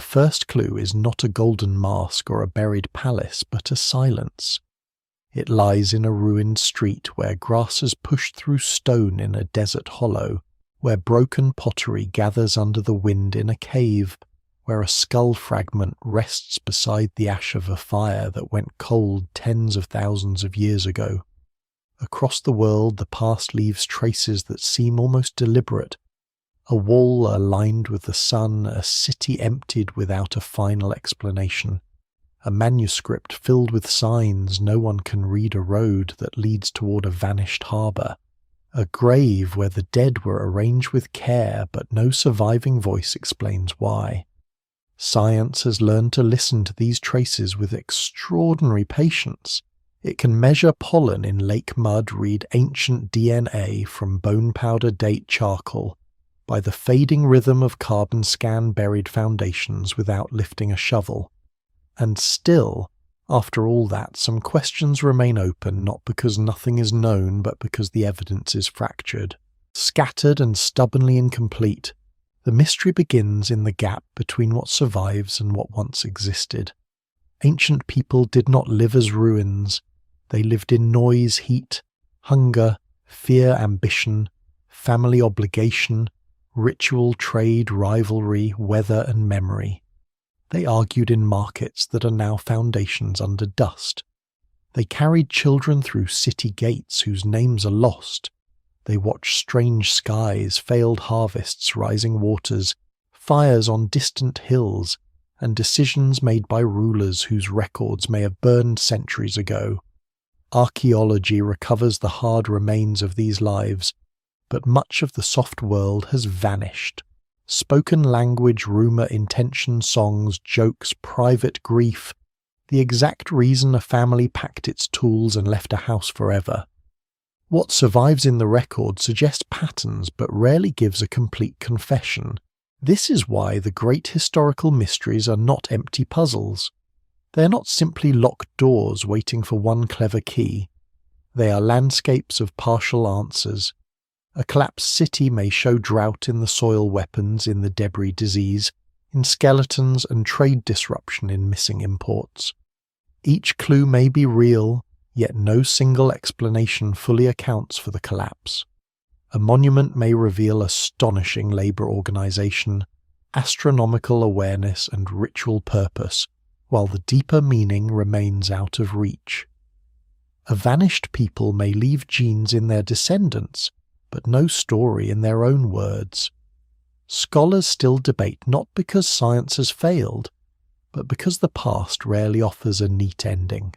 first clue is not a golden mask or a buried palace, but a silence. It lies in a ruined street where grass has pushed through stone in a desert hollow, where broken pottery gathers under the wind in a cave, where a skull fragment rests beside the ash of a fire that went cold tens of thousands of years ago. Across the world, the past leaves traces that seem almost deliberate. A wall aligned with the sun, a city emptied without a final explanation. A manuscript filled with signs no one can read, a road that leads toward a vanished harbour. A grave where the dead were arranged with care, but no surviving voice explains why. Science has learned to listen to these traces with extraordinary patience. It can measure pollen in lake mud, read ancient DNA from bone powder date charcoal, by the fading rhythm of carbon scan buried foundations without lifting a shovel. And still, after all that, some questions remain open, not because nothing is known, but because the evidence is fractured. Scattered and stubbornly incomplete, the mystery begins in the gap between what survives and what once existed. Ancient people did not live as ruins. They lived in noise, heat, hunger, fear, ambition, family obligation, ritual, trade, rivalry, weather, and memory. They argued in markets that are now foundations under dust. They carried children through city gates whose names are lost. They watched strange skies, failed harvests, rising waters, fires on distant hills, and decisions made by rulers whose records may have burned centuries ago. Archaeology recovers the hard remains of these lives, but much of the soft world has vanished. Spoken language, rumour, intention, songs, jokes, private grief, the exact reason a family packed its tools and left a house forever. What survives in the record suggests patterns but rarely gives a complete confession. This is why the great historical mysteries are not empty puzzles. They are not simply locked doors waiting for one clever key. They are landscapes of partial answers. A collapsed city may show drought in the soil weapons, in the debris disease, in skeletons and trade disruption in missing imports. Each clue may be real, yet no single explanation fully accounts for the collapse. A monument may reveal astonishing labour organisation, astronomical awareness and ritual purpose, while the deeper meaning remains out of reach. A vanished people may leave genes in their descendants, but no story in their own words. Scholars still debate not because science has failed, but because the past rarely offers a neat ending.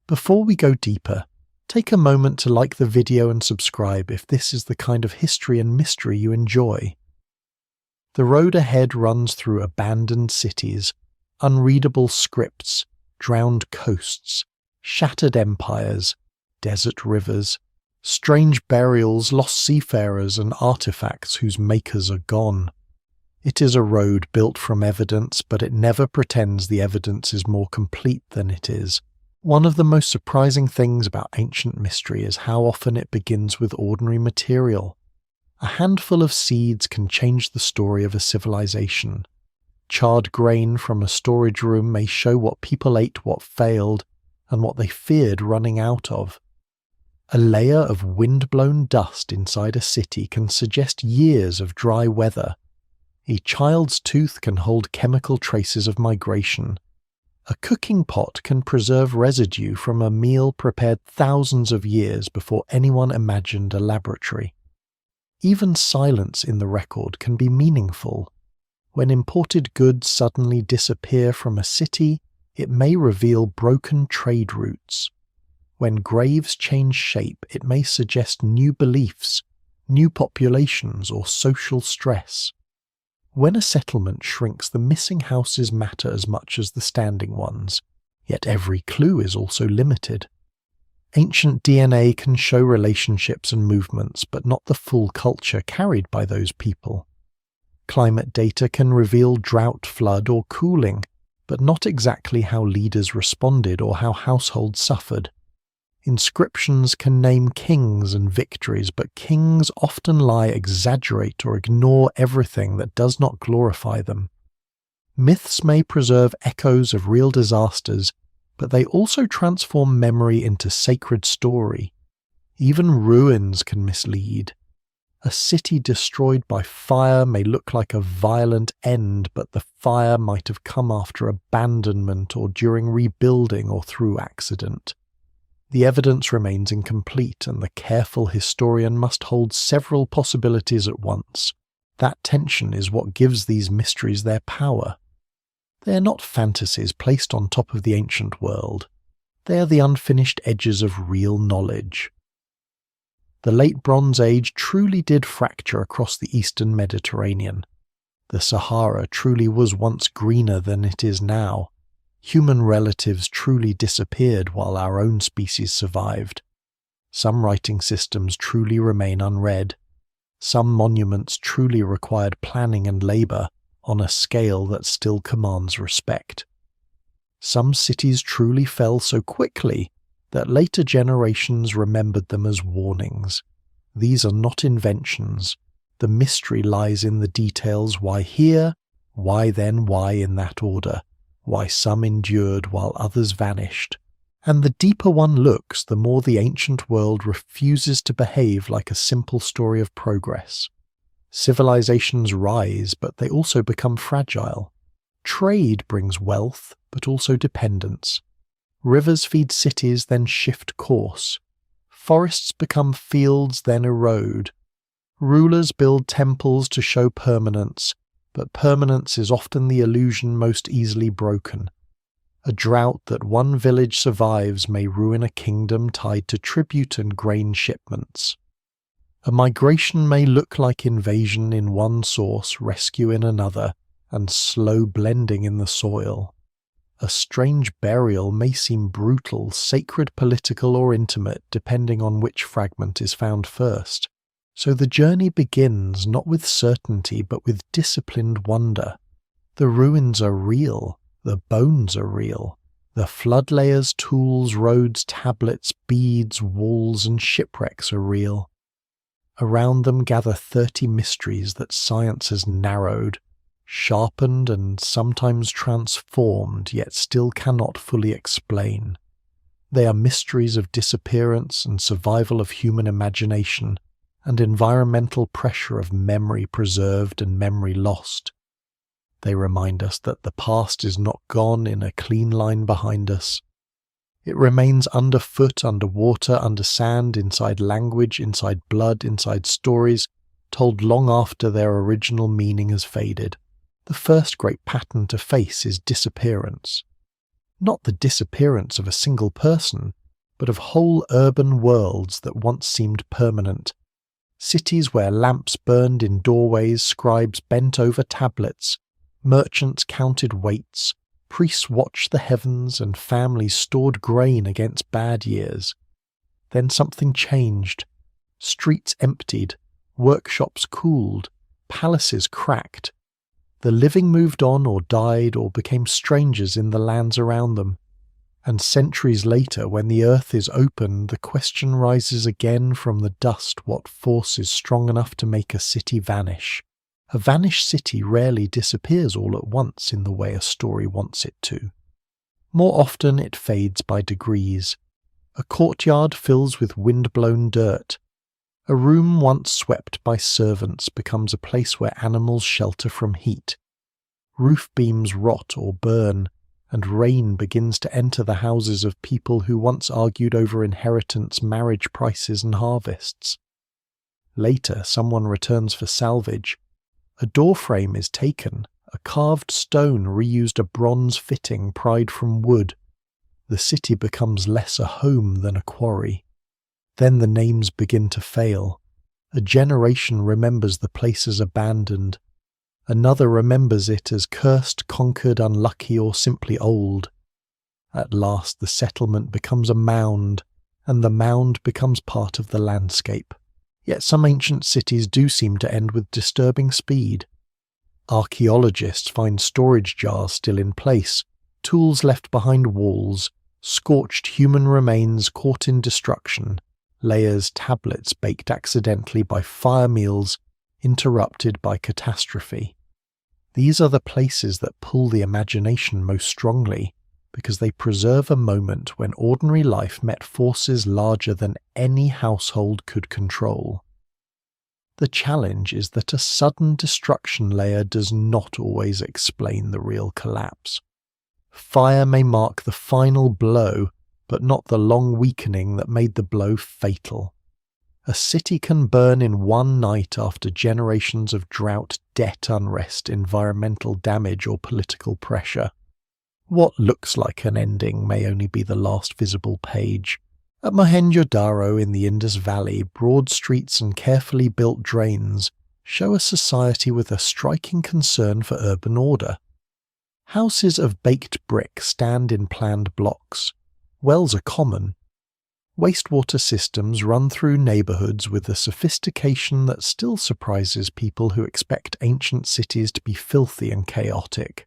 Before we go deeper, take a moment to like the video and subscribe if this is the kind of history and mystery you enjoy. The road ahead runs through abandoned cities, unreadable scripts, drowned coasts, shattered empires, desert rivers, strange burials, lost seafarers, and artifacts whose makers are gone. It is a road built from evidence, but it never pretends the evidence is more complete than it is. One of the most surprising things about ancient mystery is how often it begins with ordinary material. A handful of seeds can change the story of a civilization. Charred grain from a storage room may show what people ate, what failed, and what they feared running out of. A layer of wind-blown dust inside a city can suggest years of dry weather. A child's tooth can hold chemical traces of migration. A cooking pot can preserve residue from a meal prepared thousands of years before anyone imagined a laboratory. Even silence in the record can be meaningful. When imported goods suddenly disappear from a city, it may reveal broken trade routes. When graves change shape, it may suggest new beliefs, new populations, or social stress. When a settlement shrinks, the missing houses matter as much as the standing ones, yet every clue is also limited. Ancient DNA can show relationships and movements, but not the full culture carried by those people. Climate data can reveal drought, flood, or cooling, but not exactly how leaders responded or how households suffered. Inscriptions can name kings and victories, but kings often lie, exaggerate, or ignore everything that does not glorify them. Myths may preserve echoes of real disasters, but they also transform memory into sacred story. Even ruins can mislead. A city destroyed by fire may look like a violent end, but the fire might have come after abandonment or during rebuilding or through accident. The evidence remains incomplete, and the careful historian must hold several possibilities at once. That tension is what gives these mysteries their power. They are not fantasies placed on top of the ancient world. They are the unfinished edges of real knowledge. The Late Bronze Age truly did fracture across the eastern Mediterranean. The Sahara truly was once greener than it is now. Human relatives truly disappeared while our own species survived. Some writing systems truly remain unread. Some monuments truly required planning and labour on a scale that still commands respect. Some cities truly fell so quickly that later generations remembered them as warnings. These are not inventions. The mystery lies in the details: why here, why then, why in that order, why some endured while others vanished. And the deeper one looks, the more the ancient world refuses to behave like a simple story of progress. Civilizations rise, but they also become fragile. Trade brings wealth, but also dependence. Rivers feed cities, then shift course. Forests become fields, then erode. Rulers build temples to show permanence, but permanence is often the illusion most easily broken. A drought that one village survives may ruin a kingdom tied to tribute and grain shipments. A migration may look like invasion in one source, rescue in another, and slow blending in the soil. A strange burial may seem brutal, sacred, political, or intimate, depending on which fragment is found first. So the journey begins not with certainty, but with disciplined wonder. The ruins are real, the bones are real. The flood layers, tools, roads, tablets, beads, walls, and shipwrecks are real. Around them gather 30 mysteries that science has narrowed, sharpened, and sometimes transformed, yet still cannot fully explain. They are mysteries of disappearance and survival of human imagination, and environmental pressure of memory preserved and memory lost. They remind us that the past is not gone in a clean line behind us. It remains underfoot, underwater, under sand, inside language, inside blood, inside stories, told long after their original meaning has faded. The first great pattern to face is disappearance. Not the disappearance of a single person, but of whole urban worlds that once seemed permanent. Cities where lamps burned in doorways, scribes bent over tablets, merchants counted weights, priests watched the heavens, and families stored grain against bad years. Then something changed. Streets emptied, workshops cooled, palaces cracked. The living moved on or died or became strangers in the lands around them. And centuries later, when the earth is open, the question rises again from the dust: what force is strong enough to make a city vanish? A vanished city rarely disappears all at once in the way a story wants it to. More often it fades by degrees. A courtyard fills with wind-blown dirt. A room once swept by servants becomes a place where animals shelter from heat. Roof beams rot or burn, and rain begins to enter the houses of people who once argued over inheritance, marriage prices, and harvests. Later, someone returns for salvage. A doorframe is taken, a carved stone reused a bronze fitting pried from wood. The city becomes less a home than a quarry. Then the names begin to fail. A generation remembers the place as abandoned. Another remembers it as cursed, conquered, unlucky, or simply old. At last the settlement becomes a mound, and the mound becomes part of the landscape. Yet some ancient cities do seem to end with disturbing speed. Archaeologists find storage jars still in place, tools left behind walls, scorched human remains caught in destruction, layers, tablets baked accidentally by fire meals, interrupted by catastrophe. These are the places that pull the imagination most strongly, because they preserve a moment when ordinary life met forces larger than any household could control. The challenge is that a sudden destruction layer does not always explain the real collapse. Fire may mark the final blow, but not the long weakening that made the blow fatal. A city can burn in one night after generations of drought, debt, unrest, environmental damage, or political pressure. What looks like an ending may only be the last visible page. At Mohenjo-Daro in the Indus Valley, broad streets and carefully built drains show a society with a striking concern for urban order. Houses of baked brick stand in planned blocks. Wells are common. Wastewater systems run through neighborhoods with a sophistication that still surprises people who expect ancient cities to be filthy and chaotic.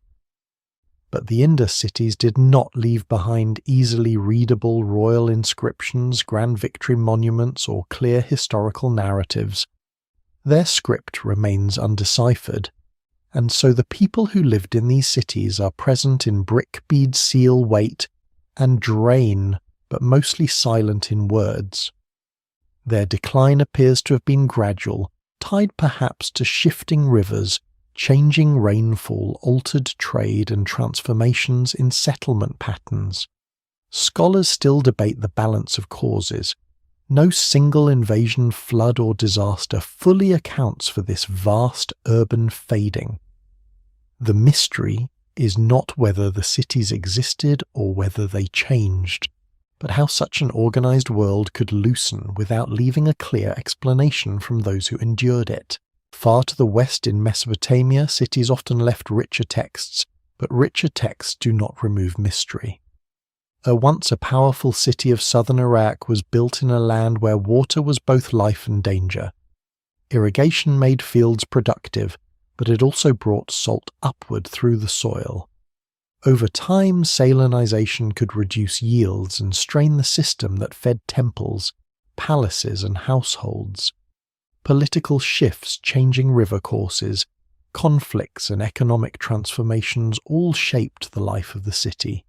But the Indus cities did not leave behind easily readable royal inscriptions, grand victory monuments, or clear historical narratives. Their script remains undeciphered, and so the people who lived in these cities are present in brick bead seal weight and drain, but mostly silent in words. Their decline appears to have been gradual, tied perhaps to shifting rivers, changing rainfall, altered trade, and transformations in settlement patterns. Scholars still debate the balance of causes. No single invasion, flood, or disaster fully accounts for this vast urban fading. The mystery is not whether the cities existed or whether they changed, but how such an organized world could loosen without leaving a clear explanation from those who endured it. Far to the west in Mesopotamia, cities often left richer texts, but richer texts do not remove mystery. Once a powerful city of southern Iraq was built in a land where water was both life and danger. Irrigation made fields productive, but it also brought salt upward through the soil. Over time, salinization could reduce yields and strain the system that fed temples, palaces, and households. Political shifts, changing river courses, conflicts, and economic transformations all shaped the life of the city.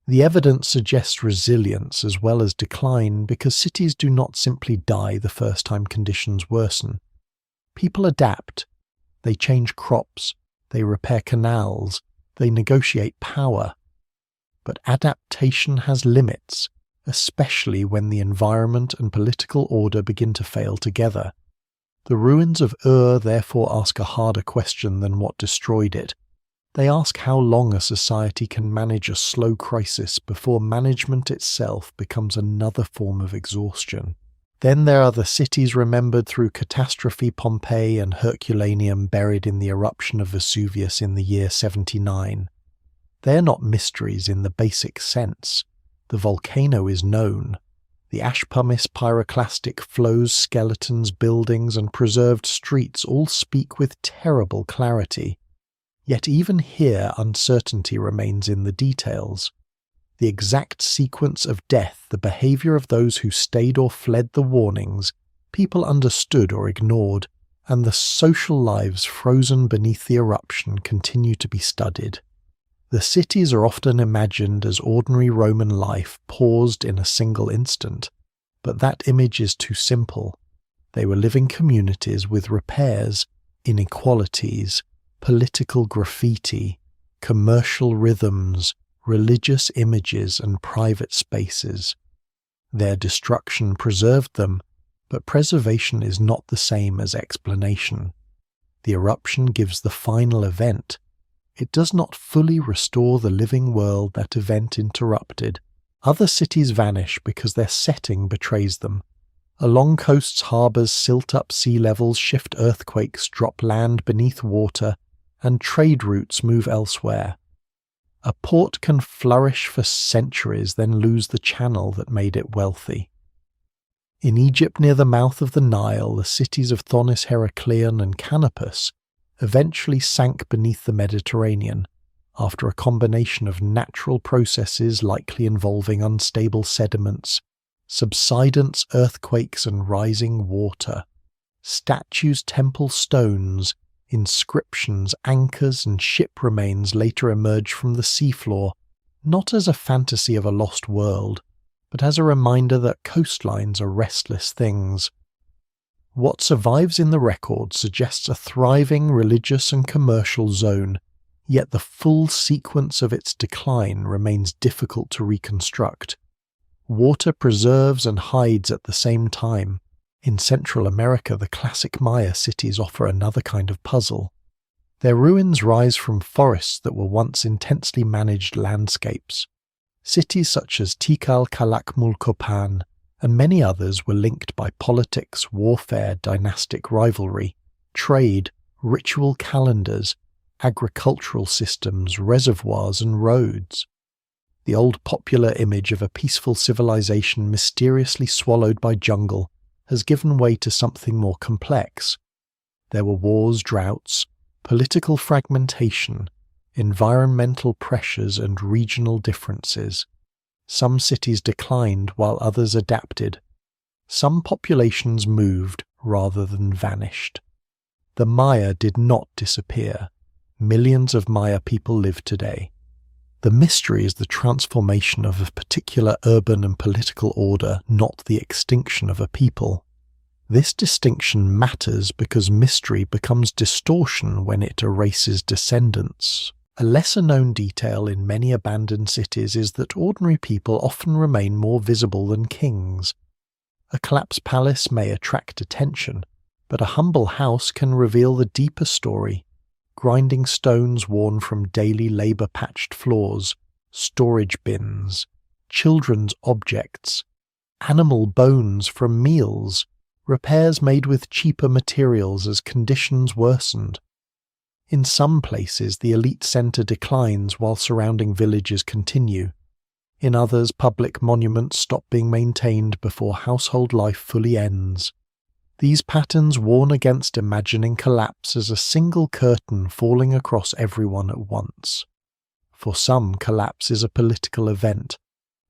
The evidence suggests resilience as well as decline because cities do not simply die the first time conditions worsen. People adapt. They change crops. They repair canals. They negotiate power. But adaptation has limits, especially when the environment and political order begin to fail together. The ruins of Ur therefore ask a harder question than what destroyed it. They ask how long a society can manage a slow crisis before management itself becomes another form of exhaustion. Then there are the cities remembered through catastrophe, Pompeii and Herculaneum buried in the eruption of Vesuvius in the year 79. They are not mysteries in the basic sense. The volcano is known. The ash pumice pyroclastic flows, skeletons, buildings, and preserved streets all speak with terrible clarity. Yet even here uncertainty remains in the details. The exact sequence of death, the behavior of those who stayed or fled the warnings, people understood or ignored, and the social lives frozen beneath the eruption continue to be studied. The cities are often imagined as ordinary Roman life paused in a single instant, but that image is too simple. They were living communities with repairs, inequalities, political graffiti, commercial rhythms, religious images, and private spaces. Their destruction preserved them, but preservation is not the same as explanation. The eruption gives the final event. It does not fully restore the living world that event interrupted. Other cities vanish because their setting betrays them. Along coasts, harbours silt up sea levels, shift earthquakes, drop land beneath water, and trade routes move elsewhere. A port can flourish for centuries, then lose the channel that made it wealthy. In Egypt near the mouth of the Nile, the cities of Thonis Heracleion and Canopus eventually sank beneath the Mediterranean, after a combination of natural processes likely involving unstable sediments, subsidence, earthquakes, and rising water. Statues, temple stones, Inscriptions, anchors, and ship remains later emerge from the seafloor, not as a fantasy of a lost world, but as a reminder that coastlines are restless things. What survives in the record suggests a thriving religious and commercial zone, yet the full sequence of its decline remains difficult to reconstruct. Water preserves and hides at the same time. In Central America, the classic Maya cities offer another kind of puzzle. Their ruins rise from forests that were once intensely managed landscapes. Cities such as Tikal, Calakmul, and many others were linked by politics, warfare, dynastic rivalry, trade, ritual calendars, agricultural systems, reservoirs, and roads. The old popular image of a peaceful civilization mysteriously swallowed by jungle has given way to something more complex. There were wars, droughts, political fragmentation, environmental pressures, and regional differences. Some cities declined while others adapted. Some populations moved rather than vanished. The Maya did not disappear. Millions of Maya people live today. The mystery is the transformation of a particular urban and political order, not the extinction of a people. This distinction matters because mystery becomes distortion when it erases descendants. A lesser-known detail in many abandoned cities is that ordinary people often remain more visible than kings. A collapsed palace may attract attention, but a humble house can reveal the deeper story. Grinding stones worn from daily labour-patched floors, storage bins, children's objects, animal bones from meals, repairs made with cheaper materials as conditions worsened. In some places, the elite centre declines while surrounding villages continue. In others, public monuments stop being maintained before household life fully ends. These patterns warn against imagining collapse as a single curtain falling across everyone at once. For some, collapse is a political event.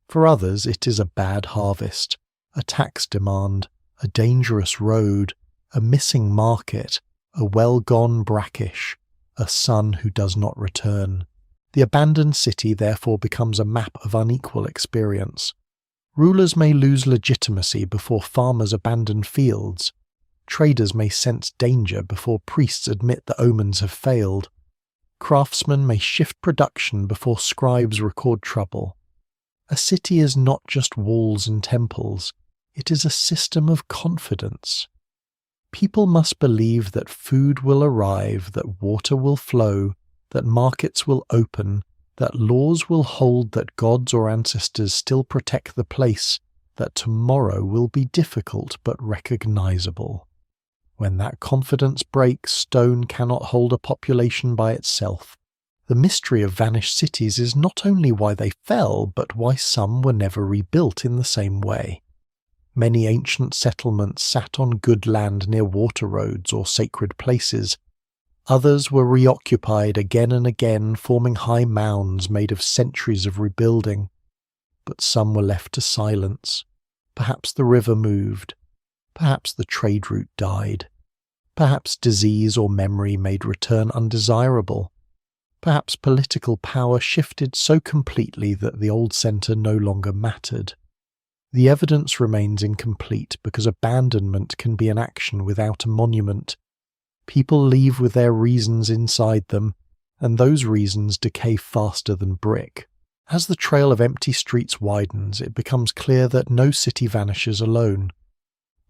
For others, it is a bad harvest, a tax demand, a dangerous road, a missing market, a well-gone brackish, a son who does not return. The abandoned city therefore becomes a map of unequal experience. Rulers may lose legitimacy before farmers abandon fields. Traders may sense danger before priests admit the omens have failed. Craftsmen may shift production before scribes record trouble. A city is not just walls and temples, it is a system of confidence. People must believe that food will arrive, that water will flow, that markets will open, that laws will hold, that gods or ancestors still protect the place, that tomorrow will be difficult but recognizable. When that confidence breaks, stone cannot hold a population by itself. The mystery of vanished cities is not only why they fell, but why some were never rebuilt in the same way. Many ancient settlements sat on good land near water roads or sacred places. Others were reoccupied again and again, forming high mounds made of centuries of rebuilding. But some were left to silence. Perhaps the river moved. Perhaps the trade route died. Perhaps disease or memory made return undesirable. Perhaps political power shifted so completely that the old centre no longer mattered. The evidence remains incomplete because abandonment can be an action without a monument. People leave with their reasons inside them, and those reasons decay faster than brick. As the trail of empty streets widens, it becomes clear that no city vanishes alone.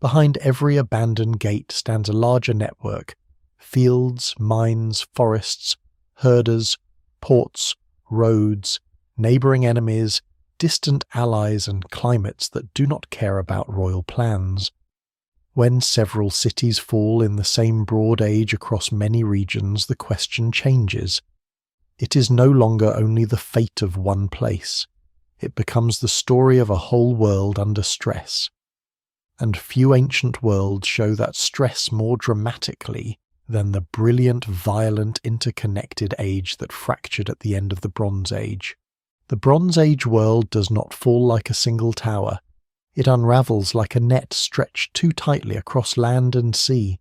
Behind every abandoned gate stands a larger network: fields, mines, forests, herders, ports, roads, neighbouring enemies, distant allies, and climates that do not care about royal plans. When several cities fall in the same broad age across many regions, the question changes. It is no longer only the fate of one place. It becomes the story of a whole world under stress. And few ancient worlds show that stress more dramatically than the brilliant, violent, interconnected age that fractured at the end of the Bronze Age. The Bronze Age world does not fall like a single tower. It unravels like a net stretched too tightly across land and sea.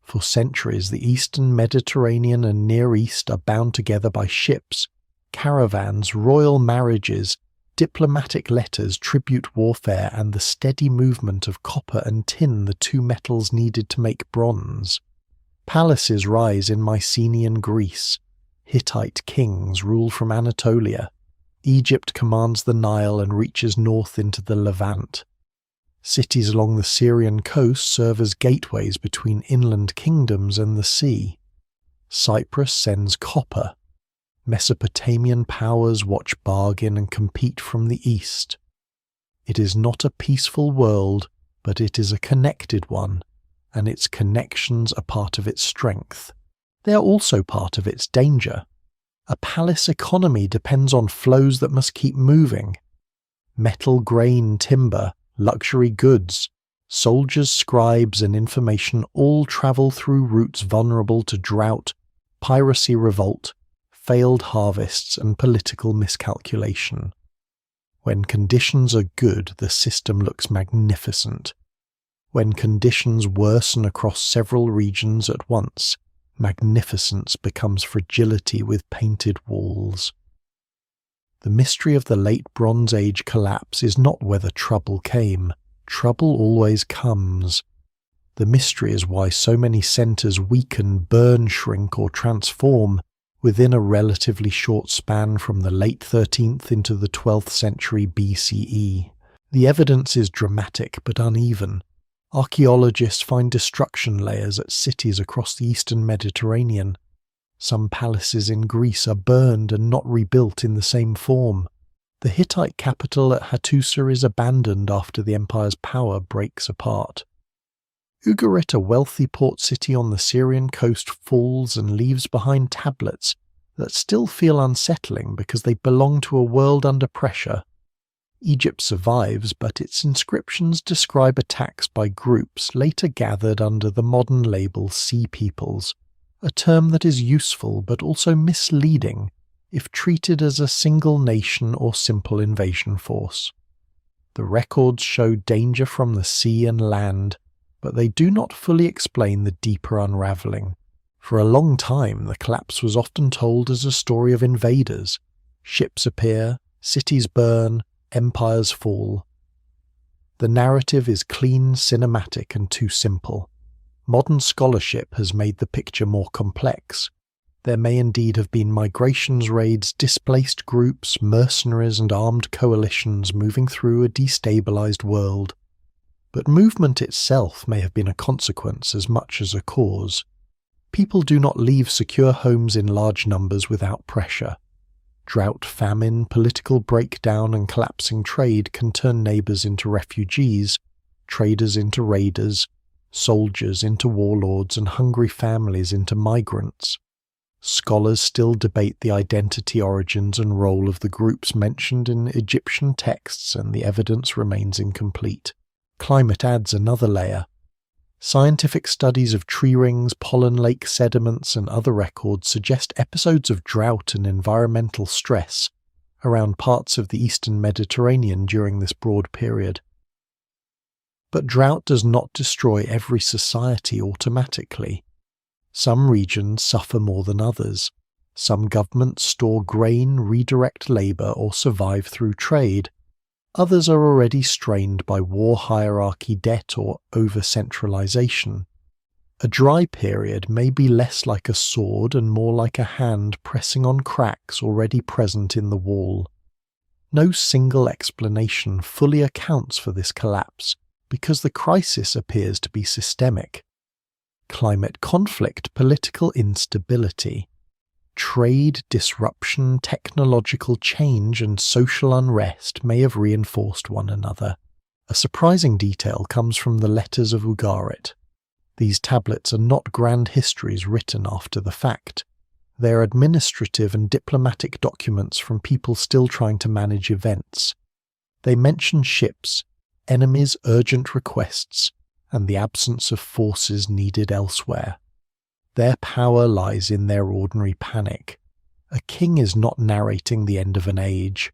For centuries, the Eastern Mediterranean and Near East are bound together by ships, caravans, royal marriages, diplomatic letters, tribute warfare, and the steady movement of copper and tin, the two metals needed to make bronze. Palaces rise in Mycenaean Greece. Hittite kings rule from Anatolia. Egypt commands the Nile and reaches north into the Levant. Cities along the Syrian coast serve as gateways between inland kingdoms and the sea. Cyprus sends copper. Mesopotamian powers watch bargain and compete from the east. It is not a peaceful world, but it is a connected one, and its connections are part of its strength. They are also part of its danger. A palace economy depends on flows that must keep moving. Metal, grain, timber, luxury goods, soldiers, scribes, and information all travel through routes vulnerable to drought, piracy, revolt, failed harvests, and political miscalculation. When conditions are good, the system looks magnificent. When conditions worsen across several regions at once, magnificence becomes fragility with painted walls. The mystery of the late Bronze Age collapse is not whether trouble came. Trouble always comes. The mystery is why so many centres weaken, burn, shrink, or transform within a relatively short span from the late 13th into the 12th century BCE. The evidence is dramatic but uneven. Archaeologists find destruction layers at cities across the eastern Mediterranean. Some palaces in Greece are burned and not rebuilt in the same form. The Hittite capital at Hattusa is abandoned after the empire's power breaks apart. Ugarit, a wealthy port city on the Syrian coast, falls and leaves behind tablets that still feel unsettling because they belong to a world under pressure. Egypt survives, but its inscriptions describe attacks by groups later gathered under the modern label Sea Peoples, a term that is useful but also misleading if treated as a single nation or simple invasion force. The records show danger from the sea and land, but they do not fully explain the deeper unravelling. For a long time, the collapse was often told as a story of invaders. Ships appear, cities burn, empires fall. The narrative is clean, cinematic, and too simple. Modern scholarship has made the picture more complex. There may indeed have been migrations, raids, displaced groups, mercenaries, and armed coalitions moving through a destabilized world. But movement itself may have been a consequence as much as a cause. People do not leave secure homes in large numbers without pressure. Drought, famine, political breakdown, and collapsing trade can turn neighbours into refugees, traders into raiders, soldiers into warlords, and hungry families into migrants. Scholars still debate the identity, origins, and role of the groups mentioned in Egyptian texts, and the evidence remains incomplete. Climate adds another layer. Scientific studies of tree rings, pollen lake sediments, and other records suggest episodes of drought and environmental stress around parts of the eastern Mediterranean during this broad period. But drought does not destroy every society automatically. Some regions suffer more than others. Some governments store grain, redirect labour, or survive through trade. Others are already strained by war hierarchy, debt, or over-centralisation. A dry period may be less like a sword and more like a hand pressing on cracks already present in the wall. No single explanation fully accounts for this collapse, because the crisis appears to be systemic. Climate conflict, political instability, trade disruption, technological change, and social unrest may have reinforced one another. A surprising detail comes from the letters of Ugarit. These tablets are not grand histories written after the fact. They are administrative and diplomatic documents from people still trying to manage events. They mention ships, enemies' urgent requests, and the absence of forces needed elsewhere. Their power lies in their ordinary panic. A king is not narrating the end of an age.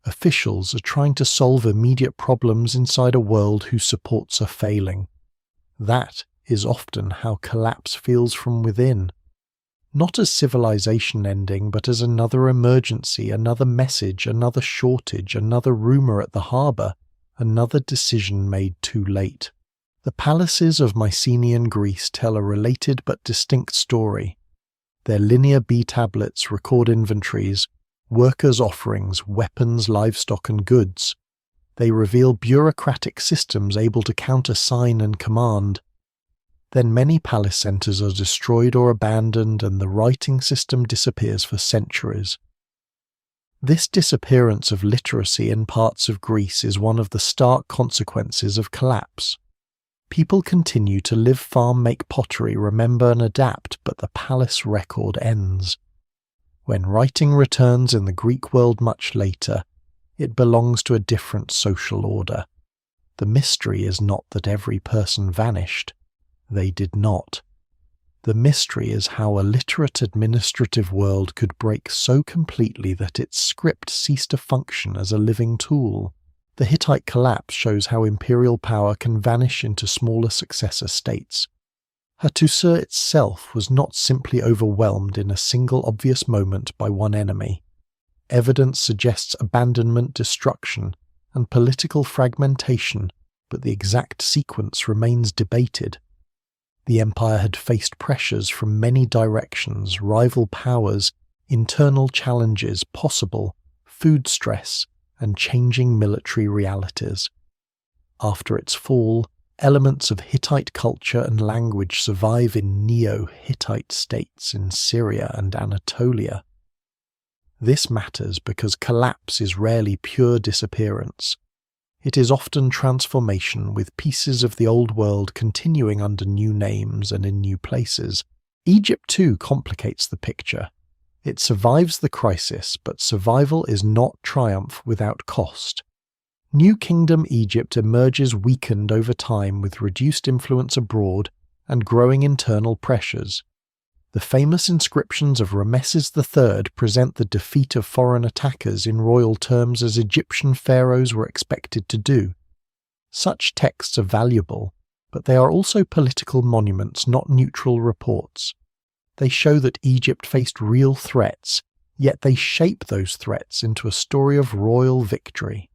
Officials are trying to solve immediate problems inside a world whose supports are failing. That is often how collapse feels from within. Not as civilization ending, but as another emergency, another message, another shortage, another rumour at the harbour, another decision made too late. The palaces of Mycenaean Greece tell a related but distinct story. Their linear B-tablets record inventories, workers' offerings, weapons, livestock and goods. They reveal bureaucratic systems able to countersign and command. Then many palace centres are destroyed or abandoned and the writing system disappears for centuries. This disappearance of literacy in parts of Greece is one of the stark consequences of collapse. People continue to live, farm, make pottery, remember and adapt, but the palace record ends. When writing returns in the Greek world much later, it belongs to a different social order. The mystery is not that every person vanished. They did not. The mystery is how a literate administrative world could break so completely that its script ceased to function as a living tool. The Hittite collapse shows how imperial power can vanish into smaller successor states. Hattusa itself was not simply overwhelmed in a single obvious moment by one enemy. Evidence suggests abandonment, destruction, and political fragmentation, but the exact sequence remains debated. The empire had faced pressures from many directions, rival powers, internal challenges possible, food stress, and changing military realities. After its fall, elements of Hittite culture and language survive in Neo-Hittite states in Syria and Anatolia. This matters because collapse is rarely pure disappearance. It is often transformation, with pieces of the old world continuing under new names and in new places. Egypt too complicates the picture. It survives the crisis, but survival is not triumph without cost. New Kingdom Egypt emerges weakened over time with reduced influence abroad and growing internal pressures. The famous inscriptions of Rameses III present the defeat of foreign attackers in royal terms as Egyptian pharaohs were expected to do. Such texts are valuable, but they are also political monuments, not neutral reports. They show that Egypt faced real threats, yet they shape those threats into a story of royal victory.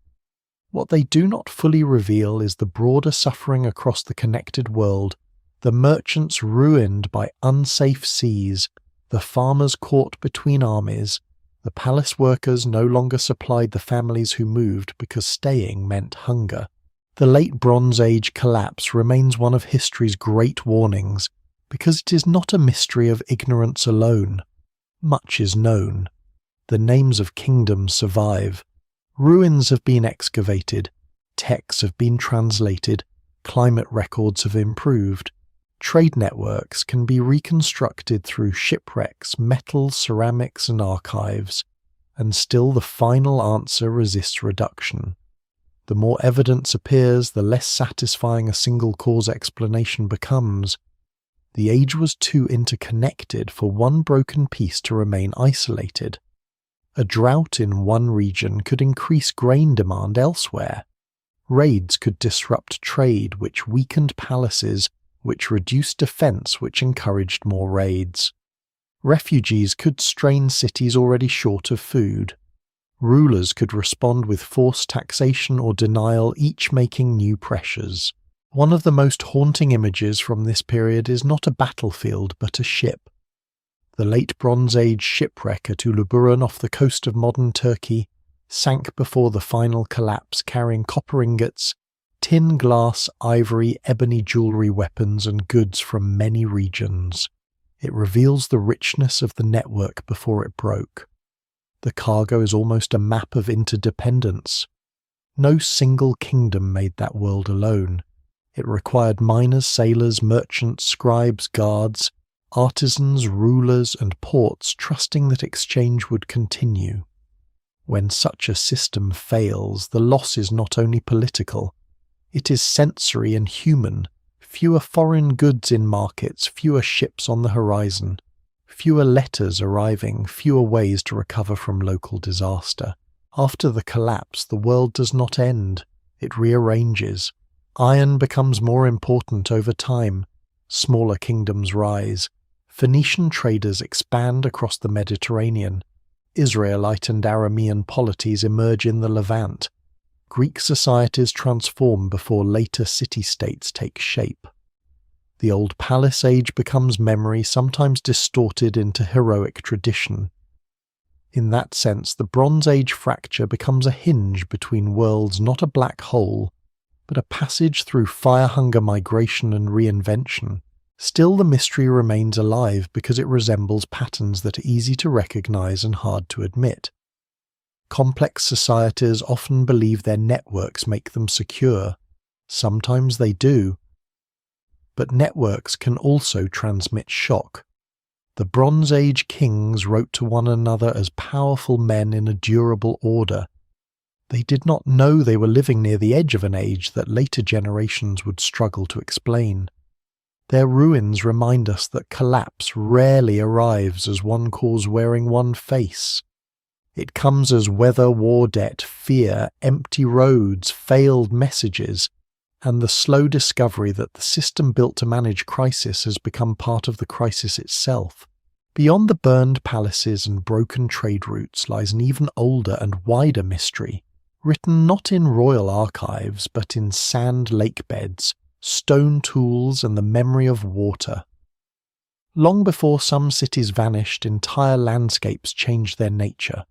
What they do not fully reveal is the broader suffering across the connected world, the merchants ruined by unsafe seas, the farmers caught between armies, the palace workers no longer supplied the families who moved because staying meant hunger. The late Bronze Age collapse remains one of history's great warnings, because it is not a mystery of ignorance alone. Much is known. The names of kingdoms survive. Ruins have been excavated. Texts have been translated. Climate records have improved. Trade networks can be reconstructed through shipwrecks, metals, ceramics, and archives. And still the final answer resists reduction. The more evidence appears, the less satisfying a single cause explanation becomes. The age was too interconnected for one broken piece to remain isolated. A drought in one region could increase grain demand elsewhere. Raids could disrupt trade, which weakened palaces, which reduced defense, which encouraged more raids. Refugees could strain cities already short of food. Rulers could respond with forced taxation or denial, each making new pressures. One of the most haunting images from this period is not a battlefield but a ship. The late Bronze Age shipwreck at Uluburun off the coast of modern Turkey sank before the final collapse, carrying copper ingots, tin, glass, ivory, ebony jewellery, weapons and goods from many regions. It reveals the richness of the network before it broke. The cargo is almost a map of interdependence. No single kingdom made that world alone. It required miners, sailors, merchants, scribes, guards, artisans, rulers, and ports trusting that exchange would continue. When such a system fails, the loss is not only political, it is sensory and human. Fewer foreign goods in markets, fewer ships on the horizon, fewer letters arriving, fewer ways to recover from local disaster. After the collapse, the world does not end, it rearranges. Iron becomes more important over time. Smaller kingdoms rise. Phoenician traders expand across the Mediterranean. Israelite and Aramean polities emerge in the Levant. Greek societies transform before later city-states take shape. The Old Palace Age becomes memory, sometimes distorted into heroic tradition. In that sense, the Bronze Age fracture becomes a hinge between worlds, not a black hole, but a passage through fire-hunger migration and reinvention. Still, the mystery remains alive because it resembles patterns that are easy to recognize and hard to admit. Complex societies often believe their networks make them secure. Sometimes they do. But networks can also transmit shock. The Bronze Age kings wrote to one another as powerful men in a durable order. They did not know they were living near the edge of an age that later generations would struggle to explain. Their ruins remind us that collapse rarely arrives as one cause wearing one face. It comes as weather, war debt, fear, empty roads, failed messages, and the slow discovery that the system built to manage crisis has become part of the crisis itself. Beyond the burned palaces and broken trade routes lies an even older and wider mystery, written not in royal archives but in sand lake beds, stone tools, and the memory of water. Long before some cities vanished, entire landscapes changed their nature.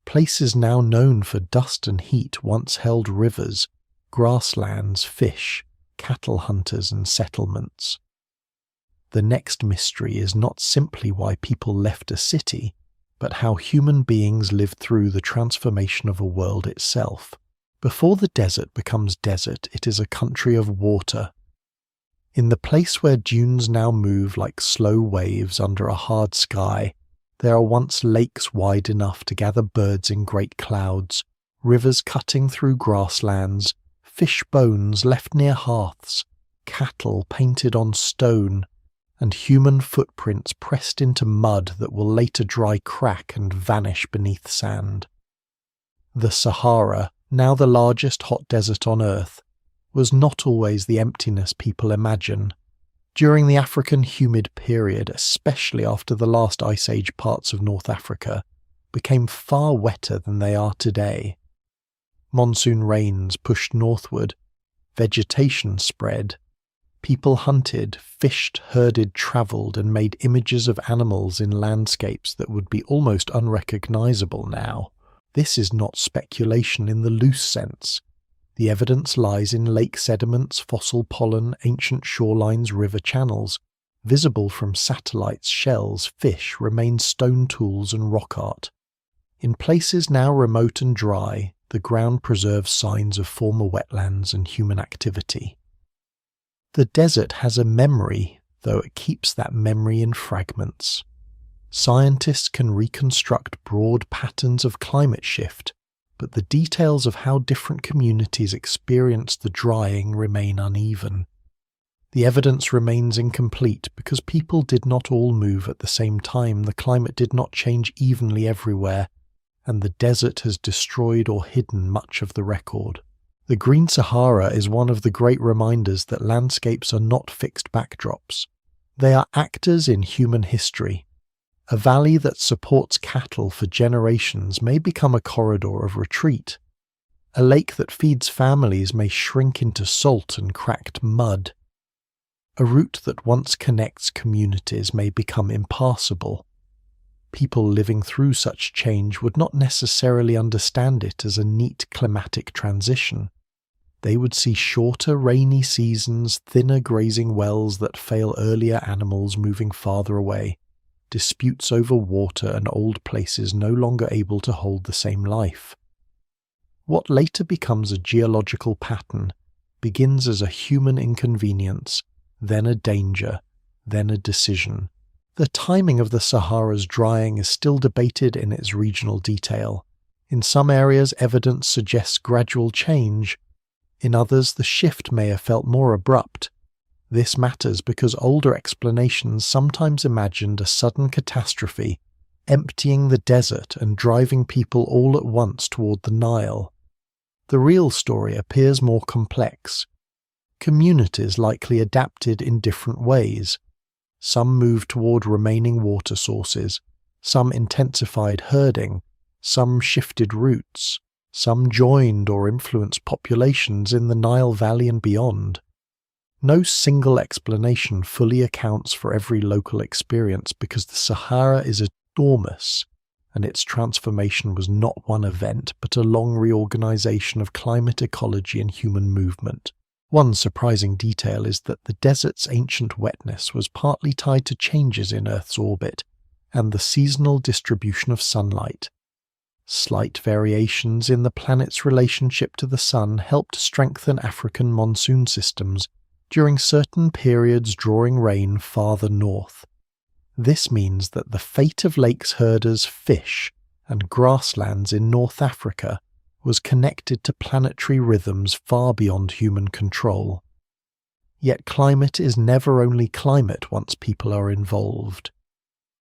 Places now known for dust and heat once held rivers, grasslands, fish, cattle hunters, and settlements. The next mystery is not simply why people left a city, but how human beings lived through the transformation of a world itself. Before the desert becomes desert, it is a country of water. In the place where dunes now move like slow waves under a hard sky, there are once lakes wide enough to gather birds in great clouds, rivers cutting through grasslands, fish bones left near hearths, cattle painted on stone, and human footprints pressed into mud that will later dry, crack, and vanish beneath sand. The Sahara, now the largest hot desert on Earth, was not always the emptiness people imagine. During the African humid period, especially after the last ice age, parts of North Africa became far wetter than they are today. Monsoon rains pushed northward, vegetation spread. People hunted, fished, herded, travelled, and made images of animals in landscapes that would be almost unrecognizable now. This is not speculation in the loose sense. The evidence lies in lake sediments, fossil pollen, ancient shorelines, river channels. Visible from satellites, shells, fish, remain stone tools and rock art. In places now remote and dry, the ground preserves signs of former wetlands and human activity. The desert has a memory, though it keeps that memory in fragments. Scientists can reconstruct broad patterns of climate shift, but the details of how different communities experienced the drying remain uneven. The evidence remains incomplete because people did not all move at the same time, the climate did not change evenly everywhere, and the desert has destroyed or hidden much of the record. The Green Sahara is one of the great reminders that landscapes are not fixed backdrops. They are actors in human history. A valley that supports cattle for generations may become a corridor of retreat. A lake that feeds families may shrink into salt and cracked mud. A route that once connects communities may become impassable. People living through such change would not necessarily understand it as a neat climatic transition. They would see shorter rainy seasons, thinner grazing wells that fail earlier animals moving farther away, disputes over water and old places no longer able to hold the same life. What later becomes a geological pattern begins as a human inconvenience, then a danger, then a decision. The timing of the Sahara's drying is still debated in its regional detail. In some areas, evidence suggests gradual change. In others, the shift may have felt more abrupt. This matters because older explanations sometimes imagined a sudden catastrophe, emptying the desert and driving people all at once toward the Nile. The real story appears more complex. communities likely adapted in different ways. Some moved toward remaining water sources, some intensified herding, some shifted routes, some joined or influenced populations in the Nile Valley and beyond. No single explanation fully accounts for every local experience because the Sahara is enormous, and its transformation was not one event but a long reorganization of climate ecology and human movement. One surprising detail is that the desert's ancient wetness was partly tied to changes in Earth's orbit and the seasonal distribution of sunlight. Slight variations in the planet's relationship to the sun helped strengthen African monsoon systems during certain periods drawing rain farther north. This means that the fate of lakes herders, fish, and grasslands in North Africa was connected to planetary rhythms far beyond human control. Yet climate is never only climate once people are involved.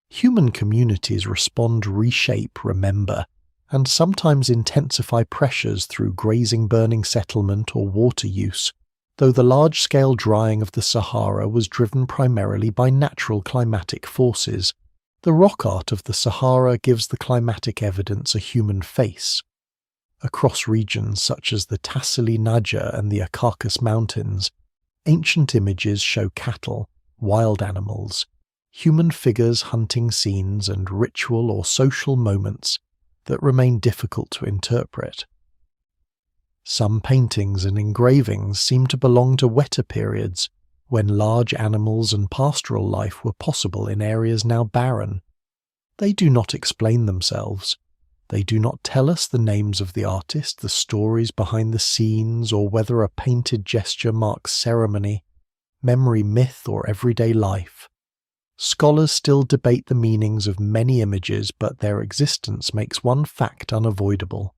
Human communities respond, reshape, remember, and sometimes intensify pressures through grazing, burning settlement, or water use, though the large-scale drying of the Sahara was driven primarily by natural climatic forces. The rock art of the Sahara gives the climatic evidence a human face. Across regions such as the Tassili Naja and the Caucasus Mountains, ancient images show cattle, wild animals, human figures, hunting scenes, and ritual or social moments that remain difficult to interpret. Some paintings and engravings seem to belong to wetter periods, when large animals and pastoral life were possible in areas now barren. They do not explain themselves. They do not tell us the names of the artist, the stories behind the scenes, or whether a painted gesture marks ceremony, memory, myth, or everyday life. Scholars still debate the meanings of many images, but their existence makes one fact unavoidable.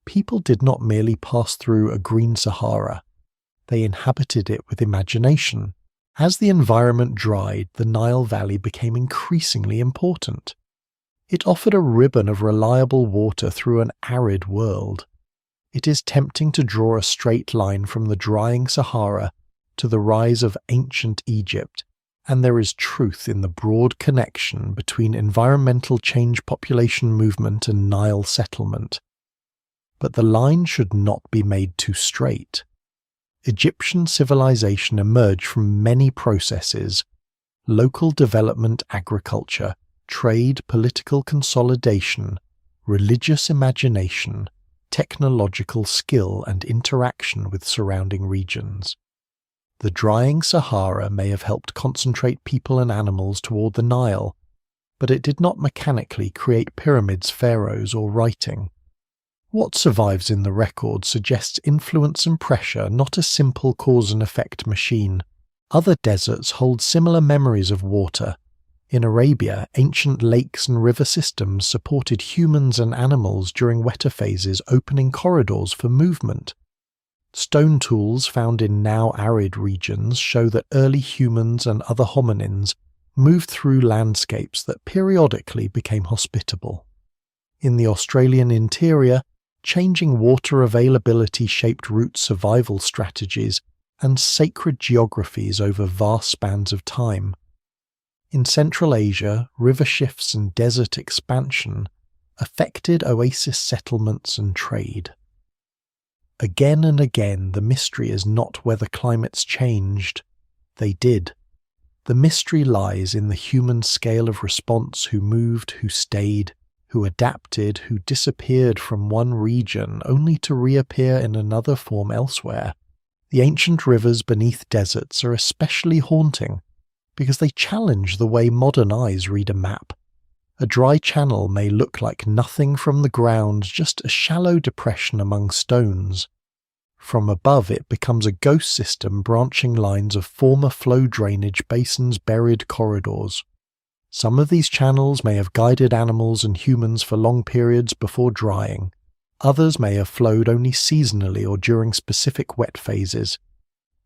People did not merely pass through a green Sahara. They inhabited it with imagination. As the environment dried, the Nile Valley became increasingly important. It offered a ribbon of reliable water through an arid world. It is tempting to draw a straight line from the drying Sahara to the rise of ancient Egypt, and there is truth in the broad connection between environmental change, population movement, and Nile settlement. But the line should not be made too straight. Egyptian civilization emerged from many processes: local development, agriculture, trade, political consolidation, religious imagination, technological skill, and interaction with surrounding regions. The drying Sahara may have helped concentrate people and animals toward the Nile, but it did not mechanically create pyramids, pharaohs, or writing. What survives in the record suggests influence and pressure, not a simple cause and effect machine. Other deserts hold similar memories of water. In Arabia, ancient lakes and river systems supported humans and animals during wetter phases, opening corridors for movement. Stone tools found in now arid regions show that early humans and other hominins moved through landscapes that periodically became hospitable. In the Australian interior, changing water availability shaped route survival strategies and sacred geographies over vast spans of time. In Central Asia, river shifts and desert expansion affected oasis settlements and trade. Again and again, the mystery is not whether climates changed. They did. The mystery lies in the human scale of response: who moved, who stayed, who adapted, who disappeared from one region only to reappear in another form elsewhere. The ancient rivers beneath deserts are especially haunting because they challenge the way modern eyes read a map. A dry channel may look like nothing from the ground, just a shallow depression among stones. From above, it becomes a ghost system, branching lines of former flow drainage basins, buried corridors. Some of these channels may have guided animals and humans for long periods before drying. Others may have flowed only seasonally or during specific wet phases.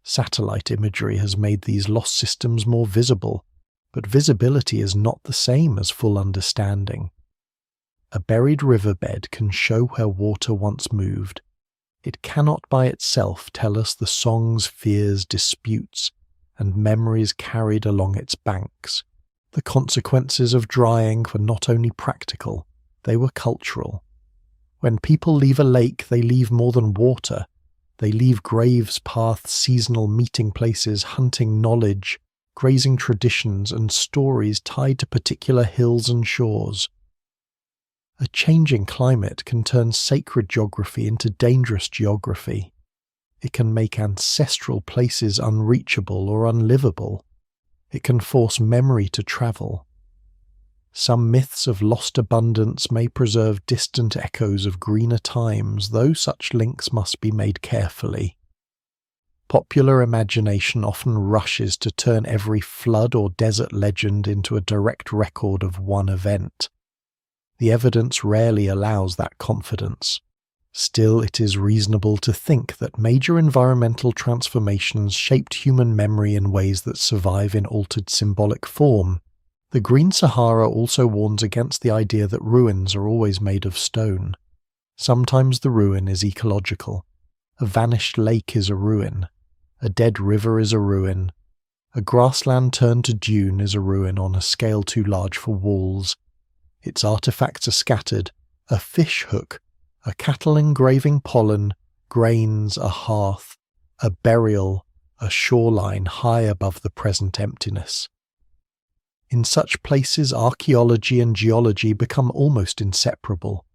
Satellite imagery has made these lost systems more visible, but visibility is not the same as full understanding. A buried riverbed can show where water once moved. It cannot by itself tell us the songs, fears, disputes, and memories carried along its banks. The consequences of drying were not only practical, they were cultural. When people leave a lake, they leave more than water. They leave graves, paths, seasonal meeting places, hunting knowledge, grazing traditions, and stories tied to particular hills and shores. A changing climate can turn sacred geography into dangerous geography. It can make ancestral places unreachable or unlivable. It can force memory to travel. Some myths of lost abundance may preserve distant echoes of greener times, though such links must be made carefully. Popular imagination often rushes to turn every flood or desert legend into a direct record of one event. The evidence rarely allows that confidence. Still, it is reasonable to think that major environmental transformations shaped human memory in ways that survive in altered symbolic form. The Green Sahara also warns against the idea that ruins are always made of stone. Sometimes the ruin is ecological. A vanished lake is a ruin. A dead river is a ruin. A grassland turned to dune is a ruin on a scale too large for walls. Its artifacts are scattered, a fish hook, a cattle engraving pollen, grains, a hearth, a burial, a shoreline high above the present emptiness. In such places, archaeology and geology become almost inseparable.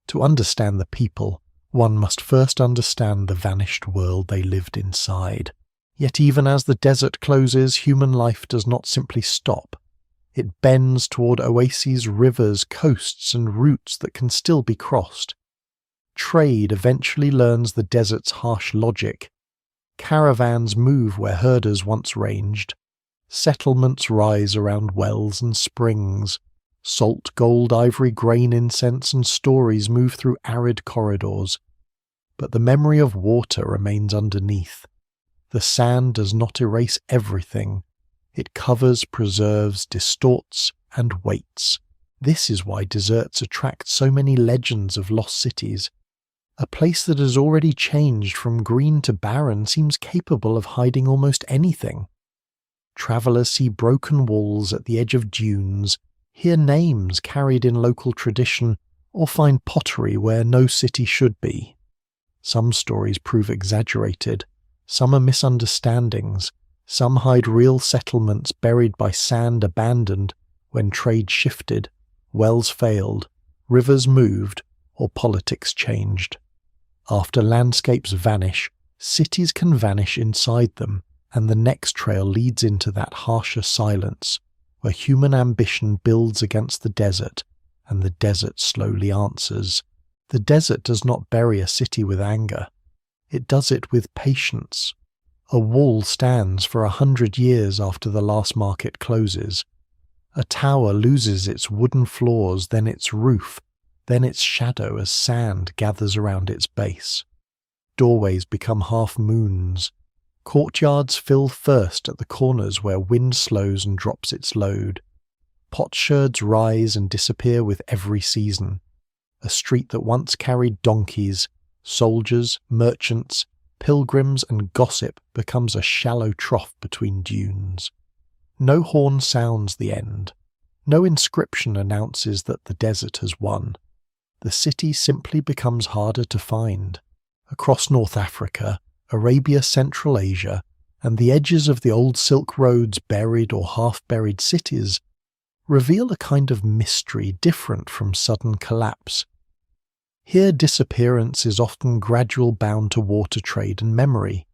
To understand the people, one must first understand the vanished world they lived inside. Yet even as the desert closes, human life does not simply stop. It bends toward oases, rivers, coasts, and routes that can still be crossed. Trade eventually learns the desert's harsh logic. Caravans move where herders once ranged. Settlements rise around wells and springs. Salt, gold, ivory, grain, incense, and stories move through arid corridors. But the memory of water remains underneath. The sand does not erase everything. It covers, preserves, distorts, and waits. This is why deserts attract so many legends of lost cities. A place that has already changed from green to barren seems capable of hiding almost anything. Travellers see broken walls at the edge of dunes, hear names carried in local tradition, or find pottery where no city should be. Some stories prove exaggerated, some are misunderstandings, some hide real settlements buried by sand abandoned when trade shifted, wells failed, rivers moved, or politics changed. After landscapes vanish, cities can vanish inside them, and the next trail leads into that harsher silence, where human ambition builds against the desert, and the desert slowly answers. The desert does not bury a city with anger. It does it with patience. A wall stands for 100 years after the last market closes. A tower loses its wooden floors, then its roof, then its shadow as sand gathers around its base. Doorways become half-moons. Courtyards fill first at the corners where wind slows and drops its load. Potsherds rise and disappear with every season. A street that once carried donkeys, soldiers, merchants, pilgrims, and gossip becomes a shallow trough between dunes. No horn sounds the end. No inscription announces that the desert has won. The city simply becomes harder to find. Across North Africa, Arabia, Central Asia, and the edges of the old Silk Road's buried or half-buried cities reveal a kind of mystery different from sudden collapse. Here disappearance is often gradual, bound to water trade and memory.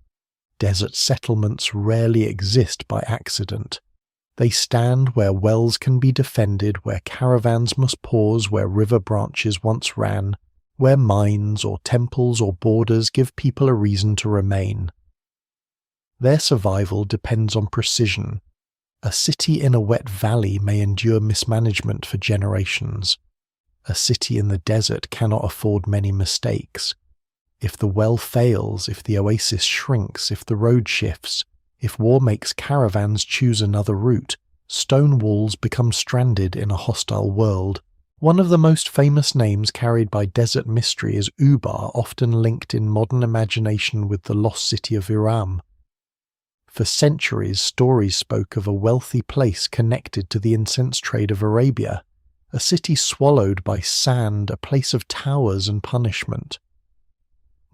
Desert settlements rarely exist by accident. They stand where wells can be defended, where caravans must pause, where river branches once ran, where mines or temples or borders give people a reason to remain. Their survival depends on precision. A city in a wet valley may endure mismanagement for generations. A city in the desert cannot afford many mistakes. If the well fails, if the oasis shrinks, if the road shifts, if war makes caravans choose another route, stone walls become stranded in a hostile world. One of the most famous names carried by desert mystery is Ubar, often linked in modern imagination with the lost city of Iram. For centuries, stories spoke of a wealthy place connected to the incense trade of Arabia, a city swallowed by sand, a place of towers and punishment.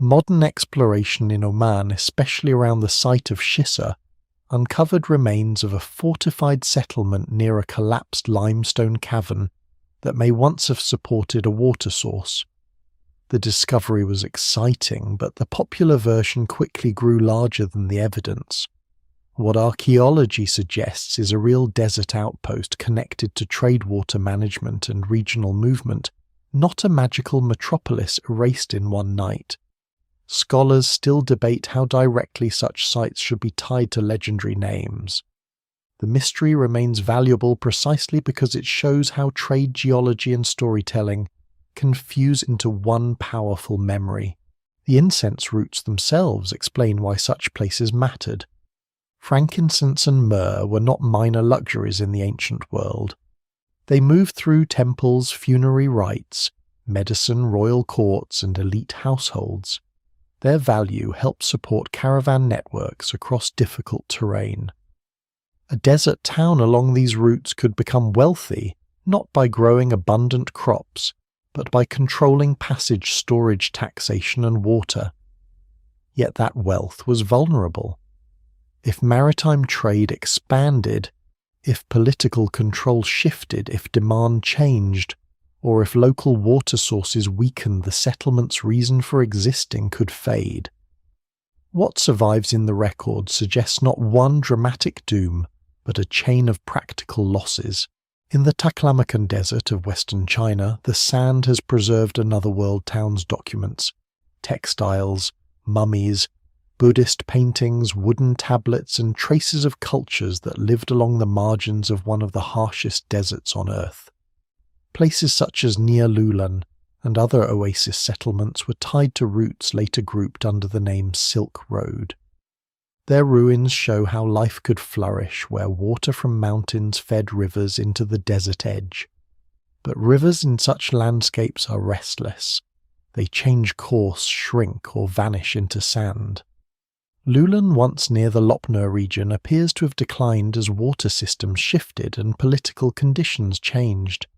Modern exploration in Oman, especially around the site of Shissa, uncovered remains of a fortified settlement near a collapsed limestone cavern that may once have supported a water source. The discovery was exciting, but the popular version quickly grew larger than the evidence. What archaeology suggests is a real desert outpost connected to trade water management and regional movement, not a magical metropolis erased in one night. Scholars still debate how directly such sites should be tied to legendary names. The mystery remains valuable precisely because it shows how trade geology and storytelling can fuse into one powerful memory. The incense roots themselves explain why such places mattered. Frankincense and myrrh were not minor luxuries in the ancient world. They moved through temples, funerary rites, medicine, royal courts, and elite households. Their value helped support caravan networks across difficult terrain. A desert town along these routes could become wealthy, not by growing abundant crops, but by controlling passage, storage, taxation, and water. Yet that wealth was vulnerable. If maritime trade expanded, if political control shifted, if demand changed, or if local water sources weakened, the settlement's reason for existing could fade. What survives in the record suggests not one dramatic doom, but a chain of practical losses. In the Taklamakan Desert of western China, the sand has preserved another world town's documents, textiles, mummies, Buddhist paintings, wooden tablets, and traces of cultures that lived along the margins of one of the harshest deserts on Earth. Places such as Nia Lulan and other oasis settlements were tied to routes later grouped under the name Silk Road. Their ruins show how life could flourish where water from mountains fed rivers into the desert edge. But rivers in such landscapes are restless. They change course, shrink, or vanish into sand. Lulan, once near the Lopner region, appears to have declined as water systems shifted and political conditions changed.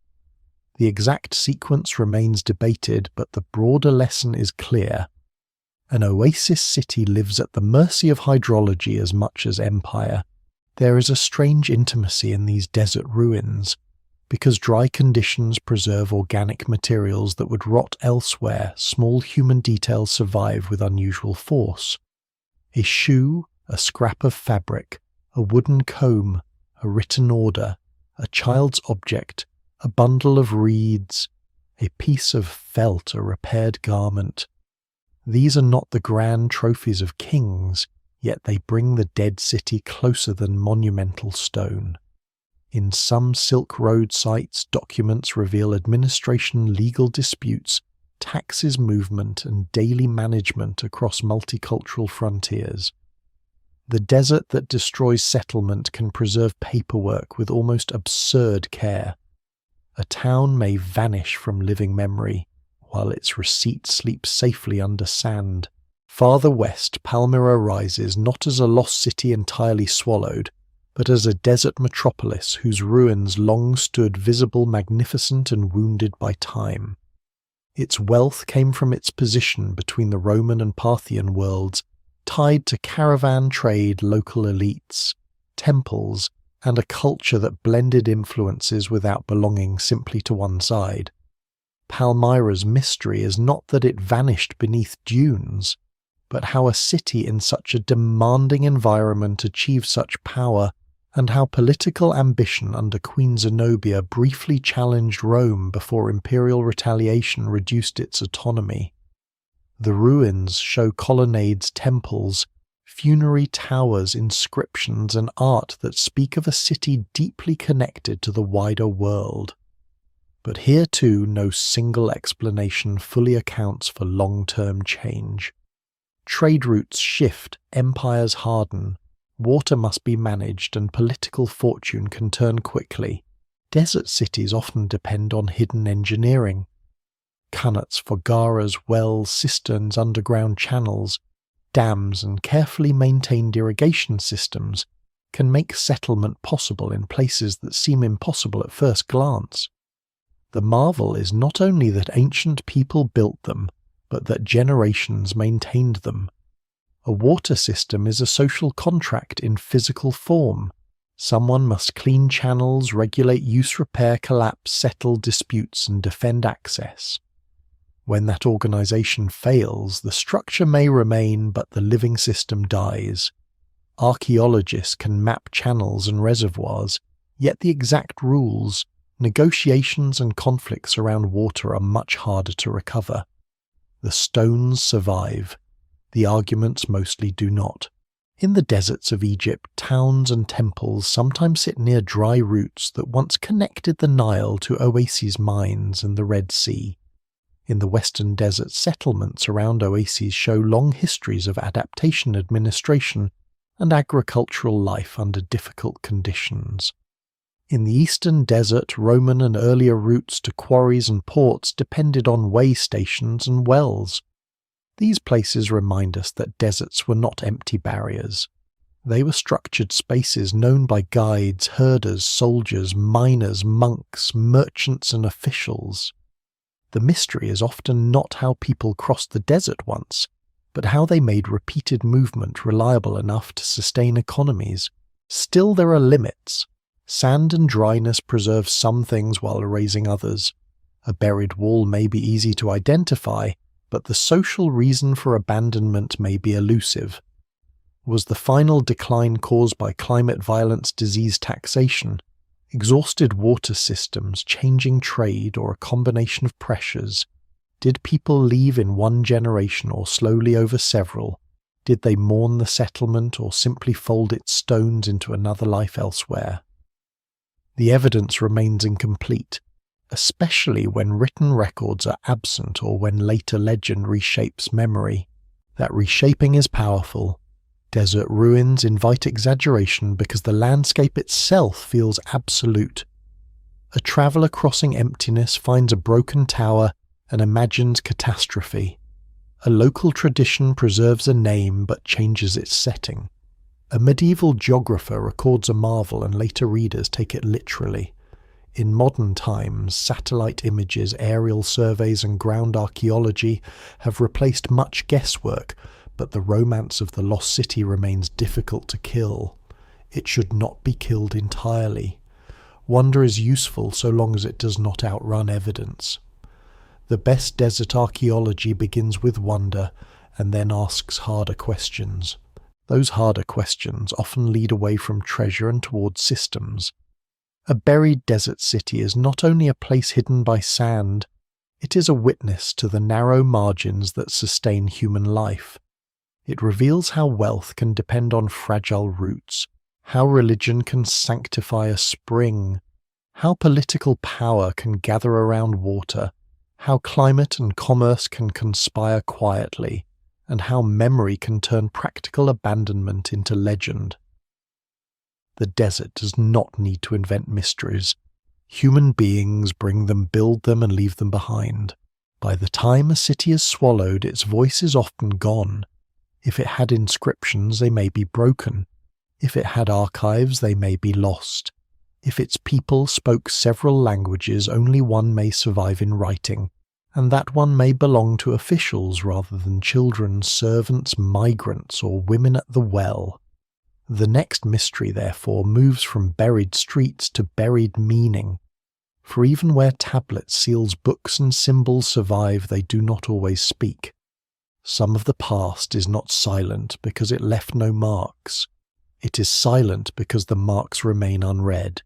The exact sequence remains debated, but the broader lesson is clear. An oasis city lives at the mercy of hydrology as much as empire. There is a strange intimacy in these desert ruins, because dry conditions preserve organic materials that would rot elsewhere. Small human details survive with unusual force. A shoe, a scrap of fabric, a wooden comb, a written order, a child's object, a bundle of reeds, a piece of felt, a repaired garment. These are not the grand trophies of kings, yet they bring the dead city closer than monumental stone. In some Silk Road sites, documents reveal administration, legal disputes, taxes movement, and daily management across multicultural frontiers. The desert that destroys settlement can preserve paperwork with almost absurd care. A town may vanish from living memory, while its receipt sleeps safely under sand. Farther west, Palmyra rises not as a lost city entirely swallowed, but as a desert metropolis whose ruins long stood visible, magnificent, and wounded by time. Its wealth came from its position between the Roman and Parthian worlds, tied to caravan trade, local elites, temples, and a culture that blended influences without belonging simply to one side. Palmyra's mystery is not that it vanished beneath dunes, but how a city in such a demanding environment achieved such power, and how political ambition under Queen Zenobia briefly challenged Rome before imperial retaliation reduced its autonomy. The ruins show colonnades, temples, funerary towers, inscriptions, and art that speak of a city deeply connected to the wider world. But here too no single explanation fully accounts for long-term change. Trade routes shift, empires harden, water must be managed, and political fortune can turn quickly. Desert cities often depend on hidden engineering. Qanats for garas, wells, cisterns, underground channels, dams, and carefully maintained irrigation systems can make settlement possible in places that seem impossible at first glance. The marvel is not only that ancient people built them, but that generations maintained them. A water system is a social contract in physical form. Someone must clean channels, regulate use, repair, collapse, settle disputes, and defend access. When that organization fails, the structure may remain, but the living system dies. Archaeologists can map channels and reservoirs, yet the exact rules, negotiations, and conflicts around water are much harder to recover. The stones survive. The arguments mostly do not. In the deserts of Egypt, towns and temples sometimes sit near dry routes that once connected the Nile to oases, mines, and the Red Sea. In the western desert, settlements around oases show long histories of adaptation, administration, and agricultural life under difficult conditions. In the eastern desert, Roman and earlier routes to quarries and ports depended on way stations and wells. These places remind us that deserts were not empty barriers. They were structured spaces known by guides, herders, soldiers, miners, monks, merchants, and officials. The mystery is often not how people crossed the desert once, but how they made repeated movement reliable enough to sustain economies. Still, there are limits. Sand and dryness preserve some things while erasing others. A buried wall may be easy to identify, but the social reason for abandonment may be elusive. Was the final decline caused by climate violence, disease, taxation, exhausted water systems, changing trade, or a combination of pressures? Did people leave in one generation or slowly over several? Did they mourn the settlement or simply fold its stones into another life elsewhere? The evidence remains incomplete, especially when written records are absent or when later legend reshapes memory. That reshaping is powerful. Desert ruins invite exaggeration because the landscape itself feels absolute. A traveller crossing emptiness finds a broken tower and imagines catastrophe. A local tradition preserves a name but changes its setting. A medieval geographer records a marvel and later readers take it literally. In modern times, satellite images, aerial surveys, and ground archaeology have replaced much guesswork, but the romance of the lost city remains difficult to kill. It should not be killed entirely. Wonder is useful so long as it does not outrun evidence. The best desert archaeology begins with wonder and then asks harder questions. Those harder questions often lead away from treasure and towards systems. A buried desert city is not only a place hidden by sand, it is a witness to the narrow margins that sustain human life. It reveals how wealth can depend on fragile roots, how religion can sanctify a spring, how political power can gather around water, how climate and commerce can conspire quietly, and how memory can turn practical abandonment into legend. The desert does not need to invent mysteries. Human beings bring them, build them, and leave them behind. By the time a city is swallowed, its voice is often gone. If it had inscriptions, they may be broken. If it had archives, they may be lost. If its people spoke several languages, only one may survive in writing, and that one may belong to officials rather than children, servants, migrants, or women at the well. The next mystery, therefore, moves from buried streets to buried meaning. For even where tablet seals, books, and symbols survive, they do not always speak. Some of the past is not silent because it left no marks. It is silent because the marks remain unread.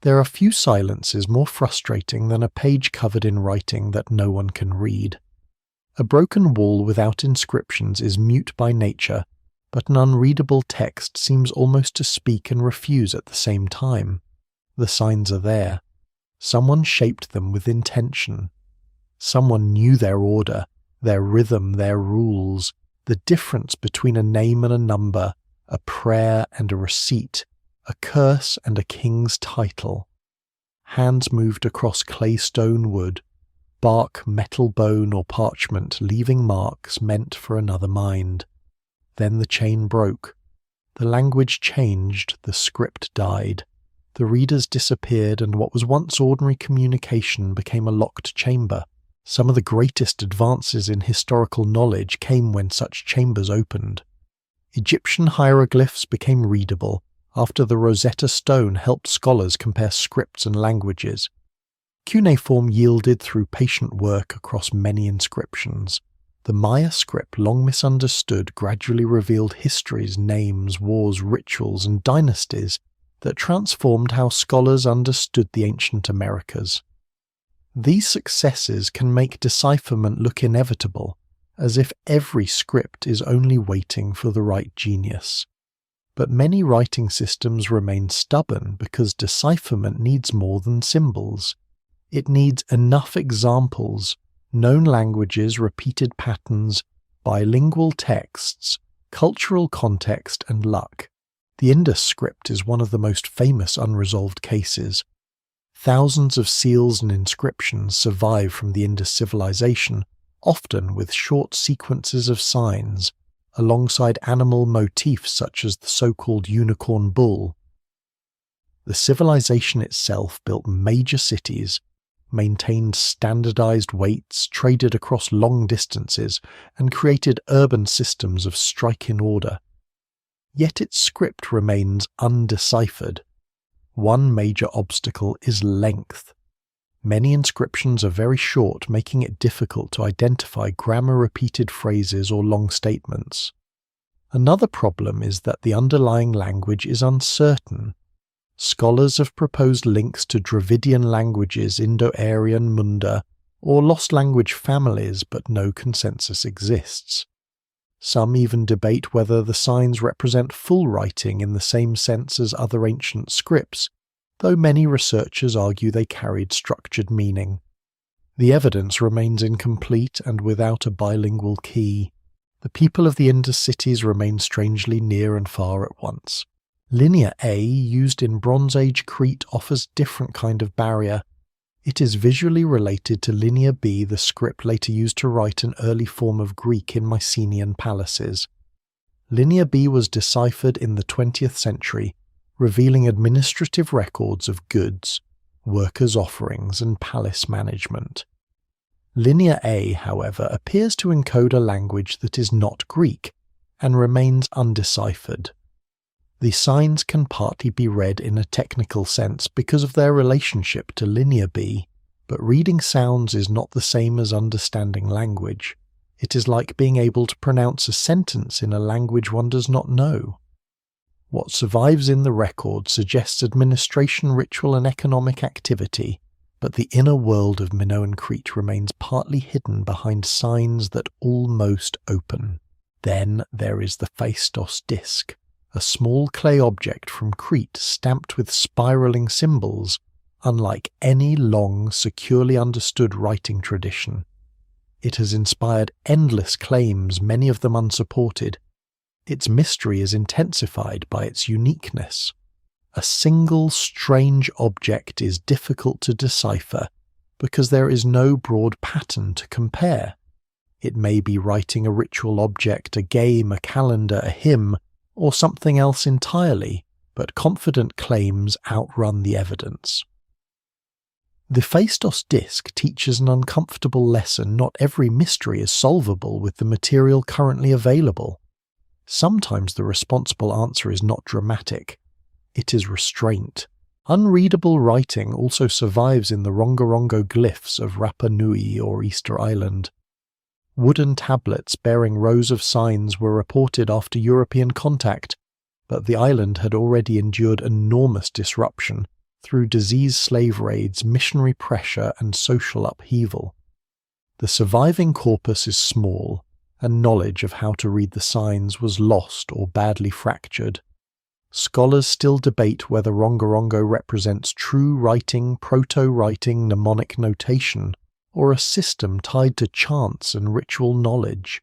There are few silences more frustrating than a page covered in writing that no one can read. A broken wall without inscriptions is mute by nature, but an unreadable text seems almost to speak and refuse at the same time. The signs are there. Someone shaped them with intention. Someone knew their order, their rhythm, their rules, the difference between a name and a number, a prayer and a receipt, a curse and a king's title. Hands moved across clay stone wood, bark, metal bone or parchment, leaving marks meant for another mind. Then the chain broke. The language changed, the script died. The readers disappeared, and what was once ordinary communication became a locked chamber. Some of the greatest advances in historical knowledge came when such chambers opened. Egyptian hieroglyphs became readable after the Rosetta Stone helped scholars compare scripts and languages. Cuneiform yielded through patient work across many inscriptions. The Maya script, long misunderstood, gradually revealed histories, names, wars, rituals, and dynasties that transformed how scholars understood the ancient Americas. These successes can make decipherment look inevitable, as if every script is only waiting for the right genius. But many writing systems remain stubborn because decipherment needs more than symbols. It needs enough examples, known languages, repeated patterns, bilingual texts, cultural context, and luck. The Indus script is one of the most famous unresolved cases. Thousands of seals and inscriptions survive from the Indus civilization, often with short sequences of signs, alongside animal motifs such as the so-called unicorn bull. The civilization itself built major cities, maintained standardized weights, traded across long distances, and created urban systems of striking order. Yet its script remains undeciphered. One major obstacle is length. Many inscriptions are very short, making it difficult to identify grammar-repeated phrases or long statements. Another problem is that the underlying language is uncertain. Scholars have proposed links to Dravidian languages, Indo-Aryan, Munda, or lost language families, but no consensus exists. Some even debate whether the signs represent full writing in the same sense as other ancient scripts, though many researchers argue they carried structured meaning. The evidence remains incomplete and without a bilingual key. The people of the Indus cities remain strangely near and far at once. Linear A, used in Bronze Age Crete, offers different kind of barrier. It is visually related to Linear B, the script later used to write an early form of Greek in Mycenaean palaces. Linear B was deciphered in the 20th century, revealing administrative records of goods, workers' offerings, and palace management. Linear A, however, appears to encode a language that is not Greek, and remains undeciphered. The signs can partly be read in a technical sense because of their relationship to Linear B, but reading sounds is not the same as understanding language. It is like being able to pronounce a sentence in a language one does not know. What survives in the record suggests administration, ritual, and economic activity, but the inner world of Minoan Crete remains partly hidden behind signs that almost open. Then there is the Phaistos disc, a small clay object from Crete stamped with spiraling symbols, unlike any long, securely understood writing tradition. It has inspired endless claims, many of them unsupported. Its mystery is intensified by its uniqueness. A single strange object is difficult to decipher because there is no broad pattern to compare. It may be writing a ritual object, a game, a calendar, a hymn, or something else entirely, but confident claims outrun the evidence. The Phaistos disc teaches an uncomfortable lesson: not every mystery is solvable with the material currently available. Sometimes the responsible answer is not dramatic. It is restraint. Unreadable writing also survives in the Rongorongo glyphs of Rapa Nui or Easter Island. Wooden tablets bearing rows of signs were reported after European contact, but the island had already endured enormous disruption through disease, slave raids, missionary pressure, and social upheaval. The surviving corpus is small, and knowledge of how to read the signs was lost or badly fractured. Scholars still debate whether Rongorongo represents true writing, proto-writing, mnemonic notation, or a system tied to chants and ritual knowledge.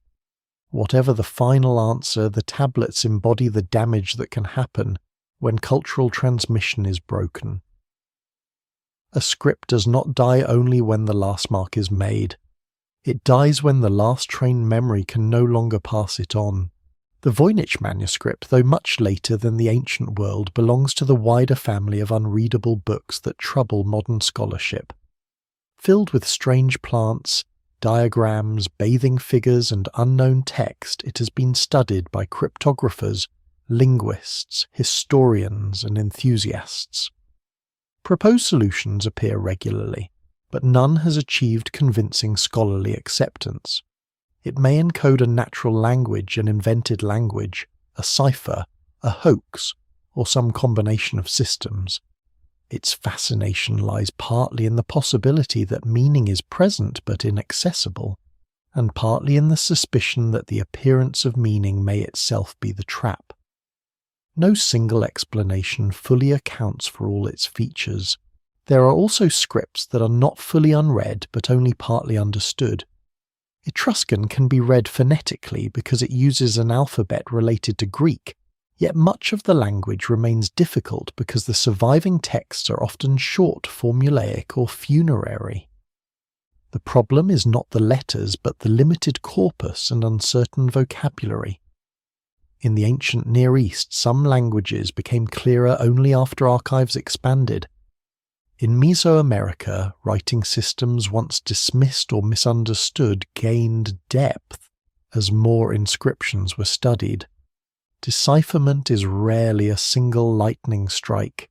Whatever the final answer, the tablets embody the damage that can happen when cultural transmission is broken. A script does not die only when the last mark is made. It dies when the last trained memory can no longer pass it on. The Voynich manuscript, though much later than the ancient world, belongs to the wider family of unreadable books that trouble modern scholarship. Filled with strange plants, diagrams, bathing figures, and unknown text, it has been studied by cryptographers, linguists, historians, and enthusiasts. Proposed solutions appear regularly, but none has achieved convincing scholarly acceptance. It may encode a natural language, an invented language, a cipher, a hoax, or some combination of systems. Its fascination lies partly in the possibility that meaning is present but inaccessible, and partly in the suspicion that the appearance of meaning may itself be the trap. No single explanation fully accounts for all its features. There are also scripts that are not fully unread but only partly understood. Etruscan can be read phonetically because it uses an alphabet related to Greek, yet much of the language remains difficult because the surviving texts are often short, formulaic, or funerary. The problem is not the letters but the limited corpus and uncertain vocabulary. In the ancient Near East, some languages became clearer only after archives expanded. In Mesoamerica, writing systems once dismissed or misunderstood gained depth as more inscriptions were studied. Decipherment is rarely a single lightning strike.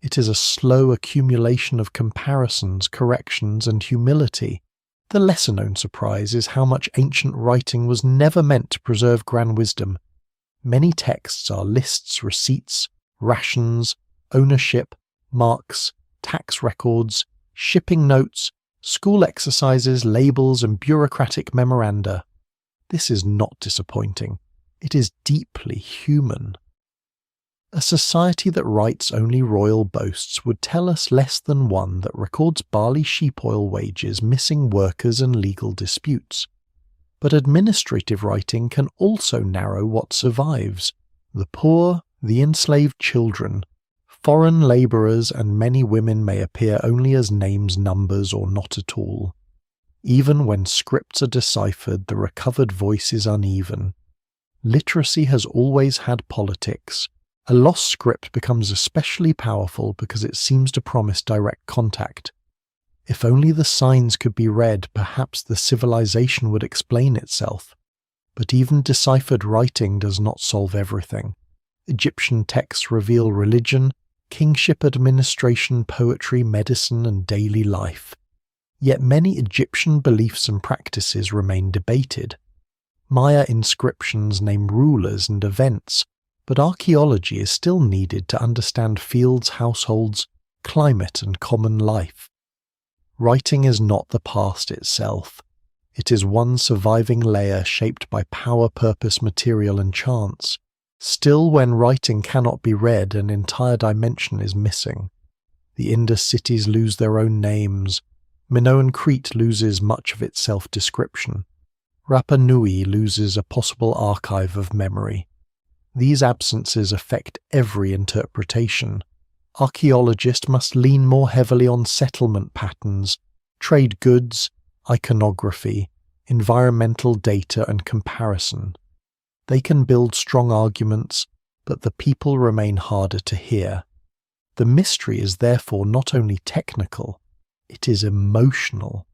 It is a slow accumulation of comparisons, corrections, and humility. The lesser-known surprise is how much ancient writing was never meant to preserve grand wisdom. Many texts are lists, receipts, rations, ownership, marks, tax records, shipping notes, school exercises, labels, and bureaucratic memoranda. This is not disappointing. It is deeply human. A society that writes only royal boasts would tell us less than one that records barley sheep oil wages, missing workers, and legal disputes. But administrative writing can also narrow what survives. The poor, the enslaved children, foreign labourers, and many women may appear only as names, numbers, or not at all. Even when scripts are deciphered, the recovered voice is uneven. Literacy has always had politics. A lost script becomes especially powerful because it seems to promise direct contact. If only the signs could be read, perhaps the civilization would explain itself. But even deciphered writing does not solve everything. Egyptian texts reveal religion, kingship, administration, poetry, medicine, and daily life. Yet many Egyptian beliefs and practices remain debated. Maya inscriptions name rulers and events, but archaeology is still needed to understand fields, households, climate, and common life. Writing is not the past itself. It is one surviving layer shaped by power, purpose, material, and chance. Still, when writing cannot be read, an entire dimension is missing. The Indus cities lose their own names. Minoan Crete loses much of its self-description. Rapa Nui loses a possible archive of memory. These absences affect every interpretation. Archaeologists must lean more heavily on settlement patterns, trade goods, iconography, environmental data, and comparison. They can build strong arguments, but the people remain harder to hear. The mystery is therefore not only technical, it is emotional.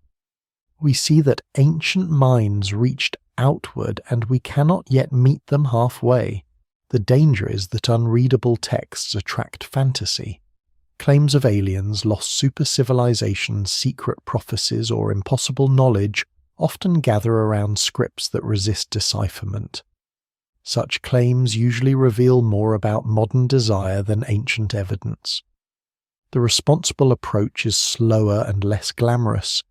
We see that ancient minds reached outward and we cannot yet meet them halfway. The danger is that unreadable texts attract fantasy. Claims of aliens, lost super-civilizations, secret prophecies, or impossible knowledge often gather around scripts that resist decipherment. Such claims usually reveal more about modern desire than ancient evidence. The responsible approach is slower and less glamorous.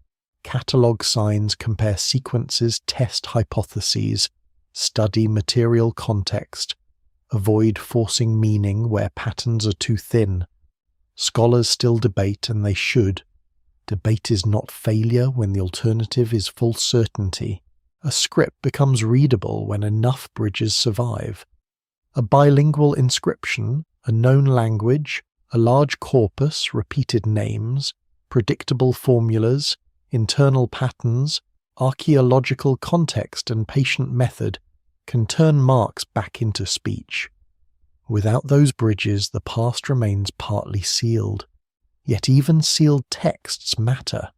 Catalogue signs compare sequences, test hypotheses, study material context, avoid forcing meaning where patterns are too thin. Scholars still debate, and they should. Debate is not failure when the alternative is false certainty. A script becomes readable when enough bridges survive. A bilingual inscription, a known language, a large corpus, repeated names, predictable formulas, internal patterns, archaeological context and patient method can turn marks back into speech. Without those bridges, the past remains partly sealed. Yet even sealed texts matter.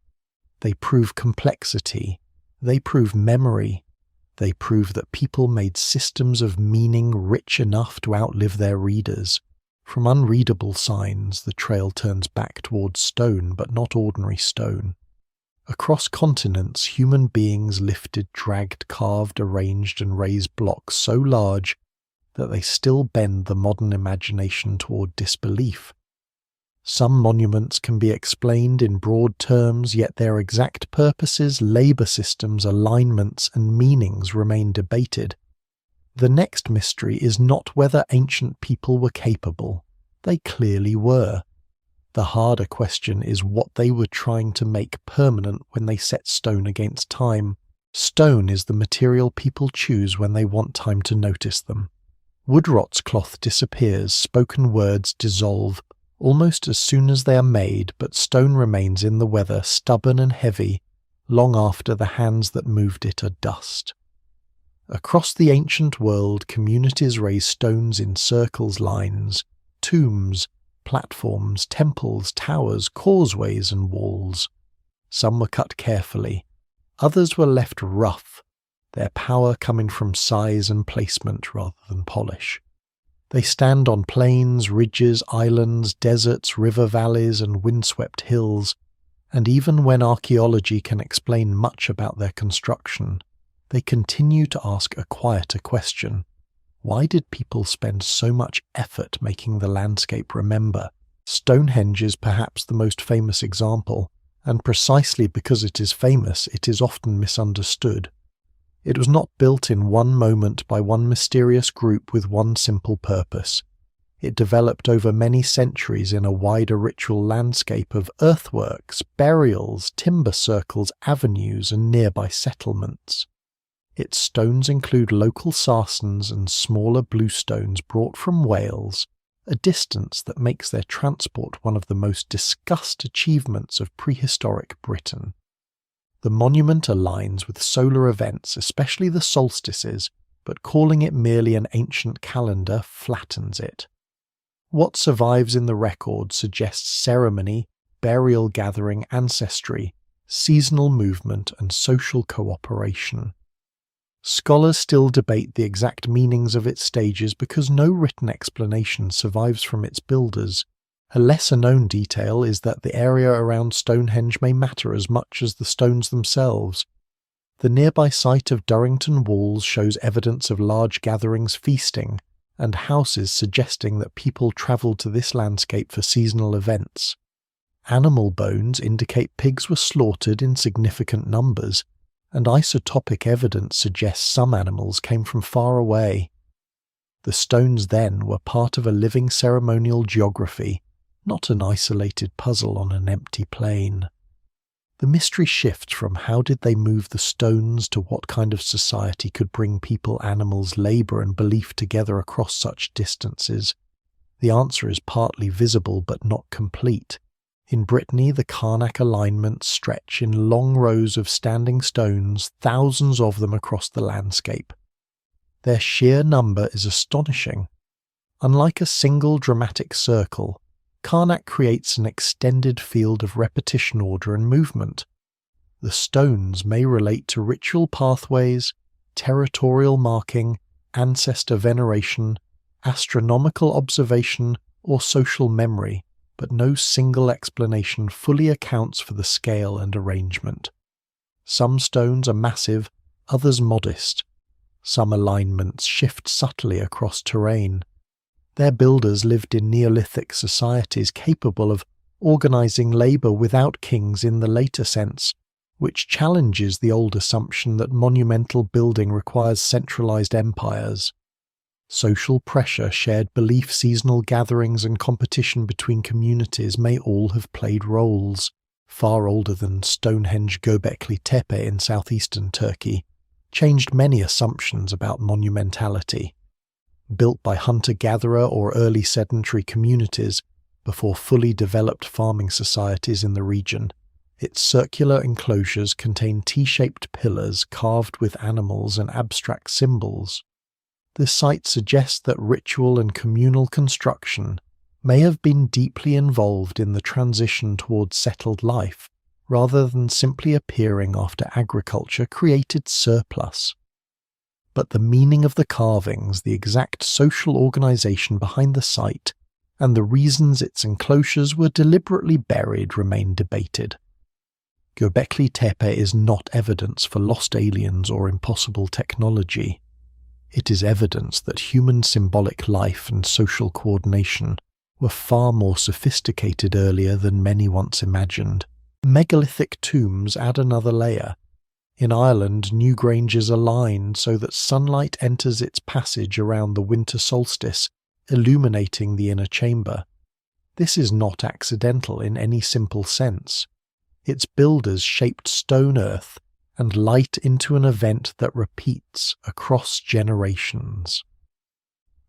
They prove complexity. They prove memory. They prove that people made systems of meaning rich enough to outlive their readers. From unreadable signs, the trail turns back towards stone, but not ordinary stone. Across continents, human beings lifted, dragged, carved, arranged, and raised blocks so large that they still bend the modern imagination toward disbelief. Some monuments can be explained in broad terms, yet their exact purposes, labour systems, alignments, and meanings remain debated. The next mystery is not whether ancient people were capable. They clearly were. The harder question is what they were trying to make permanent when they set stone against time. Stone is the material people choose when they want time to notice them. Wood rots, cloth disappears, spoken words dissolve almost as soon as they are made, but stone remains in the weather, stubborn and heavy, long after the hands that moved it are dust. Across the ancient world, communities raise stones in circles, lines, tombs, platforms, temples, towers, causeways, and walls. Some were cut carefully. Others were left rough, their power coming from size and placement rather than polish. They stand on plains, ridges, islands, deserts, river valleys, and windswept hills, and even when archaeology can explain much about their construction, they continue to ask a quieter question. Why did people spend so much effort making the landscape remember? Stonehenge is perhaps the most famous example, and precisely because it is famous, it is often misunderstood. It was not built in one moment by one mysterious group with one simple purpose. It developed over many centuries in a wider ritual landscape of earthworks, burials, timber circles, avenues, and nearby settlements. Its stones include local sarsens and smaller bluestones brought from Wales, a distance that makes their transport one of the most discussed achievements of prehistoric Britain. The monument aligns with solar events, especially the solstices, but calling it merely an ancient calendar flattens it. What survives in the record suggests ceremony, burial gathering, ancestry, seasonal movement, and social cooperation. Scholars still debate the exact meanings of its stages because no written explanation survives from its builders. A lesser-known detail is that the area around Stonehenge may matter as much as the stones themselves. The nearby site of Durrington Walls shows evidence of large gatherings feasting, and houses suggesting that people travelled to this landscape for seasonal events. Animal bones indicate pigs were slaughtered in significant numbers, and isotopic evidence suggests some animals came from far away. The stones then were part of a living ceremonial geography, not an isolated puzzle on an empty plain. The mystery shifts from how did they move the stones to what kind of society could bring people, animals, labour and belief together across such distances. The answer is partly visible but not complete. In Brittany, the Karnak alignments stretch in long rows of standing stones, thousands of them across the landscape. Their sheer number is astonishing. Unlike a single dramatic circle, Karnak creates an extended field of repetition, order and movement. The stones may relate to ritual pathways, territorial marking, ancestor veneration, astronomical observation, or social memory, but no single explanation fully accounts for the scale and arrangement. Some stones are massive, others modest. Some alignments shift subtly across terrain. Their builders lived in Neolithic societies capable of organising labour without kings in the later sense, which challenges the old assumption that monumental building requires centralised empires. Social pressure, shared belief, seasonal gatherings and competition between communities may all have played roles. Far older than Stonehenge Göbekli Tepe in southeastern Turkey, changed many assumptions about monumentality. Built by hunter-gatherer or early sedentary communities, Before fully developed farming societies in the region, its circular enclosures contain T-shaped pillars carved with animals and abstract symbols. The site suggests that ritual and communal construction may have been deeply involved in the transition towards settled life, rather than simply appearing after agriculture created surplus. But the meaning of the carvings, the exact social organization behind the site, and the reasons its enclosures were deliberately buried remain debated. Göbekli Tepe is not evidence for lost aliens or impossible technology. It is evidence that human symbolic life and social coordination were far more sophisticated earlier than many once imagined. Megalithic tombs add another layer. In Ireland, Newgrange is aligned so that sunlight enters its passage around the winter solstice, illuminating the inner chamber. This is not accidental in any simple sense. Its builders shaped stone earth and light into an event that repeats across generations.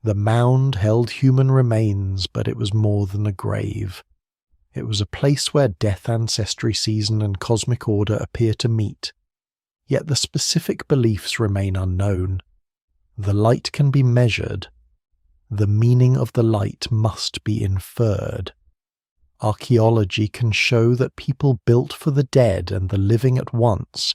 The mound held human remains, but it was more than a grave. It was a place where death, ancestry, season, and cosmic order appear to meet. Yet the specific beliefs remain unknown. The light can be measured. The meaning of the light must be inferred. Archaeology can show that people built for the dead and the living at once,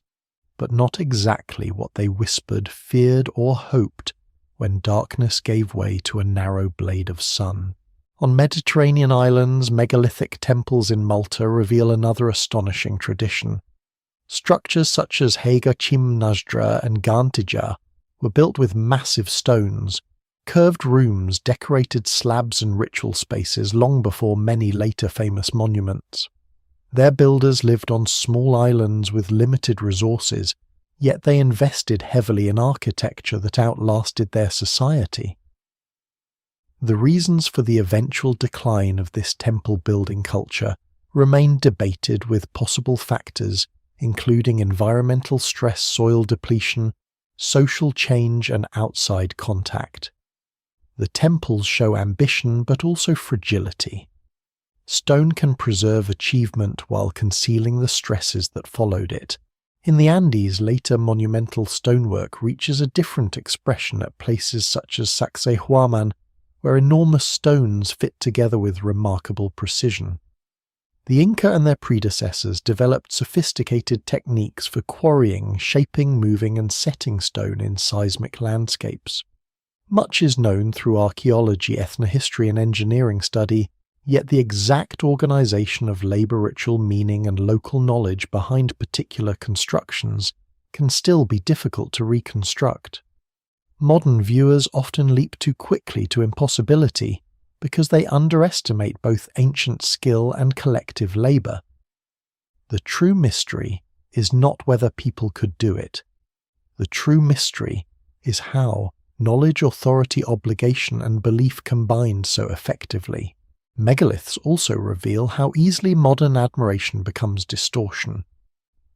but not exactly what they whispered, feared, or hoped when darkness gave way to a narrow blade of sun. On Mediterranean islands, megalithic temples in Malta reveal another astonishing tradition. Structures such as Haga Chimnajdra and Gantija were built with massive stones, curved rooms, decorated slabs and ritual spaces long before many later famous monuments. Their builders lived on small islands with limited resources, yet they invested heavily in architecture that outlasted their society. The reasons for the eventual decline of this temple-building culture remain debated, with possible factors including environmental stress, soil depletion, social change, and outside contact. The temples show ambition but also fragility. Stone can preserve achievement while concealing the stresses that followed it. In the Andes, later monumental stonework reaches a different expression at places such as Sacsayhuaman, where enormous stones fit together with remarkable precision. The Inca and their predecessors developed sophisticated techniques for quarrying, shaping, moving, and setting stone in seismic landscapes. Much is known through archaeology, ethnohistory, and engineering study, yet the exact organization of labor, ritual, meaning, and local knowledge behind particular constructions can still be difficult to reconstruct. Modern viewers often leap too quickly to impossibility because they underestimate both ancient skill and collective labor. The true mystery is not whether people could do it. The true mystery is how knowledge, authority, obligation, and belief combined so effectively. Megaliths also reveal how easily modern admiration becomes distortion.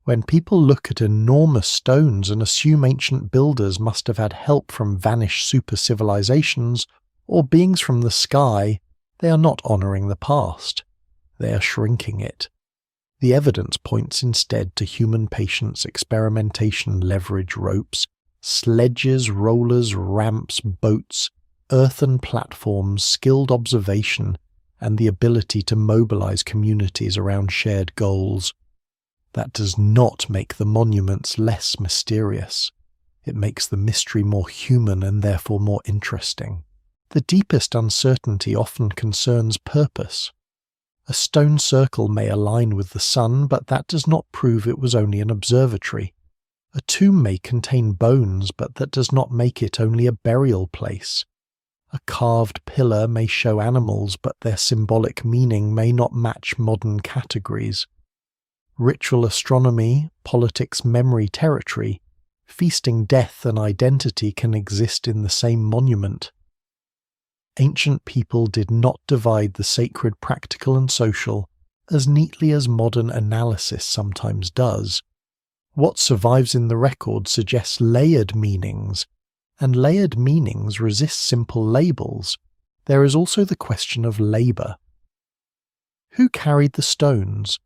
When people look at enormous stones and assume ancient builders must have had help from vanished super-civilizations or beings from the sky, they are not honoring the past. They are shrinking it. The evidence points instead to human patience, experimentation, leverage, ropes, sledges, rollers, ramps, boats, earthen platforms, skilled observation, and the ability to mobilize communities around shared goals. That does not make the monuments less mysterious. It makes the mystery more human and therefore more interesting. The deepest uncertainty often concerns purpose. A stone circle may align with the sun, but that does not prove it was only an observatory. A tomb may contain bones, but that does not make it only a burial place. A carved pillar may show animals, but their symbolic meaning may not match modern categories. Ritual astronomy, politics, memory, territory, feasting, death, and identity can exist in the same monument. Ancient people did not divide the sacred, practical, and social as neatly as modern analysis sometimes does. What survives in the record suggests layered meanings, and layered meanings resist simple labels. There is also the question of labor. Who carried the stones?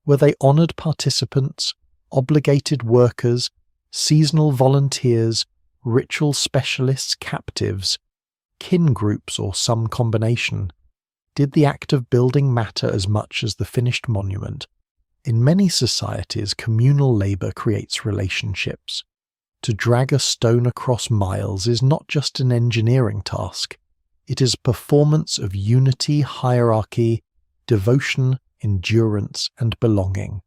Were they honoured participants, obligated workers, seasonal volunteers, ritual specialists, captives, kin groups, or some combination? Did the act of building matter as much as the finished monument? In many societies, communal labour creates relationships. To drag a stone across miles is not just an engineering task. It is a performance of unity, hierarchy, devotion, endurance, and belonging.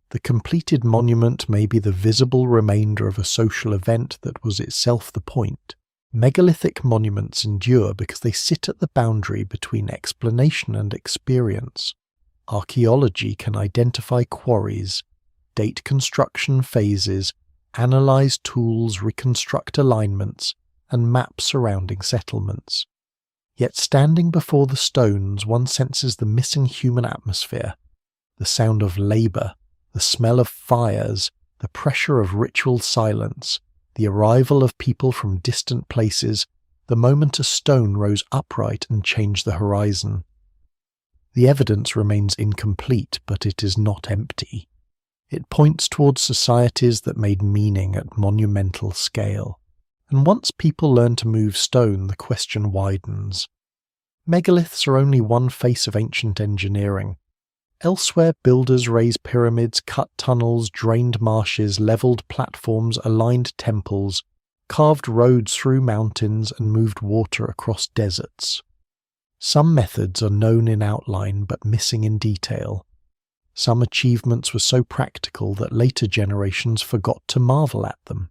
The completed monument may be the visible remainder of a social event that was itself the point. Megalithic monuments endure because they sit at the boundary between explanation and experience. Archaeology can identify quarries, date construction phases, analyze tools, reconstruct alignments, and map surrounding settlements. Yet standing before the stones, one senses the missing human atmosphere, the sound of labour, the smell of fires, the pressure of ritual silence, the arrival of people from distant places, the moment a stone rose upright and changed the horizon. The evidence remains incomplete, but it is not empty. It points towards societies that made meaning at monumental scale. And once people learn to move stone, the question widens. Megaliths are only one face of ancient engineering. Elsewhere, builders raised pyramids, cut tunnels, drained marshes, levelled platforms, aligned temples, carved roads through mountains, and moved water across deserts. Some methods are known in outline but missing in detail. Some achievements were so practical that later generations forgot to marvel at them.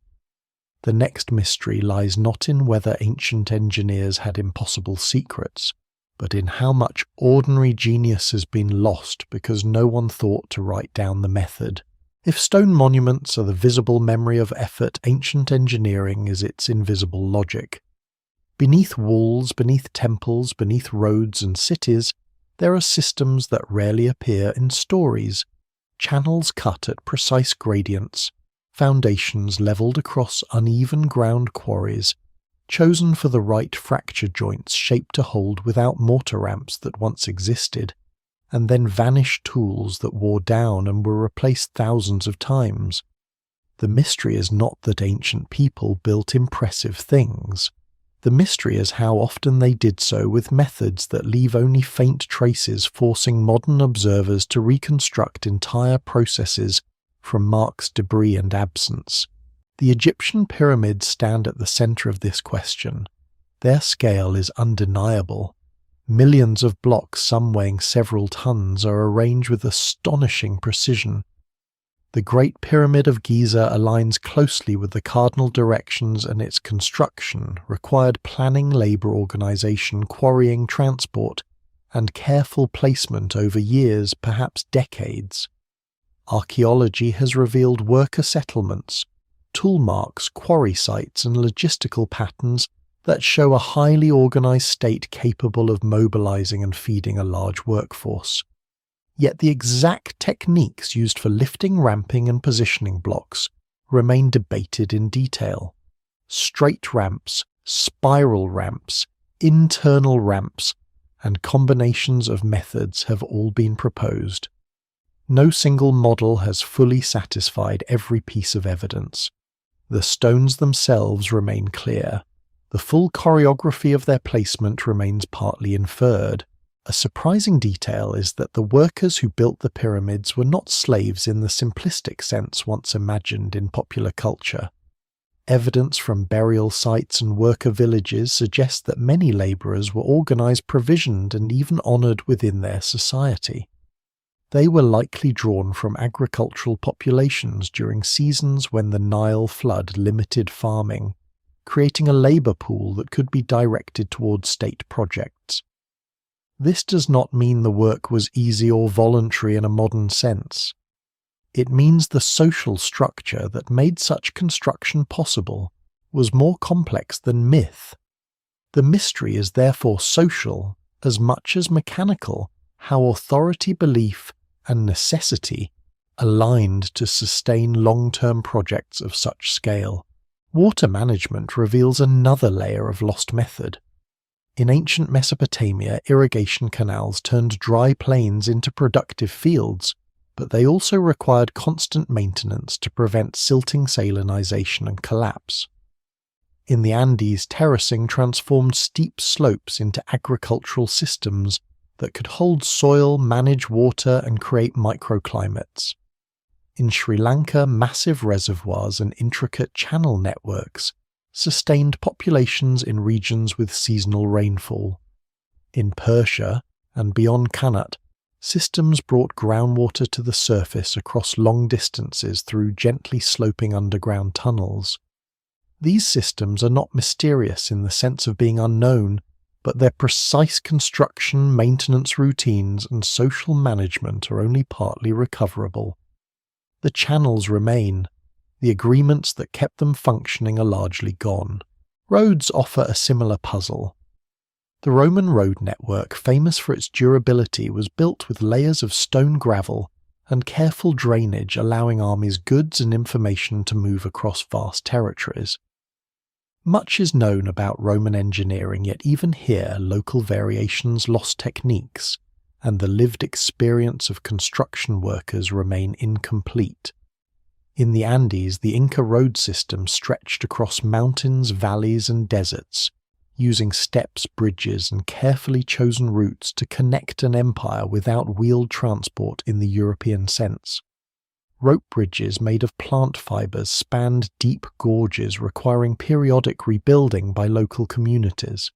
The next mystery lies not in whether ancient engineers had impossible secrets, but in how much ordinary genius has been lost because no one thought to write down the method. If stone monuments are the visible memory of effort, ancient engineering is its invisible logic. Beneath walls, beneath temples, beneath roads and cities, there are systems that rarely appear in stories, channels cut at precise gradients, foundations levelled across uneven ground quarries, chosen for the right fracture joints shaped to hold without mortar ramps that once existed, and then vanished tools that wore down and were replaced thousands of times. The mystery is not that ancient people built impressive things. The mystery is how often they did so with methods that leave only faint traces, forcing modern observers to reconstruct entire processes from marks, debris, and absence. The Egyptian pyramids stand at the center of this question. Their scale is undeniable. Millions of blocks, some weighing several tons, are arranged with astonishing precision. The Great Pyramid of Giza aligns closely with the cardinal directions, and its construction required planning, labor organization, quarrying, transport, and careful placement over years, perhaps decades. Archaeology has revealed worker settlements, tool marks, quarry sites, and logistical patterns that show a highly organized state capable of mobilizing and feeding a large workforce. Yet the exact techniques used for lifting, ramping, and positioning blocks remain debated in detail. Straight ramps, spiral ramps, internal ramps, and combinations of methods have all been proposed. No single model has fully satisfied every piece of evidence. The stones themselves remain clear. The full choreography of their placement remains partly inferred. A surprising detail is that the workers who built the pyramids were not slaves in the simplistic sense once imagined in popular culture. Evidence from burial sites and worker villages suggests that many labourers were organised, provisioned, and even honoured within their society. They were likely drawn from agricultural populations during seasons when the Nile flood limited farming, creating a labour pool that could be directed towards state projects. This does not mean the work was easy or voluntary in a modern sense. It means the social structure that made such construction possible was more complex than myth. The mystery is therefore social as much as mechanical, how authority, belief, and necessity aligned to sustain long-term projects of such scale. Water management reveals another layer of lost method. In ancient Mesopotamia, irrigation canals turned dry plains into productive fields, but they also required constant maintenance to prevent silting salinization and collapse. In the Andes, terracing transformed steep slopes into agricultural systems that could hold soil, manage water, and create microclimates. In Sri Lanka, massive reservoirs and intricate channel networks sustained populations in regions with seasonal rainfall. In Persia, and beyond Kannat, systems brought groundwater to the surface across long distances through gently sloping underground tunnels. These systems are not mysterious in the sense of being unknown, but their precise construction, maintenance routines, and social management are only partly recoverable. The channels remain. The agreements that kept them functioning are largely gone. Roads offer a similar puzzle. The Roman road network, famous for its durability, was built with layers of stone gravel and careful drainage, allowing armies goods and information to move across vast territories. Much is known about Roman engineering, yet even here local variations lost techniques, and the lived experience of construction workers remain incomplete. In the Andes, the Inca road system stretched across mountains, valleys, and deserts, using steps, bridges, and carefully chosen routes to connect an empire without wheeled transport in the European sense. Rope bridges made of plant fibers spanned deep gorges requiring periodic rebuilding by local communities.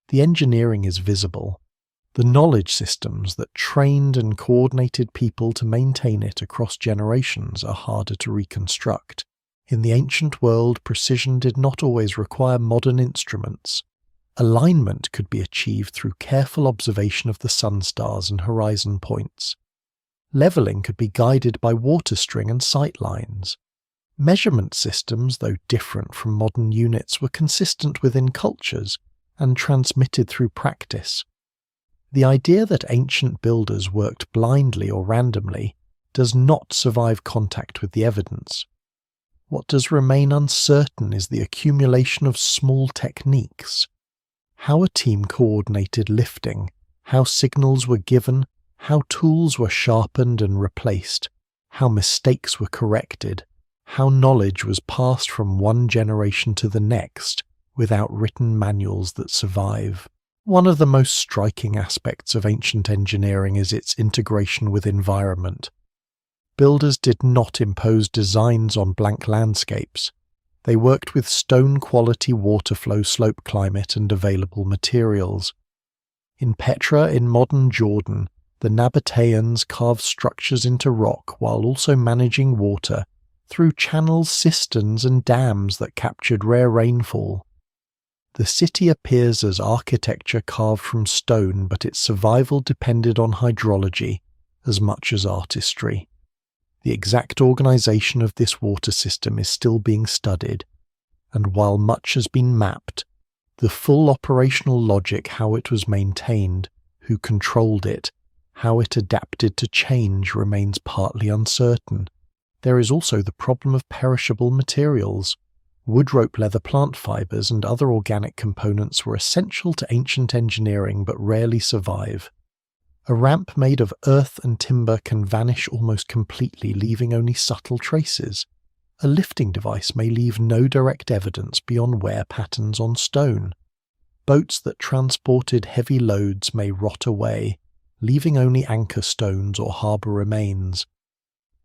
The engineering is visible. The knowledge systems that trained and coordinated people to maintain it across generations are harder to reconstruct. In the ancient world, precision did not always require modern instruments. Alignment could be achieved through careful observation of the sun stars and horizon points. Leveling could be guided by water string and sight lines. Measurement systems, though different from modern units, were consistent within cultures and transmitted through practice. The idea that ancient builders worked blindly or randomly does not survive contact with the evidence. What does remain uncertain is the accumulation of small techniques. How a team coordinated lifting, how signals were given, how tools were sharpened and replaced, how mistakes were corrected, how knowledge was passed from one generation to the next without written manuals that survive. One of the most striking aspects of ancient engineering is its integration with environment. Builders did not impose designs on blank landscapes. They worked with stone-quality water flow, slope climate, and available materials. In Petra, in modern Jordan, the Nabateans carved structures into rock while also managing water through channels, cisterns, and dams that captured rare rainfall. The city appears as architecture carved from stone, but its survival depended on hydrology as much as artistry. The exact organization of this water system is still being studied, and while much has been mapped, the full operational logic, how it was maintained, who controlled it, how it adapted to change, remains partly uncertain. There is also the problem of perishable materials. Wood, rope, leather, plant fibers, and other organic components were essential to ancient engineering but rarely survive. A ramp made of earth and timber can vanish almost completely, leaving only subtle traces. A lifting device may leave no direct evidence beyond wear patterns on stone. Boats that transported heavy loads may rot away, leaving only anchor stones or harbour remains.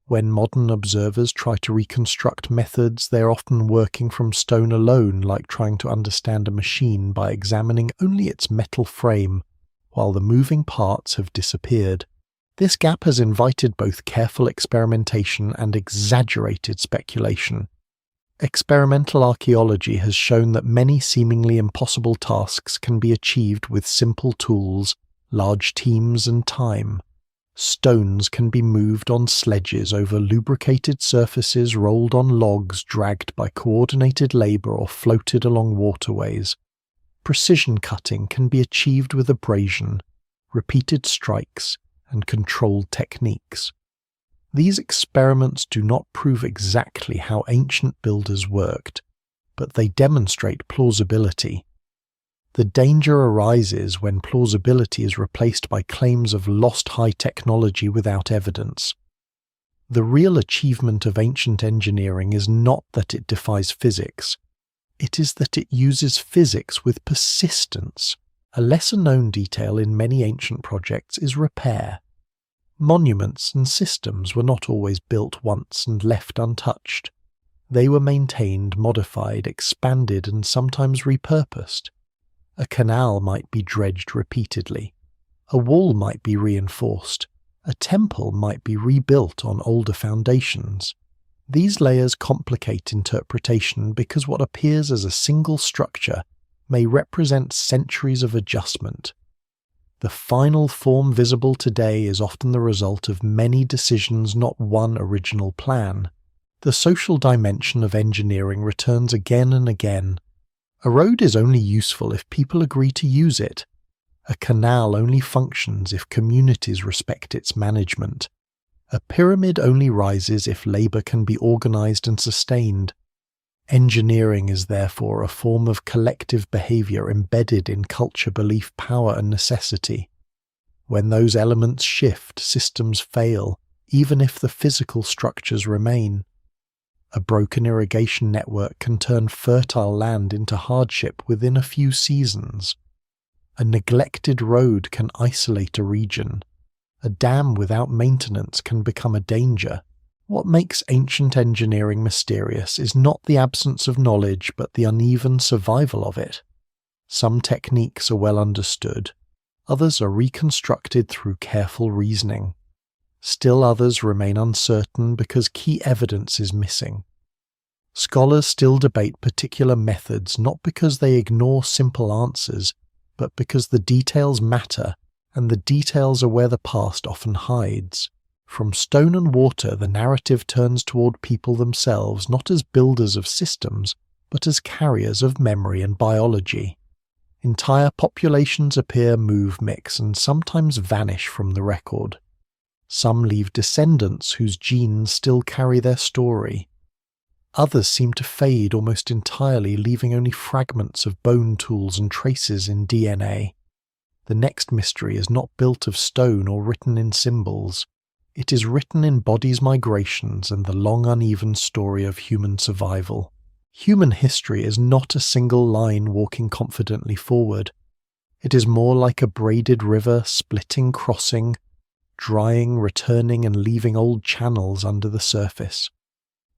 When modern observers try to reconstruct methods, they are often working from stone alone, like trying to understand a machine by examining only its metal frame, while the moving parts have disappeared. This gap has invited both careful experimentation and exaggerated speculation. Experimental archaeology has shown that many seemingly impossible tasks can be achieved with simple tools, large teams, and time. Stones can be moved on sledges over lubricated surfaces, rolled on logs, dragged by coordinated labour, or floated along waterways. Precision cutting can be achieved with abrasion, repeated strikes, and controlled techniques. These experiments do not prove exactly how ancient builders worked, but they demonstrate plausibility. The danger arises when plausibility is replaced by claims of lost high technology without evidence. The real achievement of ancient engineering is not that it defies physics. It is that it uses physics with persistence. A lesser-known detail in many ancient projects is repair. Monuments and systems were not always built once and left untouched. They were maintained, modified, expanded, and sometimes repurposed. A canal might be dredged repeatedly. A wall might be reinforced. A temple might be rebuilt on older foundations. These layers complicate interpretation because what appears as a single structure may represent centuries of adjustment. The final form visible today is often the result of many decisions, not one original plan. The social dimension of engineering returns again and again. A road is only useful if people agree to use it. A canal only functions if communities respect its management. A pyramid only rises if labor can be organized and sustained. Engineering is therefore a form of collective behavior embedded in culture, belief, power, and necessity. When those elements shift, systems fail, even if the physical structures remain. A broken irrigation network can turn fertile land into hardship within a few seasons. A neglected road can isolate a region. A dam without maintenance can become a danger. What makes ancient engineering mysterious is not the absence of knowledge, but the uneven survival of it. Some techniques are well understood. Others are reconstructed through careful reasoning. Still others remain uncertain because key evidence is missing. Scholars still debate particular methods not because they ignore simple answers, but because the details matter, and the details are where the past often hides. From stone and water, the narrative turns toward people themselves, not as builders of systems, but as carriers of memory and biology. Entire populations appear, move, mix, and sometimes vanish from the record. Some leave descendants whose genes still carry their story. Others seem to fade almost entirely, leaving only fragments of bone tools and traces in DNA. The next mystery is not built of stone or written in symbols. It is written in bodies' migrations and the long uneven story of human survival. Human history is not a single line walking confidently forward. It is more like a braided river, splitting, crossing, drying, returning, and leaving old channels under the surface.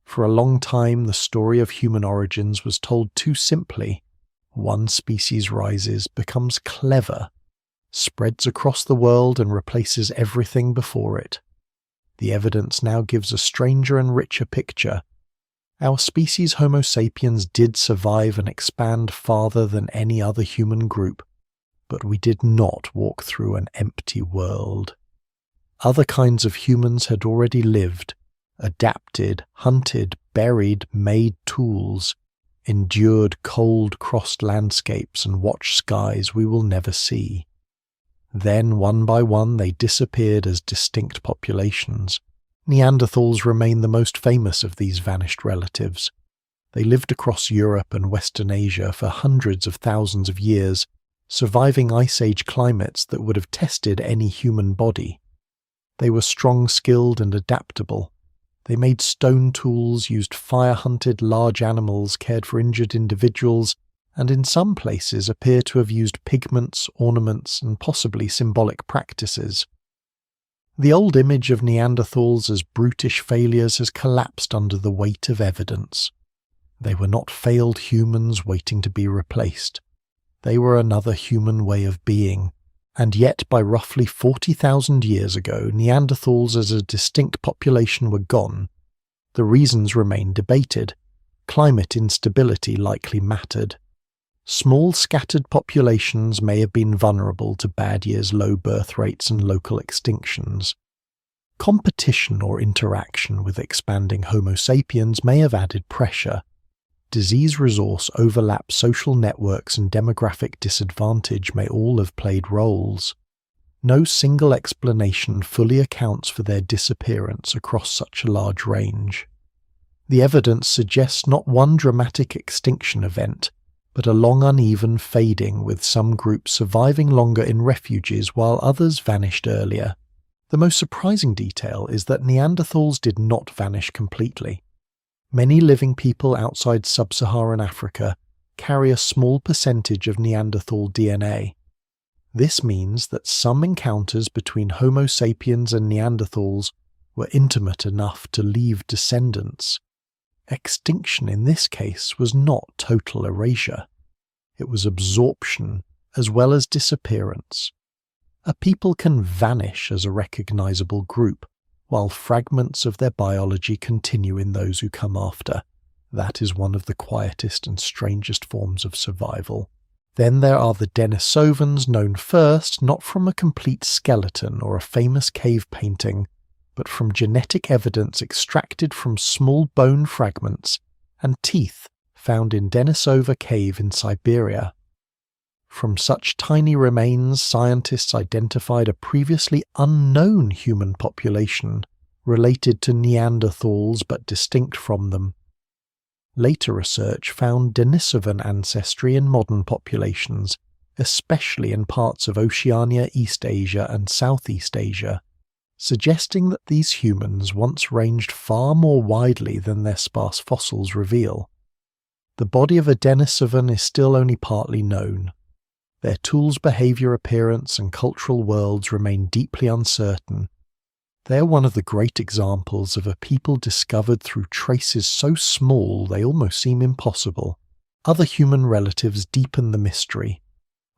For a long time, the story of human origins was told too simply. One species rises, becomes clever, spreads across the world, and replaces everything before it. The evidence now gives a stranger and richer picture. Our species, Homo sapiens, did survive and expand farther than any other human group, but we did not walk through an empty world. Other kinds of humans had already lived, adapted, hunted, buried, made tools, endured cold, crossed landscapes and watched skies we will never see. Then, one by one, they disappeared as distinct populations. Neanderthals remain the most famous of these vanished relatives. They lived across Europe and Western Asia for hundreds of thousands of years, surviving Ice Age climates that would have tested any human body. They were strong, skilled, and adaptable. They made stone tools, used fire-hunted large animals, cared for injured individuals, and in some places appear to have used pigments, ornaments, and possibly symbolic practices. The old image of Neanderthals as brutish failures has collapsed under the weight of evidence. They were not failed humans waiting to be replaced. They were another human way of being. And yet, by roughly 40,000 years ago, Neanderthals as a distinct population were gone. The reasons remain debated. Climate instability likely mattered. Small scattered populations may have been vulnerable to bad years, low birth rates, and local extinctions. Competition or interaction with expanding Homo sapiens may have added pressure. Disease resource overlap, social networks, and demographic disadvantage may all have played roles. No single explanation fully accounts for their disappearance across such a large range. The evidence suggests not one dramatic extinction event, but a long uneven fading, with some groups surviving longer in refuges while others vanished earlier. The most surprising detail is that Neanderthals did not vanish completely. Many living people outside sub-Saharan Africa carry a small percentage of Neanderthal DNA. This means that some encounters between Homo sapiens and Neanderthals were intimate enough to leave descendants. Extinction in this case was not total erasure. It was absorption as well as disappearance. A people can vanish as a recognizable group, while fragments of their biology continue in those who come after. That is one of the quietest and strangest forms of survival. Then there are the Denisovans, known first not from a complete skeleton or a famous cave painting, but from genetic evidence extracted from small bone fragments and teeth found in Denisova Cave in Siberia. From such tiny remains, scientists identified a previously unknown human population related to Neanderthals but distinct from them. Later research found Denisovan ancestry in modern populations, especially in parts of Oceania, East Asia and Southeast Asia, suggesting that these humans once ranged far more widely than their sparse fossils reveal. The body of a Denisovan is still only partly known. Their tools, behavior, appearance, and cultural worlds remain deeply uncertain. They are one of the great examples of a people discovered through traces so small they almost seem impossible. Other human relatives deepen the mystery.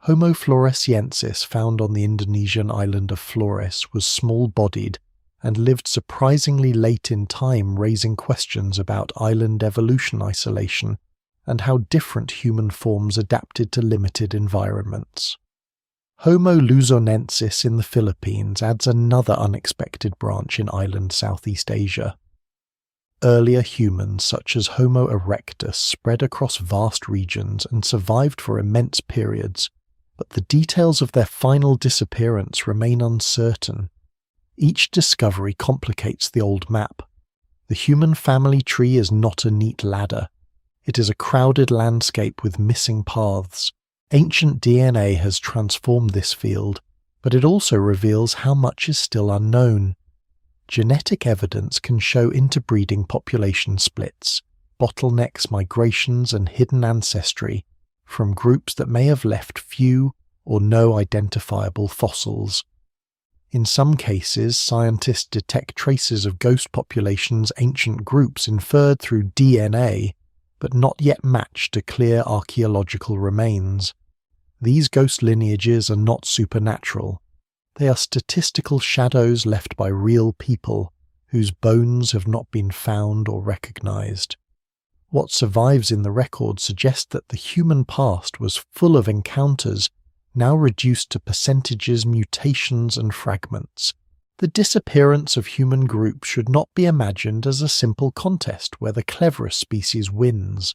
Homo floresiensis, found on the Indonesian island of Flores, was small-bodied and lived surprisingly late in time, raising questions about island evolution isolation and how different human forms adapted to limited environments. Homo luzonensis in the Philippines adds another unexpected branch in island Southeast Asia. Earlier humans such as Homo erectus spread across vast regions and survived for immense periods, but the details of their final disappearance remain uncertain. Each discovery complicates the old map. The human family tree is not a neat ladder. It is a crowded landscape with missing paths. Ancient DNA has transformed this field, but it also reveals how much is still unknown. Genetic evidence can show interbreeding population splits, bottlenecks, migrations, and hidden ancestry from groups that may have left few or no identifiable fossils. In some cases, scientists detect traces of ghost populations, ancient groups inferred through DNA, but not yet matched to clear archaeological remains. These ghost lineages are not supernatural. They are statistical shadows left by real people, whose bones have not been found or recognized. What survives in the record suggests that the human past was full of encounters, now reduced to percentages, mutations, and fragments. The disappearance of human groups should not be imagined as a simple contest where the cleverest species wins.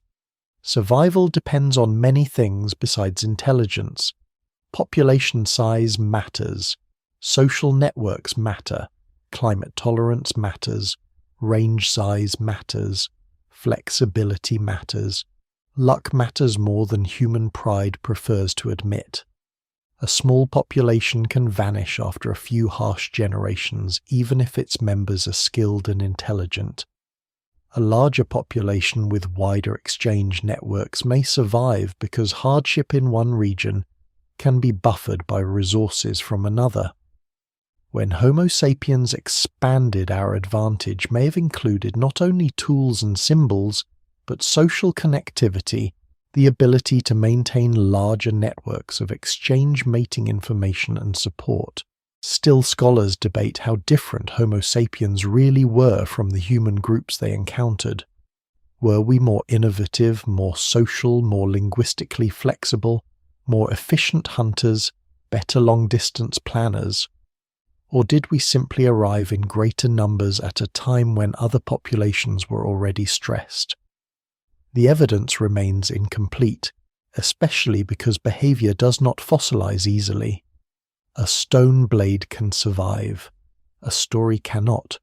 Survival depends on many things besides intelligence. Population size matters. Social networks matter. Climate tolerance matters. Range size matters. Flexibility matters. Luck matters more than human pride prefers to admit. A small population can vanish after a few harsh generations, even if its members are skilled and intelligent. A larger population with wider exchange networks may survive because hardship in one region can be buffered by resources from another. When Homo sapiens expanded, our advantage may have included not only tools and symbols, but social connectivity, the ability to maintain larger networks of exchange mating information and support. Still, scholars debate how different Homo sapiens really were from the human groups they encountered. Were we more innovative, more social, more linguistically flexible, more efficient hunters, better long-distance planners? Or did we simply arrive in greater numbers at a time when other populations were already stressed? The evidence remains incomplete, especially because behavior does not fossilize easily. A stone blade can survive. A story cannot.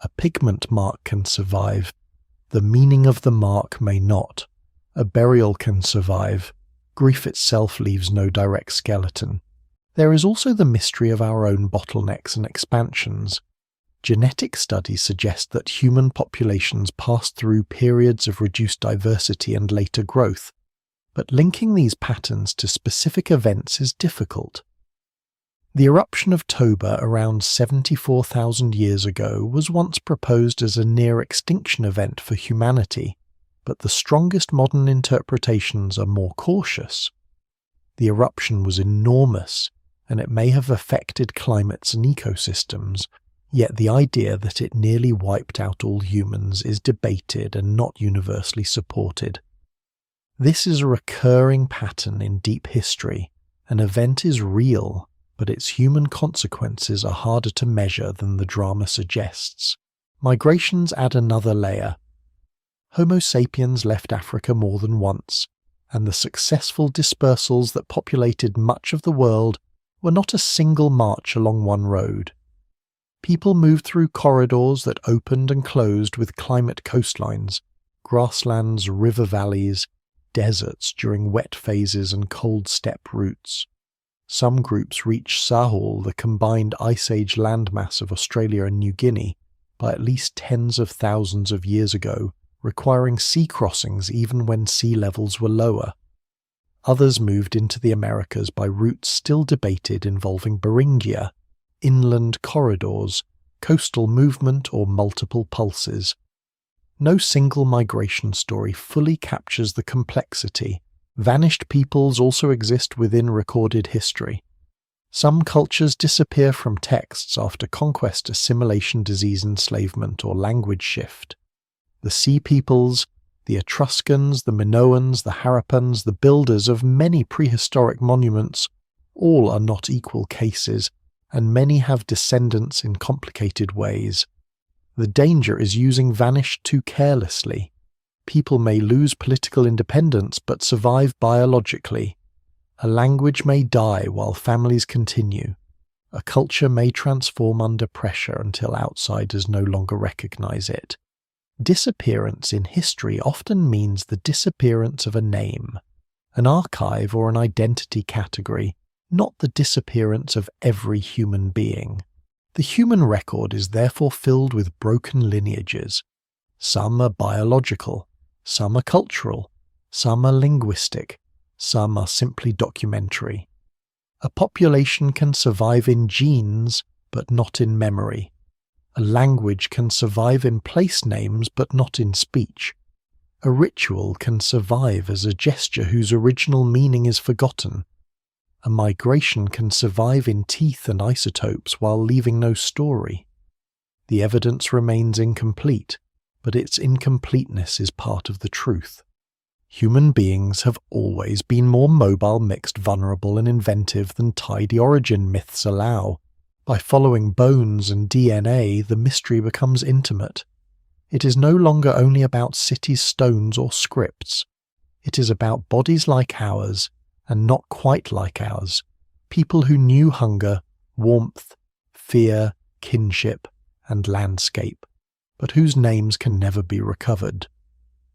A pigment mark can survive. The meaning of the mark may not. A burial can survive. Grief itself leaves no direct skeleton. There is also the mystery of our own bottlenecks and expansions. Genetic studies suggest that human populations pass through periods of reduced diversity and later growth, but linking these patterns to specific events is difficult. The eruption of Toba around 74,000 years ago was once proposed as a near-extinction event for humanity, but the strongest modern interpretations are more cautious. The eruption was enormous, and it may have affected climates and ecosystems, yet the idea that it nearly wiped out all humans is debated and not universally supported. This is a recurring pattern in deep history. An event is real, but its human consequences are harder to measure than the drama suggests. Migrations add another layer. Homo sapiens left Africa more than once, and the successful dispersals that populated much of the world were not a single march along one road. People moved through corridors that opened and closed with climate coastlines, grasslands, river valleys, deserts during wet phases and cold steppe routes. Some groups reached Sahul, the combined Ice Age landmass of Australia and New Guinea, by at least tens of thousands of years ago, requiring sea crossings even when sea levels were lower. Others moved into the Americas by routes still debated involving Beringia, inland corridors, coastal movement, or multiple pulses. No single migration story fully captures the complexity. Vanished peoples also exist within recorded history. Some cultures disappear from texts after conquest, assimilation, disease, enslavement, or language shift. The Sea Peoples, the Etruscans, the Minoans, the Harappans, the builders of many prehistoric monuments, all are not equal cases, and many have descendants in complicated ways. The danger is using vanished too carelessly. People may lose political independence but survive biologically. A language may die while families continue. A culture may transform under pressure until outsiders no longer recognize it. Disappearance in history often means the disappearance of a name, an archive or an identity category, not the disappearance of every human being. The human record is therefore filled with broken lineages. Some are biological, some are cultural, some are linguistic, some are simply documentary. A population can survive in genes, but not in memory. A language can survive in place names, but not in speech. A ritual can survive as a gesture whose original meaning is forgotten. A migration can survive in teeth and isotopes while leaving no story. The evidence remains incomplete, but its incompleteness is part of the truth. Human beings have always been more mobile, mixed, vulnerable, and inventive than tidy origin myths allow. By following bones and DNA, the mystery becomes intimate. It is no longer only about cities, stones, or scripts. It is about bodies like ours, and not quite like ours, people who knew hunger, warmth, fear, kinship, and landscape, but whose names can never be recovered.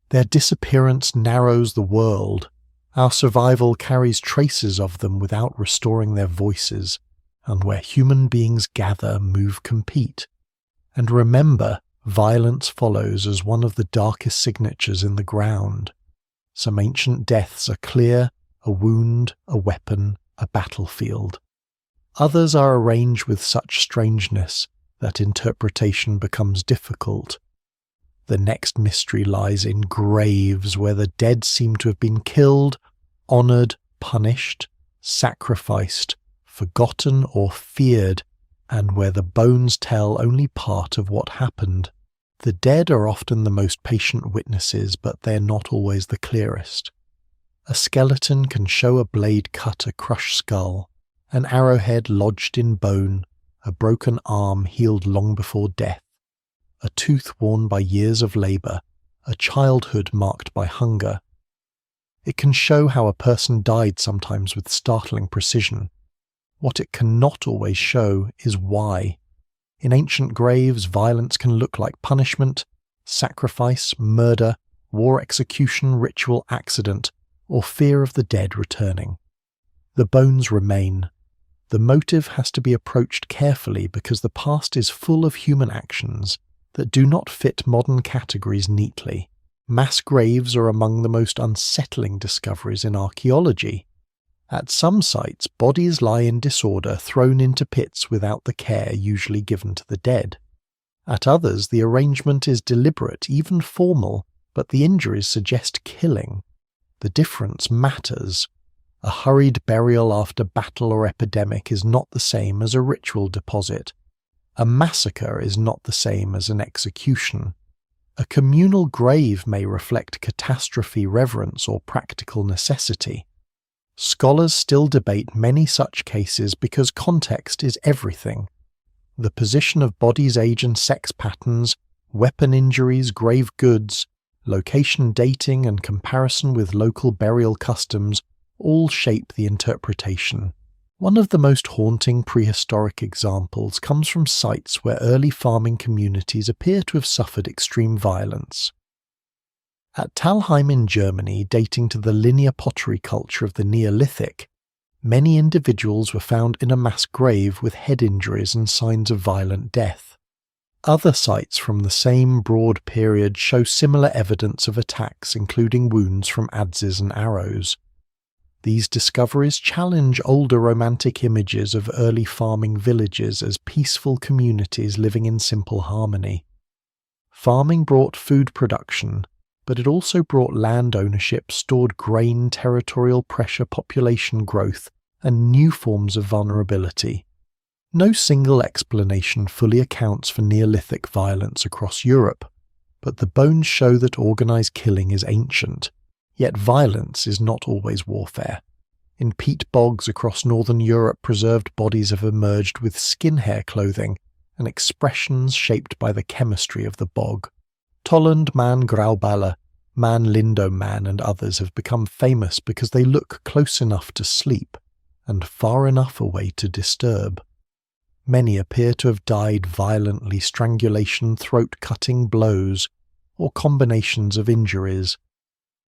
Their disappearance narrows the world. Our survival carries traces of them without restoring their voices, and where human beings gather, move, compete. And remember, violence follows as one of the darkest signatures in the ground. Some ancient deaths are clear, a wound, a weapon, a battlefield. Others are arranged with such strangeness that interpretation becomes difficult. The next mystery lies in graves where the dead seem to have been killed, honoured, punished, sacrificed, forgotten or feared, and where the bones tell only part of what happened. The dead are often the most patient witnesses, but they're not always the clearest. A skeleton can show a blade cut a crushed skull, an arrowhead lodged in bone, a broken arm healed long before death, a tooth worn by years of labour, a childhood marked by hunger. It can show how a person died sometimes with startling precision. What it cannot always show is why. In ancient graves, violence can look like punishment, sacrifice, murder, war execution, ritual accident, or fear of the dead returning. The bones remain. The motive has to be approached carefully because the past is full of human actions that do not fit modern categories neatly. Mass graves are among the most unsettling discoveries in archaeology. At some sites, bodies lie in disorder, thrown into pits without the care usually given to the dead. At others, the arrangement is deliberate, even formal, but the injuries suggest killing. The difference matters. A hurried burial after battle or epidemic is not the same as a ritual deposit. A massacre is not the same as an execution. A communal grave may reflect catastrophe, reverence, or practical necessity. Scholars still debate many such cases because context is everything. The position of bodies' age and sex patterns, weapon injuries, grave goods, location dating, and comparison with local burial customs all shape the interpretation. One of the most haunting prehistoric examples comes from sites where early farming communities appear to have suffered extreme violence. At Talheim in Germany, dating to the linear pottery culture of the Neolithic, many individuals were found in a mass grave with head injuries and signs of violent death. Other sites from the same broad period show similar evidence of attacks, including wounds from adzes and arrows. These discoveries challenge older romantic images of early farming villages as peaceful communities living in simple harmony. Farming brought food production, but it also brought land ownership, stored grain, territorial pressure, population growth, and new forms of vulnerability. No single explanation fully accounts for Neolithic violence across Europe, but the bones show that organized killing is ancient. Yet violence is not always warfare. In peat bogs across northern Europe, preserved bodies have emerged with skin-hair clothing and expressions shaped by the chemistry of the bog. Tolland man Grauballe, man Lindo man, and others have become famous because they look close enough to sleep and far enough away to disturb. Many appear to have died violently, strangulation, throat-cutting blows, or combinations of injuries.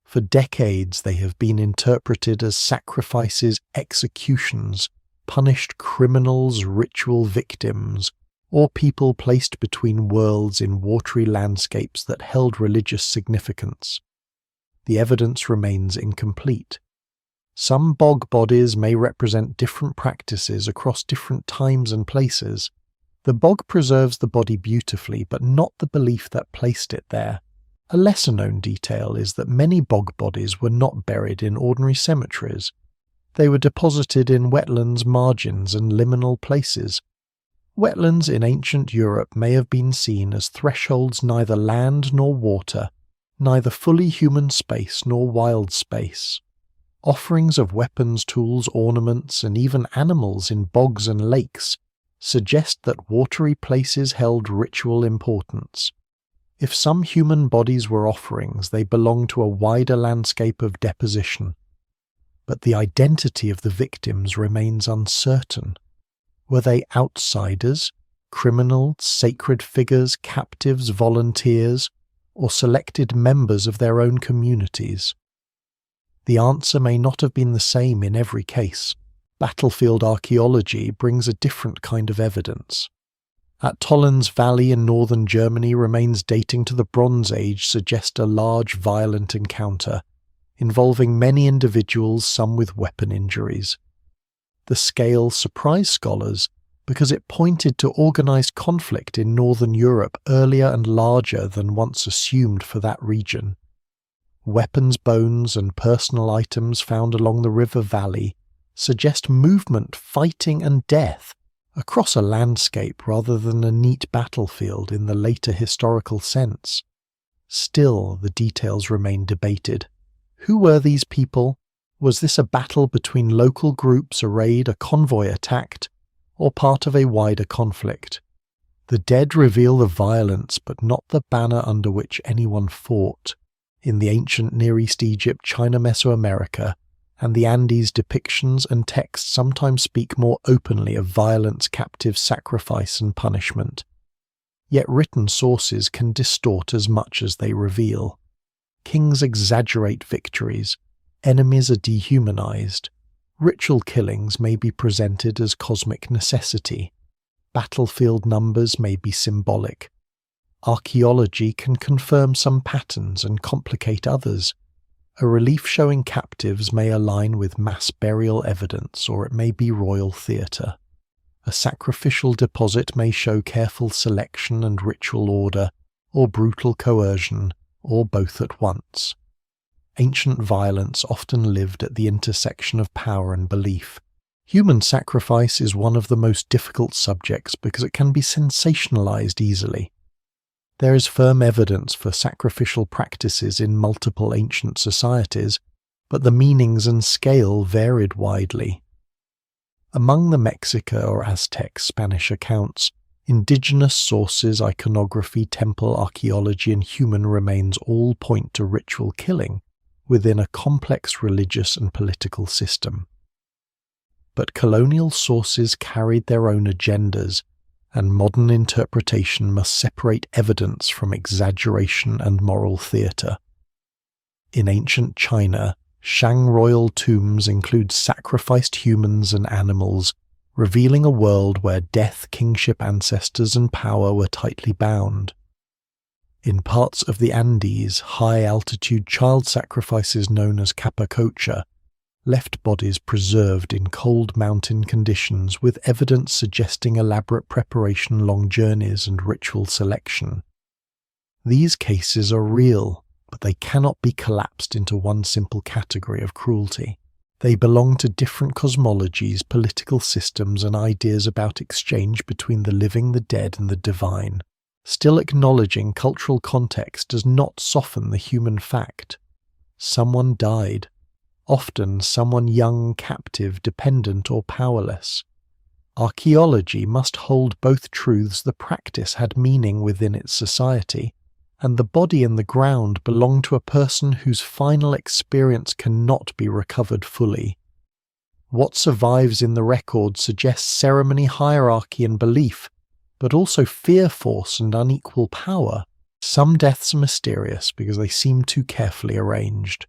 For decades they have been interpreted as sacrifices, executions, punished criminals, ritual victims, or people placed between worlds in watery landscapes that held religious significance. The evidence remains incomplete. Some bog bodies may represent different practices across different times and places. The bog preserves the body beautifully, but not the belief that placed it there. A lesser-known detail is that many bog bodies were not buried in ordinary cemeteries. They were deposited in wetlands, margins, and liminal places. Wetlands in ancient Europe may have been seen as thresholds neither land nor water, neither fully human space nor wild space. Offerings of weapons, tools, ornaments, and even animals in bogs and lakes suggest that watery places held ritual importance. If some human bodies were offerings, they belonged to a wider landscape of deposition. But the identity of the victims remains uncertain. Were they outsiders, criminals, sacred figures, captives, volunteers, or selected members of their own communities? The answer may not have been the same in every case. Battlefield archaeology brings a different kind of evidence. At Tollands Valley in northern Germany, remains dating to the Bronze Age suggest a large violent encounter, involving many individuals, some with weapon injuries. The scale surprised scholars because it pointed to organized conflict in northern Europe earlier and larger than once assumed for that region. Weapons, bones, and personal items found along the river valley suggest movement, fighting, and death across a landscape rather than a neat battlefield in the later historical sense. Still, the details remain debated. Who were these people? Was this a battle between local groups, a raid, a convoy attacked, or part of a wider conflict? The dead reveal the violence, but not the banner under which anyone fought. In the ancient Near East Egypt, China, Mesoamerica, and the Andes, depictions and texts sometimes speak more openly of violence, captive sacrifice, and punishment. Yet written sources can distort as much as they reveal. Kings exaggerate victories, enemies are dehumanized, ritual killings may be presented as cosmic necessity, battlefield numbers may be symbolic. Archaeology can confirm some patterns and complicate others. A relief showing captives may align with mass burial evidence, or it may be royal theatre. A sacrificial deposit may show careful selection and ritual order, or brutal coercion, or both at once. Ancient violence often lived at the intersection of power and belief. Human sacrifice is one of the most difficult subjects because it can be sensationalized easily. There is firm evidence for sacrificial practices in multiple ancient societies, but the meanings and scale varied widely. Among the Mexica or Aztec Spanish accounts, indigenous sources, iconography, temple archaeology, and human remains all point to ritual killing within a complex religious and political system. But colonial sources carried their own agendas, and modern interpretation must separate evidence from exaggeration and moral theatre. In ancient China, Shang royal tombs include sacrificed humans and animals, revealing a world where death, kingship, ancestors, and power were tightly bound. In parts of the Andes, high-altitude child sacrifices known as capacocha left bodies preserved in cold mountain conditions with evidence suggesting elaborate preparation, long journeys, and ritual selection. These cases are real, but they cannot be collapsed into one simple category of cruelty. They belong to different cosmologies, political systems, and ideas about exchange between the living, the dead, and the divine. Still, acknowledging cultural context does not soften the human fact. Someone died. Often someone young, captive, dependent, or powerless. Archaeology must hold both truths: the practice had meaning within its society, and the body in the ground belonged to a person whose final experience cannot be recovered fully. What survives in the record suggests ceremony, hierarchy, and belief, but also fear, force, and unequal power. Some deaths are mysterious because they seem too carefully arranged.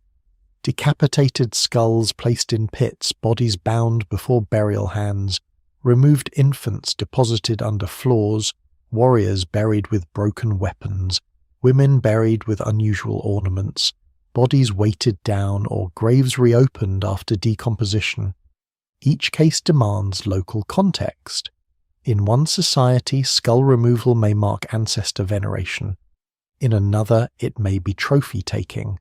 Decapitated skulls placed in pits, bodies bound before burial hands, removed infants deposited under floors, warriors buried with broken weapons, women buried with unusual ornaments, bodies weighted down, or graves reopened after decomposition. Each case demands local context. In one society, skull removal may mark ancestor veneration. In another, it may be trophy-taking.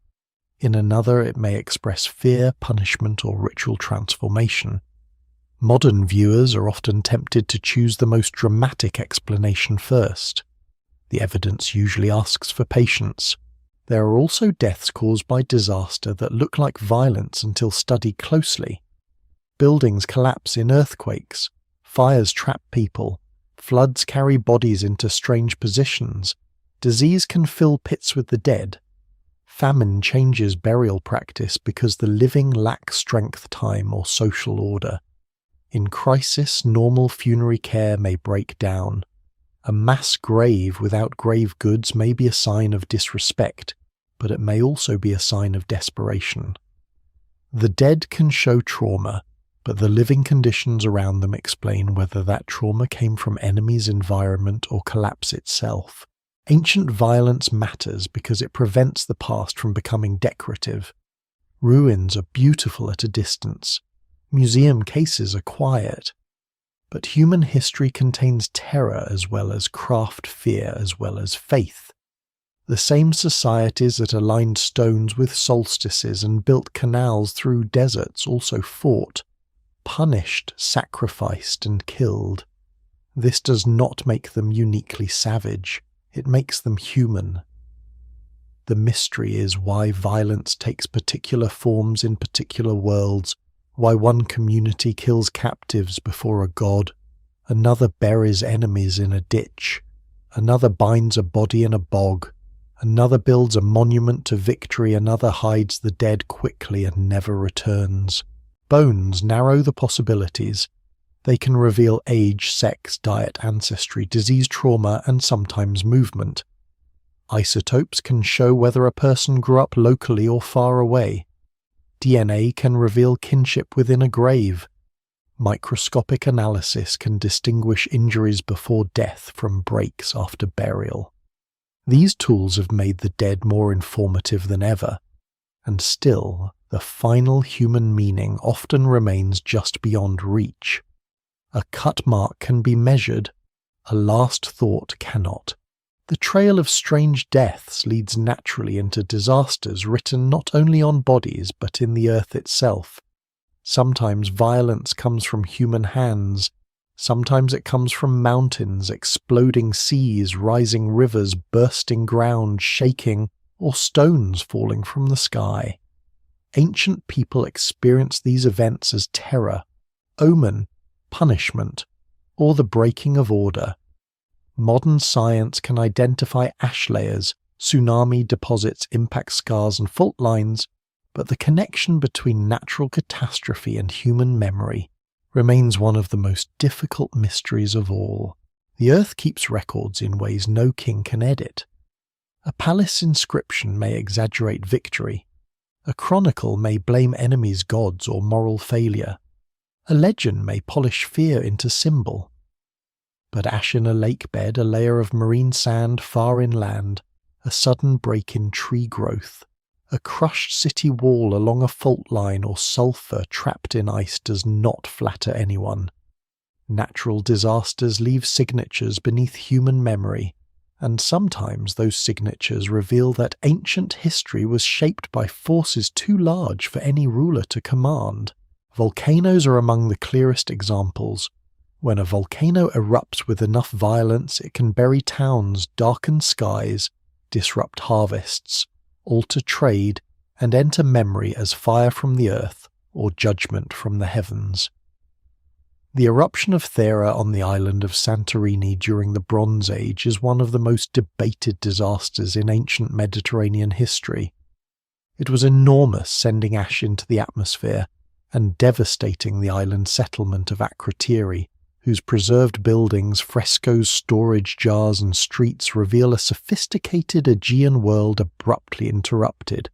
In another, it may express fear, punishment, or ritual transformation. Modern viewers are often tempted to choose the most dramatic explanation first. The evidence usually asks for patience. There are also deaths caused by disaster that look like violence until studied closely. Buildings collapse in earthquakes, fires trap people, floods carry bodies into strange positions, disease can fill pits with the dead. Famine changes burial practice because the living lack strength, time, or social order. In crisis, normal funerary care may break down. A mass grave without grave goods may be a sign of disrespect, but it may also be a sign of desperation. The dead can show trauma, but the living conditions around them explain whether that trauma came from enemies, environment, or collapse itself. Ancient violence matters because it prevents the past from becoming decorative. Ruins are beautiful at a distance. Museum cases are quiet. But human history contains terror as well as craft, fear as well as faith. The same societies that aligned stones with solstices and built canals through deserts also fought, punished, sacrificed, and killed. This does not make them uniquely savage. It makes them human. The mystery is why violence takes particular forms in particular worlds, why one community kills captives before a god, another buries enemies in a ditch, another binds a body in a bog, another builds a monument to victory, another hides the dead quickly and never returns. Bones narrow the possibilities. They can reveal age, sex, diet, ancestry, disease, trauma, and sometimes movement. Isotopes can show whether a person grew up locally or far away. DNA can reveal kinship within a grave. Microscopic analysis can distinguish injuries before death from breaks after burial. These tools have made the dead more informative than ever, and still, the final human meaning often remains just beyond reach. A cut mark can be measured, a last thought cannot. The trail of strange deaths leads naturally into disasters written not only on bodies but in the earth itself. Sometimes violence comes from human hands, sometimes it comes from mountains, exploding seas, rising rivers, bursting ground, shaking, or stones falling from the sky. Ancient people experienced these events as terror, omen, punishment, or the breaking of order. Modern science can identify ash layers, tsunami deposits, impact scars, and fault lines, but the connection between natural catastrophe and human memory remains one of the most difficult mysteries of all. The Earth keeps records in ways no king can edit. A palace inscription may exaggerate victory. A chronicle may blame enemies' gods or moral failure. A legend may polish fear into symbol. But ash in a lake bed, a layer of marine sand far inland, a sudden break in tree growth, a crushed city wall along a fault line, or sulphur trapped in ice does not flatter anyone. Natural disasters leave signatures beneath human memory, and sometimes those signatures reveal that ancient history was shaped by forces too large for any ruler to command. Volcanoes are among the clearest examples. When a volcano erupts with enough violence, it can bury towns, darken skies, disrupt harvests, alter trade, and enter memory as fire from the earth or judgment from the heavens. The eruption of Thera on the island of Santorini during the Bronze Age is one of the most debated disasters in ancient Mediterranean history. It was enormous, sending ash into the atmosphere and devastating the island settlement of Akrotiri, whose preserved buildings, frescoes, storage jars, and streets reveal a sophisticated Aegean world abruptly interrupted.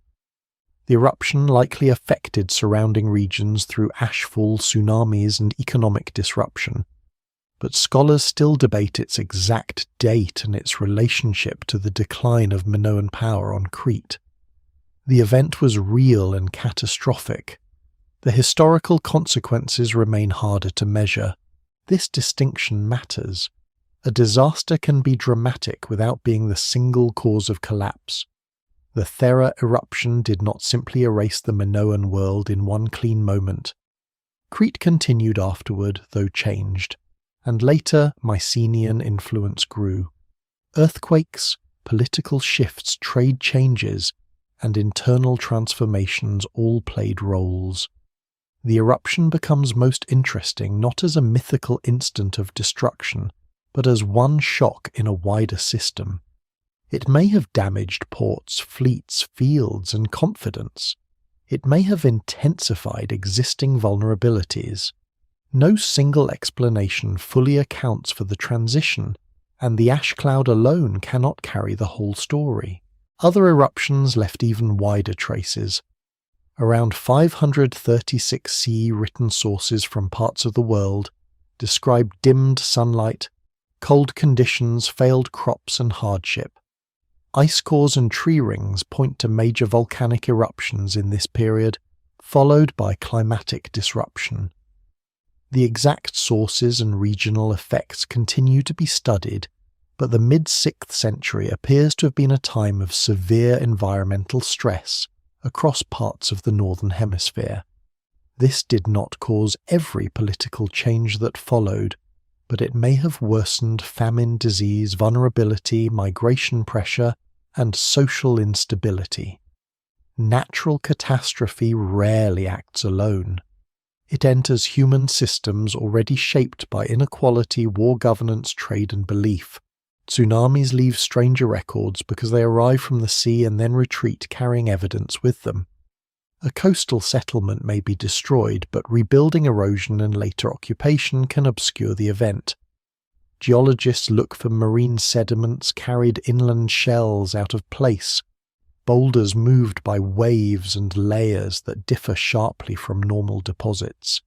The eruption likely affected surrounding regions through ashfall, tsunamis, and economic disruption, but scholars still debate its exact date and its relationship to the decline of Minoan power on Crete. The event was real and catastrophic. The historical consequences remain harder to measure. This distinction matters. A disaster can be dramatic without being the single cause of collapse. The Thera eruption did not simply erase the Minoan world in one clean moment. Crete continued afterward, though changed, and later Mycenaean influence grew. Earthquakes, political shifts, trade changes, and internal transformations all played roles. The eruption becomes most interesting not as a mythical instant of destruction, but as one shock in a wider system. It may have damaged ports, fleets, fields, and confidence. It may have intensified existing vulnerabilities. No single explanation fully accounts for the transition, and the ash cloud alone cannot carry the whole story. Other eruptions left even wider traces. Around 536 CE written sources from parts of the world describe dimmed sunlight, cold conditions, failed crops, and hardship. Ice cores and tree rings point to major volcanic eruptions in this period, followed by climatic disruption. The exact sources and regional effects continue to be studied, but the mid-6th century appears to have been a time of severe environmental stress across parts of the Northern Hemisphere. This did not cause every political change that followed, but it may have worsened famine, disease, vulnerability, migration pressure, and social instability. Natural catastrophe rarely acts alone. It enters human systems already shaped by inequality, war governance, trade, and belief. Tsunamis leave stranger records because they arrive from the sea and then retreat carrying evidence with them. A coastal settlement may be destroyed, but rebuilding, erosion, and later occupation can obscure the event. Geologists look for marine sediments carried inland shells out of place, boulders moved by waves and layers that differ sharply from normal deposits.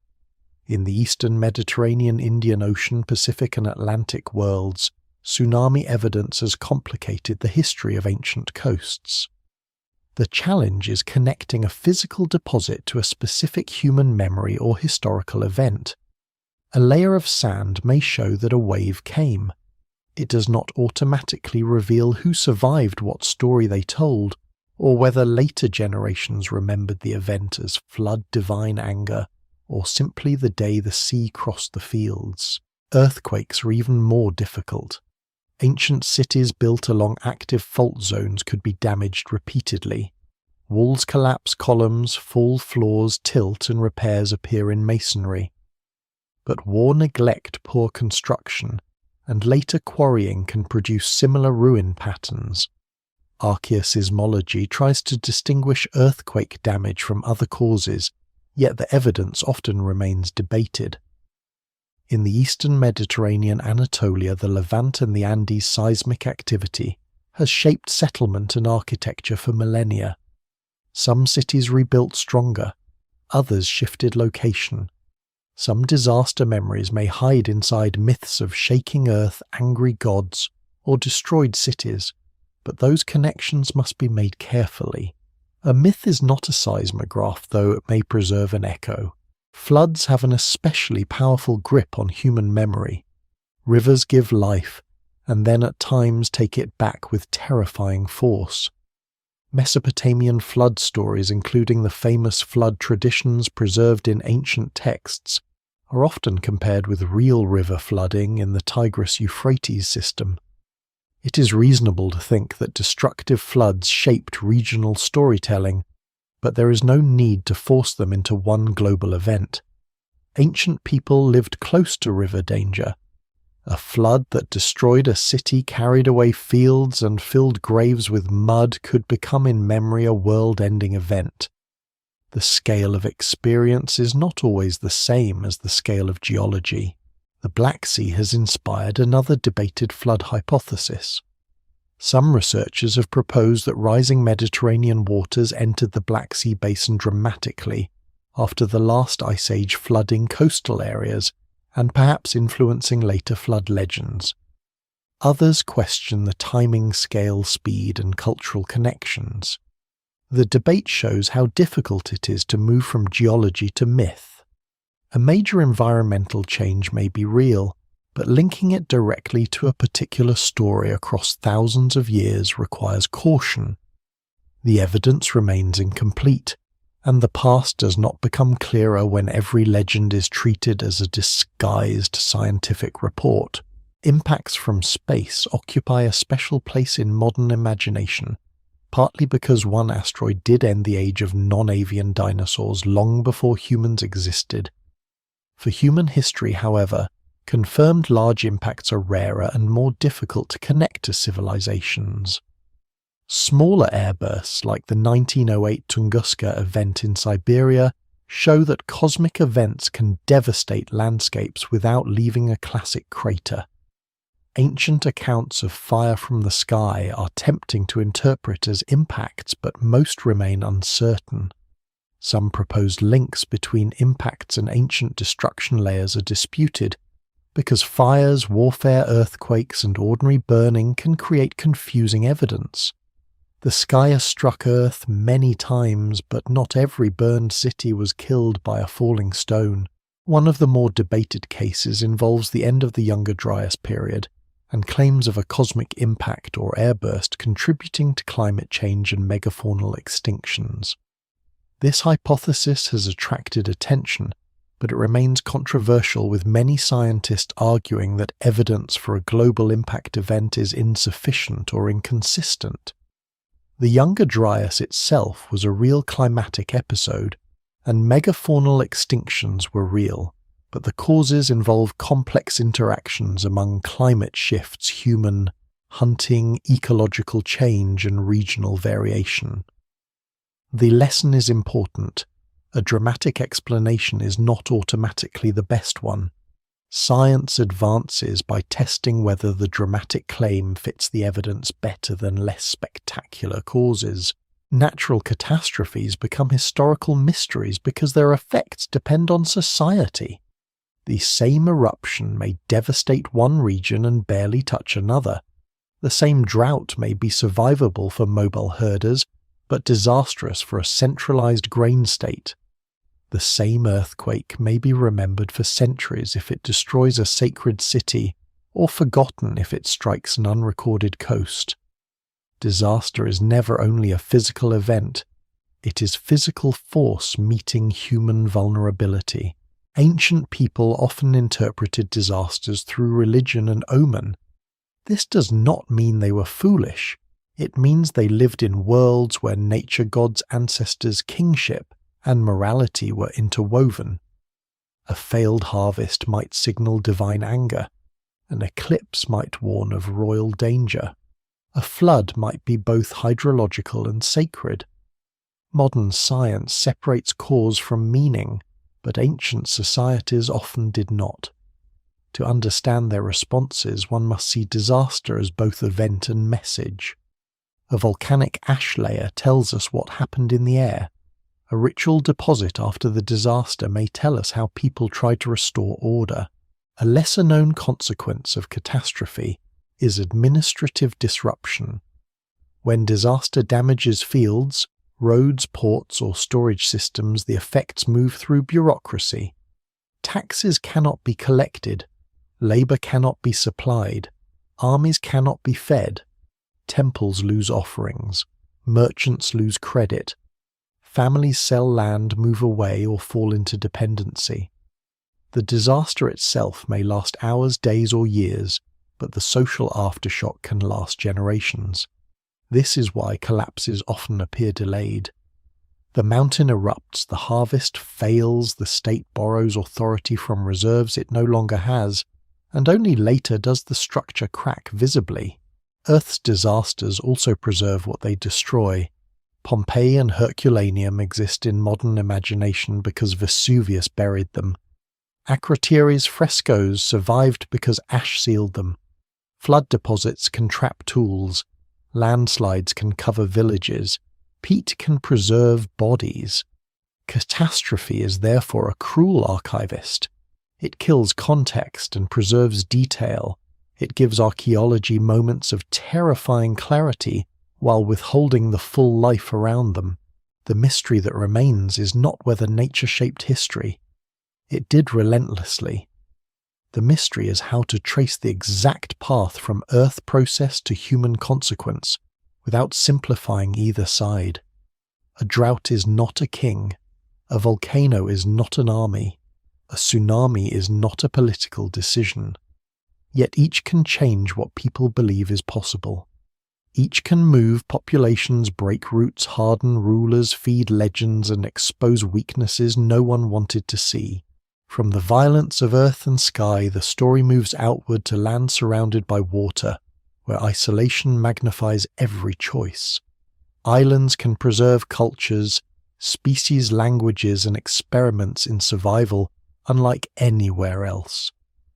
In the eastern Mediterranean, Indian Ocean, Pacific and Atlantic worlds, tsunami evidence has complicated the history of ancient coasts. The challenge is connecting a physical deposit to a specific human memory or historical event. A layer of sand may show that a wave came. It does not automatically reveal who survived what story they told, or whether later generations remembered the event as flood divine anger, or simply the day the sea crossed the fields. Earthquakes are even more difficult. Ancient cities built along active fault zones could be damaged repeatedly. Walls collapse, columns fall, floors tilt, and repairs appear in masonry. But war, neglect, poor construction, and later quarrying can produce similar ruin patterns. Archaeoseismology tries to distinguish earthquake damage from other causes, yet the evidence often remains debated. In the eastern Mediterranean Anatolia, the Levant and the Andes seismic activity has shaped settlement and architecture for millennia. Some cities rebuilt stronger, others shifted location. Some disaster memories may hide inside myths of shaking earth, angry gods, or destroyed cities, but those connections must be made carefully. A myth is not a seismograph, though it may preserve an echo. Floods have an especially powerful grip on human memory. Rivers give life, and then at times take it back with terrifying force. Mesopotamian flood stories, including the famous flood traditions preserved in ancient texts, are often compared with real river flooding in the Tigris-Euphrates system. It is reasonable to think that destructive floods shaped regional storytelling, but there is no need to force them into one global event. Ancient people lived close to river danger. A flood that destroyed a city, carried away fields, and filled graves with mud could become in memory a world-ending event. The scale of experience is not always the same as the scale of geology. The Black Sea has inspired another debated flood hypothesis. Some researchers have proposed that rising Mediterranean waters entered the Black Sea basin dramatically after the last ice age, flooding coastal areas and perhaps influencing later flood legends. Others question the timing, scale, speed, and cultural connections. The debate shows how difficult it is to move from geology to myth. A major environmental change may be real, but linking it directly to a particular story across thousands of years requires caution. The evidence remains incomplete, and the past does not become clearer when every legend is treated as a disguised scientific report. Impacts from space occupy a special place in modern imagination, partly because one asteroid did end the age of non-avian dinosaurs long before humans existed. For human history, however, confirmed large impacts are rarer and more difficult to connect to civilizations. Smaller airbursts like the 1908 Tunguska event in Siberia show that cosmic events can devastate landscapes without leaving a classic crater. Ancient accounts of fire from the sky are tempting to interpret as impacts, but most remain uncertain. Some proposed links between impacts and ancient destruction layers are disputed, because fires, warfare, earthquakes, and ordinary burning can create confusing evidence. The sky has struck Earth many times, but not every burned city was killed by a falling stone. One of the more debated cases involves the end of the Younger Dryas period, and claims of a cosmic impact or airburst contributing to climate change and megafaunal extinctions. This hypothesis has attracted attention, but it remains controversial, with many scientists arguing that evidence for a global impact event is insufficient or inconsistent. The Younger Dryas itself was a real climatic episode, and megafaunal extinctions were real, but the causes involve complex interactions among climate shifts, human, hunting, ecological change, and regional variation. The lesson is important. A dramatic explanation is not automatically the best one. Science advances by testing whether the dramatic claim fits the evidence better than less spectacular causes. Natural catastrophes become historical mysteries because their effects depend on society. The same eruption may devastate one region and barely touch another. The same drought may be survivable for mobile herders, but disastrous for a centralized grain state. The same earthquake may be remembered for centuries if it destroys a sacred city, or forgotten if it strikes an unrecorded coast. Disaster is never only a physical event, it is physical force meeting human vulnerability. Ancient people often interpreted disasters through religion and omen. This does not mean they were foolish. It means they lived in worlds where nature gods' ancestors' kingship and morality were interwoven. A failed harvest might signal divine anger. An eclipse might warn of royal danger. A flood might be both hydrological and sacred. Modern science separates cause from meaning, but ancient societies often did not. To understand their responses, one must see disaster as both event and message. A volcanic ash layer tells us what happened in the air. A ritual deposit after the disaster may tell us how people tried to restore order. A lesser-known consequence of catastrophe is administrative disruption. When disaster damages fields, roads, ports, or storage systems, the effects move through bureaucracy. Taxes cannot be collected, labor cannot be supplied, armies cannot be fed, temples lose offerings, merchants lose credit, families sell land, move away, or fall into dependency. The disaster itself may last hours, days, or years, but the social aftershock can last generations. This is why collapses often appear delayed. The mountain erupts, the harvest fails, the state borrows authority from reserves it no longer has, and only later does the structure crack visibly. Earth's disasters also preserve what they destroy. Pompeii and Herculaneum exist in modern imagination because Vesuvius buried them. Akrotiri's frescoes survived because ash sealed them. Flood deposits can trap tools. Landslides can cover villages. Peat can preserve bodies. Catastrophe is therefore a cruel archivist. It kills context and preserves detail. It gives archaeology moments of terrifying clarity while withholding the full life around them. The mystery that remains is not whether nature shaped history. It did relentlessly. The mystery is how to trace the exact path from earth process to human consequence, without simplifying either side. A drought is not a king. A volcano is not an army. A tsunami is not a political decision. Yet each can change what people believe is possible. Each can move populations, break roots, harden rulers, feed legends, and expose weaknesses no one wanted to see. From the violence of earth and sky, the story moves outward to land surrounded by water, where isolation magnifies every choice. Islands can preserve cultures, species, languages, and experiments in survival unlike anywhere else.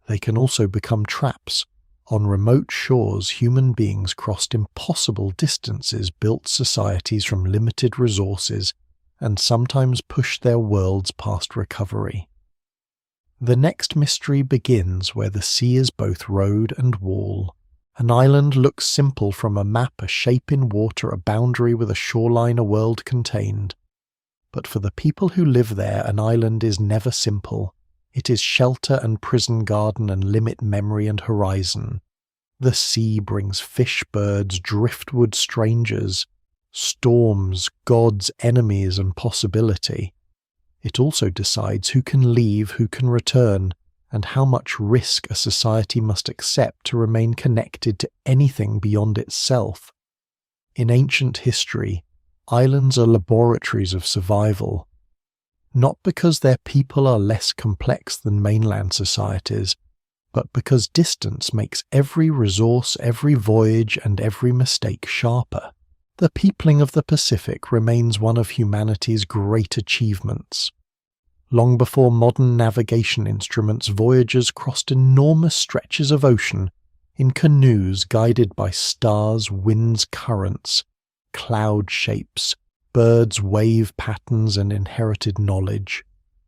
They can also become traps. On remote shores, human beings crossed impossible distances, built societies from limited resources, and sometimes pushed their worlds past recovery. The next mystery begins where the sea is both road and wall. An island looks simple from a map, a shape in water, a boundary with a shoreline, a world contained. But for the people who live there, an island is never simple. It is shelter and prison garden and limit memory and horizon. The sea brings fish, birds, driftwood strangers, storms, gods, enemies, and possibility. It also decides who can leave, who can return, and how much risk a society must accept to remain connected to anything beyond itself. In ancient history, islands are laboratories of survival. Not because their people are less complex than mainland societies, but because distance makes every resource, every voyage, and every mistake sharper. The peopling of the Pacific remains one of humanity's great achievements. Long before modern navigation instruments, voyagers crossed enormous stretches of ocean in canoes guided by stars, winds, currents, cloud shapes, birds' wave patterns, and inherited knowledge.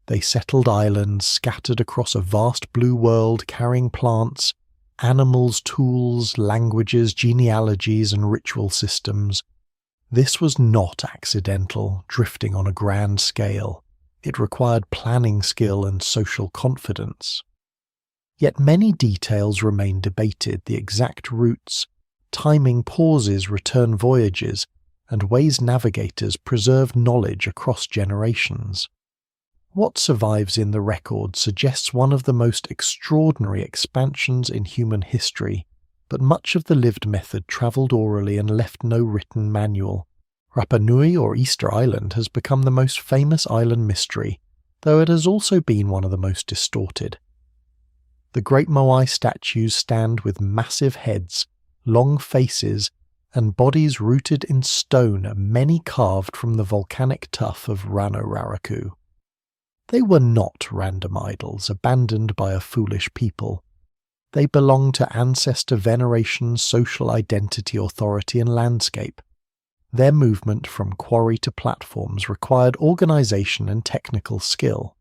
They settled islands scattered across a vast blue world, carrying plants, animals, tools, languages, genealogies, and ritual systems. This was not accidental, drifting on a grand scale. It required planning skill and social confidence. Yet many details remain debated: the exact routes, timing pauses, return voyages, and ways navigators preserved knowledge across generations. What survives in the record suggests one of the most extraordinary expansions in human history, but much of the lived method travelled orally and left no written manual. Rapa Nui, or Easter Island, has become the most famous island mystery, though it has also been one of the most distorted. The Great Moai statues stand with massive heads, long faces, and bodies rooted in stone, many carved from the volcanic tuff of Rano-Raraku. They were not random idols abandoned by a foolish people. They belong to ancestor veneration, social identity, authority, and landscape. Their movement from quarry to platforms required organization and technical skill.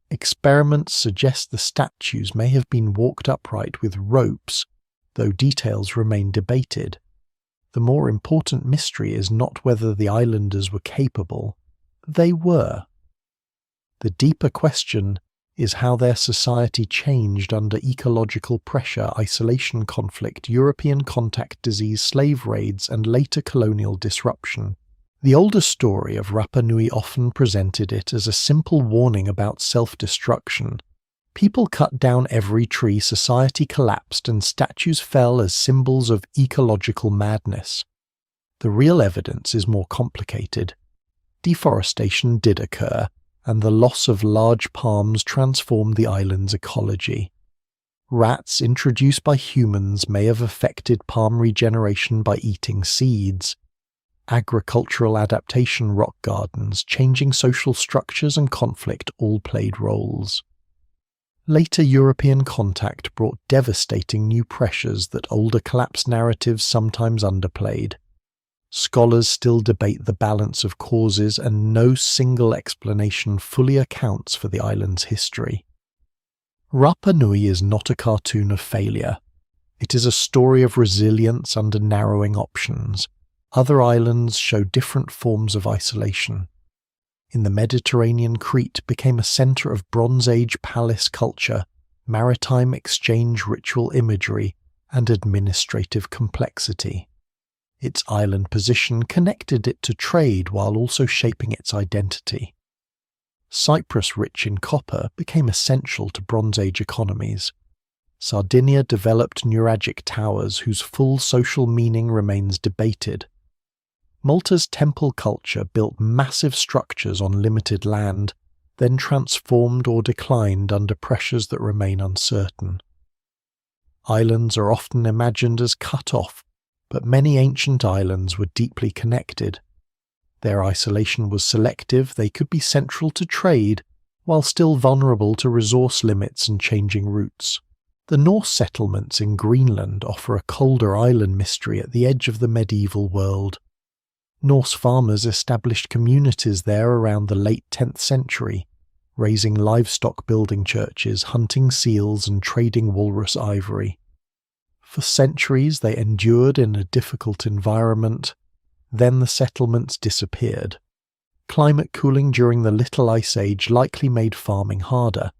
Experiments suggest the statues may have been walked upright with ropes, though details remain debated. The more important mystery is not whether the islanders were capable. They were. The deeper question is how their society changed under ecological pressure, isolation, conflict, European contact disease, slave raids, and later colonial disruption. The older story of Rapa Nui often presented it as a simple warning about self-destruction. People cut down every tree, society collapsed, and statues fell as symbols of ecological madness. The real evidence is more complicated. Deforestation did occur, and the loss of large palms transformed the island's ecology. Rats introduced by humans may have affected palm regeneration by eating seeds. Agricultural adaptation, rock gardens, changing social structures, and conflict all played roles. Later European contact brought devastating new pressures that older collapse narratives sometimes underplayed. Scholars still debate the balance of causes, and no single explanation fully accounts for the island's history. Rapa Nui is not a cartoon of failure. It is a story of resilience under narrowing options. Other islands show different forms of isolation. In the Mediterranean, Crete became a centre of Bronze Age palace culture, maritime exchange, ritual imagery, and administrative complexity. Its island position connected it to trade while also shaping its identity. Cyprus, rich in copper, became essential to Bronze Age economies. Sardinia developed nuragic towers whose full social meaning remains debated. Malta's temple culture built massive structures on limited land, then transformed or declined under pressures that remain uncertain. Islands are often imagined as cut off, but many ancient islands were deeply connected. Their isolation was selective. They could be central to trade, while still vulnerable to resource limits and changing routes. The Norse settlements in Greenland offer a colder island mystery at the edge of the medieval world. Norse farmers established communities there around the late 10th century, raising livestock, building churches, hunting seals, and trading walrus ivory. For centuries they endured in a difficult environment, then the settlements disappeared. Climate cooling during the Little Ice Age likely made farming harder.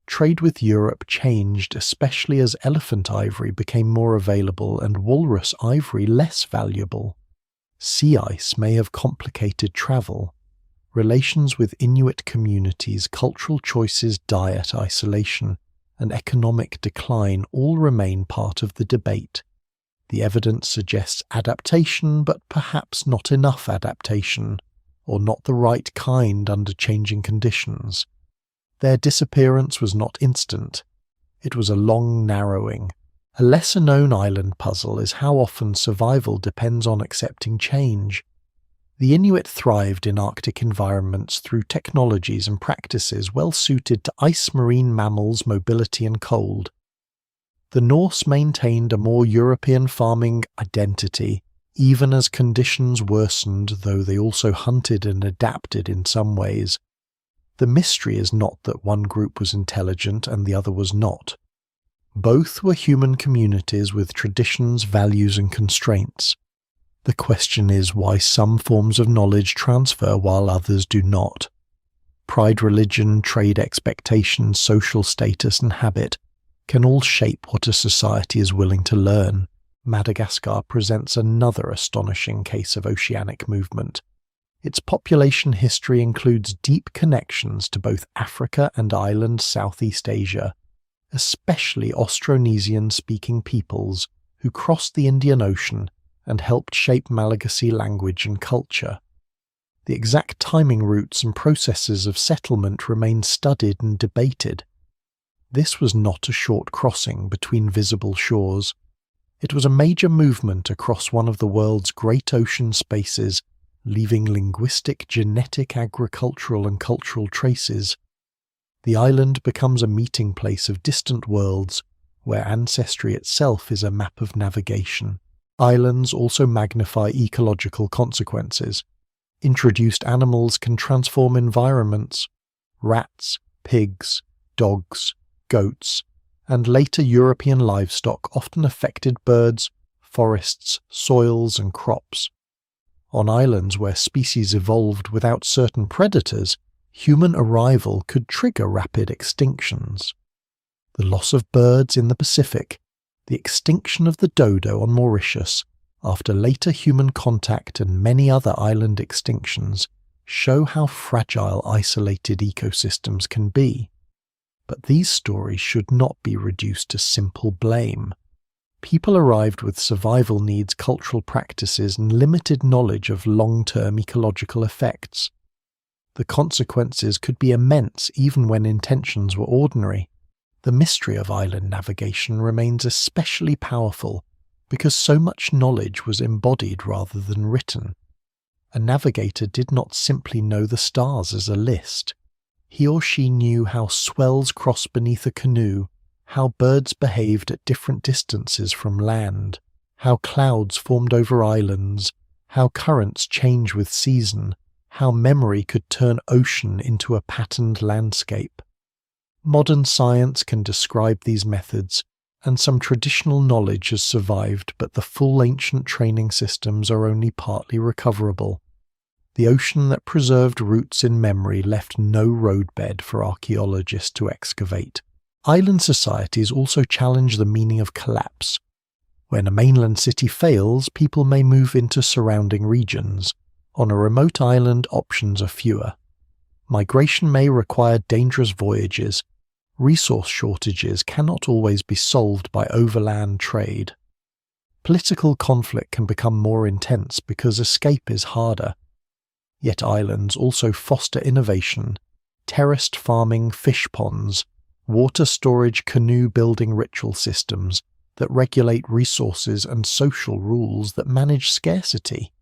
Trade with Europe changed, especially as elephant ivory became more available and walrus ivory less valuable. Sea ice may have complicated travel. Relations with Inuit communities, cultural choices, diet, isolation, and economic decline all remain part of the debate. The evidence suggests adaptation, but perhaps not enough adaptation, or not the right kind under changing conditions. Their disappearance was not instant. It was a long narrowing. A lesser-known island puzzle is how often survival depends on accepting change. The Inuit thrived in Arctic environments through technologies and practices well suited to ice marine mammals' mobility and cold. The Norse maintained a more European farming identity, even as conditions worsened, though they also hunted and adapted in some ways. The mystery is not that one group was intelligent and the other was not. Both were human communities with traditions, values, and constraints. The question is why some forms of knowledge transfer while others do not. Pride, religion, trade expectations, social status, and habit can all shape what a society is willing to learn. Madagascar presents another astonishing case of oceanic movement. Its population history includes deep connections to both Africa and island Southeast Asia, especially Austronesian-speaking peoples who crossed the Indian Ocean and helped shape Malagasy language and culture. The exact timing routes and processes of settlement remain studied and debated. This was not a short crossing between visible shores. It was a major movement across one of the world's great ocean spaces, leaving linguistic, genetic, agricultural, and cultural traces. The island becomes a meeting place of distant worlds, where ancestry itself is a map of navigation. Islands also magnify ecological consequences. Introduced animals can transform environments. Rats, pigs, dogs, goats, and later European livestock often affected birds, forests, soils, and crops. On islands where species evolved without certain predators, human arrival could trigger rapid extinctions. The loss of birds in the Pacific, the extinction of the dodo on Mauritius, after later human contact and many other island extinctions, show how fragile isolated ecosystems can be. But these stories should not be reduced to simple blame. People arrived with survival needs, cultural practices, and limited knowledge of long-term ecological effects. The consequences could be immense even when intentions were ordinary. The mystery of island navigation remains especially powerful because so much knowledge was embodied rather than written. A navigator did not simply know the stars as a list. He or she knew how swells crossed beneath a canoe, how birds behaved at different distances from land, how clouds formed over islands, how currents change with season, how memory could turn ocean into a patterned landscape. Modern science can describe these methods, and some traditional knowledge has survived, but the full ancient training systems are only partly recoverable. The ocean that preserved roots in memory left no roadbed for archaeologists to excavate. Island societies also challenge the meaning of collapse. When a mainland city fails, people may move into surrounding regions. On a remote island, options are fewer. Migration may require dangerous voyages. Resource shortages cannot always be solved by overland trade. Political conflict can become more intense because escape is harder. Yet islands also foster innovation. Terraced farming, fish ponds, water storage, canoe building ritual systems that regulate resources, and social rules that manage scarcity.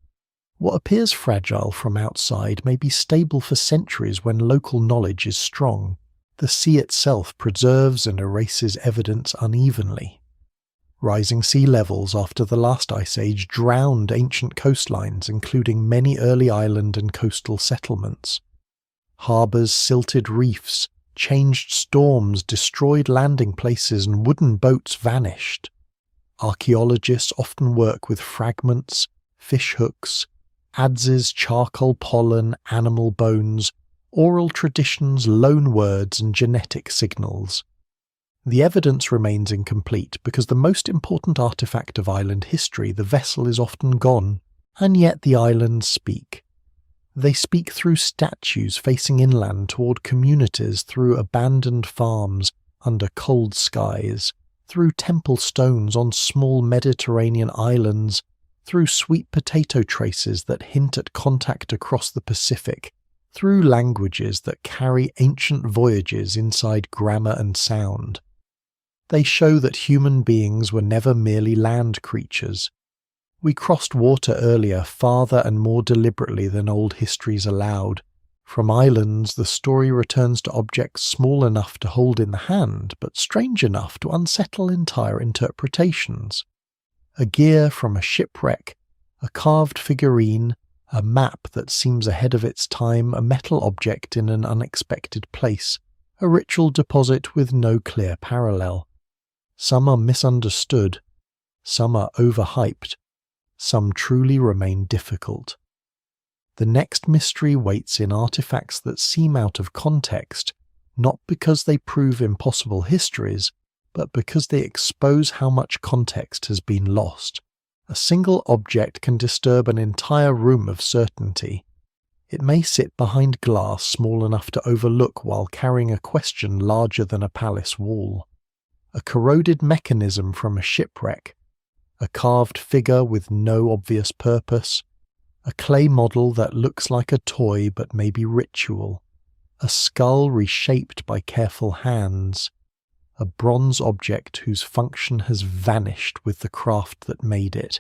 What appears fragile from outside may be stable for centuries when local knowledge is strong. The sea itself preserves and erases evidence unevenly. Rising sea levels after the last ice age drowned ancient coastlines, including many early island and coastal settlements. Harbours silted reefs, changed storms, destroyed landing places, and wooden boats vanished. Archaeologists often work with fragments, fish hooks, adzes, charcoal pollen, animal bones, oral traditions, loan words, and genetic signals. The evidence remains incomplete because the most important artifact of island history, the vessel, is often gone, and yet the islands speak. They speak through statues facing inland toward communities, through abandoned farms under cold skies, through temple stones on small Mediterranean islands, through sweet potato traces that hint at contact across the Pacific, through languages that carry ancient voyages inside grammar and sound. They show that human beings were never merely land creatures. We crossed water earlier farther and more deliberately than old histories allowed. From islands, the story returns to objects small enough to hold in the hand, but strange enough to unsettle entire interpretations. A gear from a shipwreck, a carved figurine, a map that seems ahead of its time, a metal object in an unexpected place, a ritual deposit with no clear parallel. Some are misunderstood, some are overhyped, some truly remain difficult. The next mystery waits in artifacts that seem out of context, not because they prove impossible histories, but because they expose how much context has been lost. A single object can disturb an entire room of certainty. It may sit behind glass small enough to overlook while carrying a question larger than a palace wall. A corroded mechanism from a shipwreck, a carved figure with no obvious purpose, a clay model that looks like a toy but may be ritual, a skull reshaped by careful hands, a bronze object whose function has vanished with the craft that made it.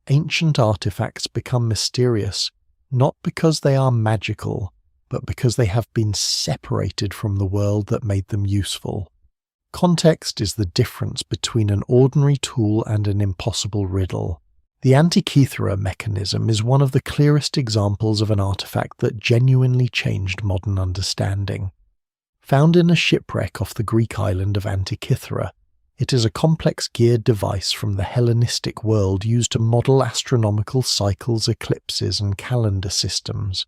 Ancient artifacts become mysterious, not because they are magical, but because they have been separated from the world that made them useful. Context is the difference between an ordinary tool and an impossible riddle. The Antikythera mechanism is one of the clearest examples of an artifact that genuinely changed modern understanding. Found in a shipwreck off the Greek island of Antikythera, it is a complex geared device from the Hellenistic world used to model astronomical cycles, eclipses, and calendar systems.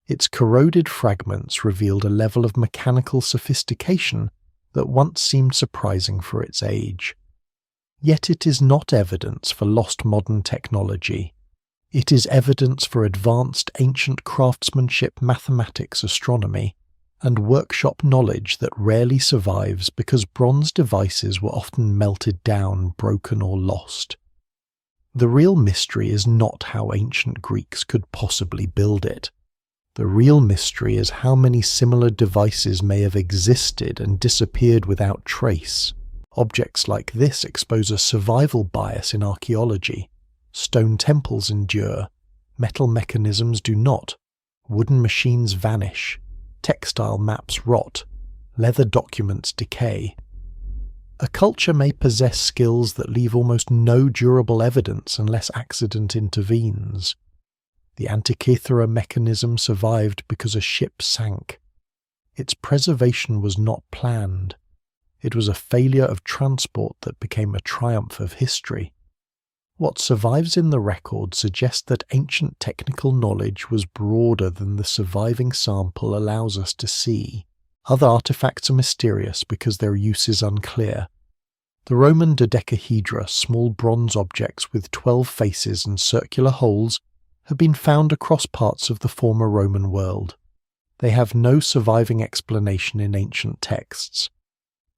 Its corroded fragments revealed a level of mechanical sophistication that once seemed surprising for its age. Yet it is not evidence for lost modern technology. It is evidence for advanced ancient craftsmanship, mathematics, astronomy, and workshop knowledge that rarely survives because bronze devices were often melted down, broken, or lost. The real mystery is not how ancient Greeks could possibly build it. The real mystery is how many similar devices may have existed and disappeared without trace. Objects like this expose a survival bias in archaeology. Stone temples endure, metal mechanisms do not, wooden machines vanish, textile maps rot, leather documents decay. A culture may possess skills that leave almost no durable evidence unless accident intervenes. The Antikythera mechanism survived because a ship sank. Its preservation was not planned. It was a failure of transport that became a triumph of history. What survives in the record suggests that ancient technical knowledge was broader than the surviving sample allows us to see. Other artifacts are mysterious because their use is unclear. The Roman dodecahedra, small bronze objects with 12 faces and circular holes, have been found across parts of the former Roman world. They have no surviving explanation in ancient texts.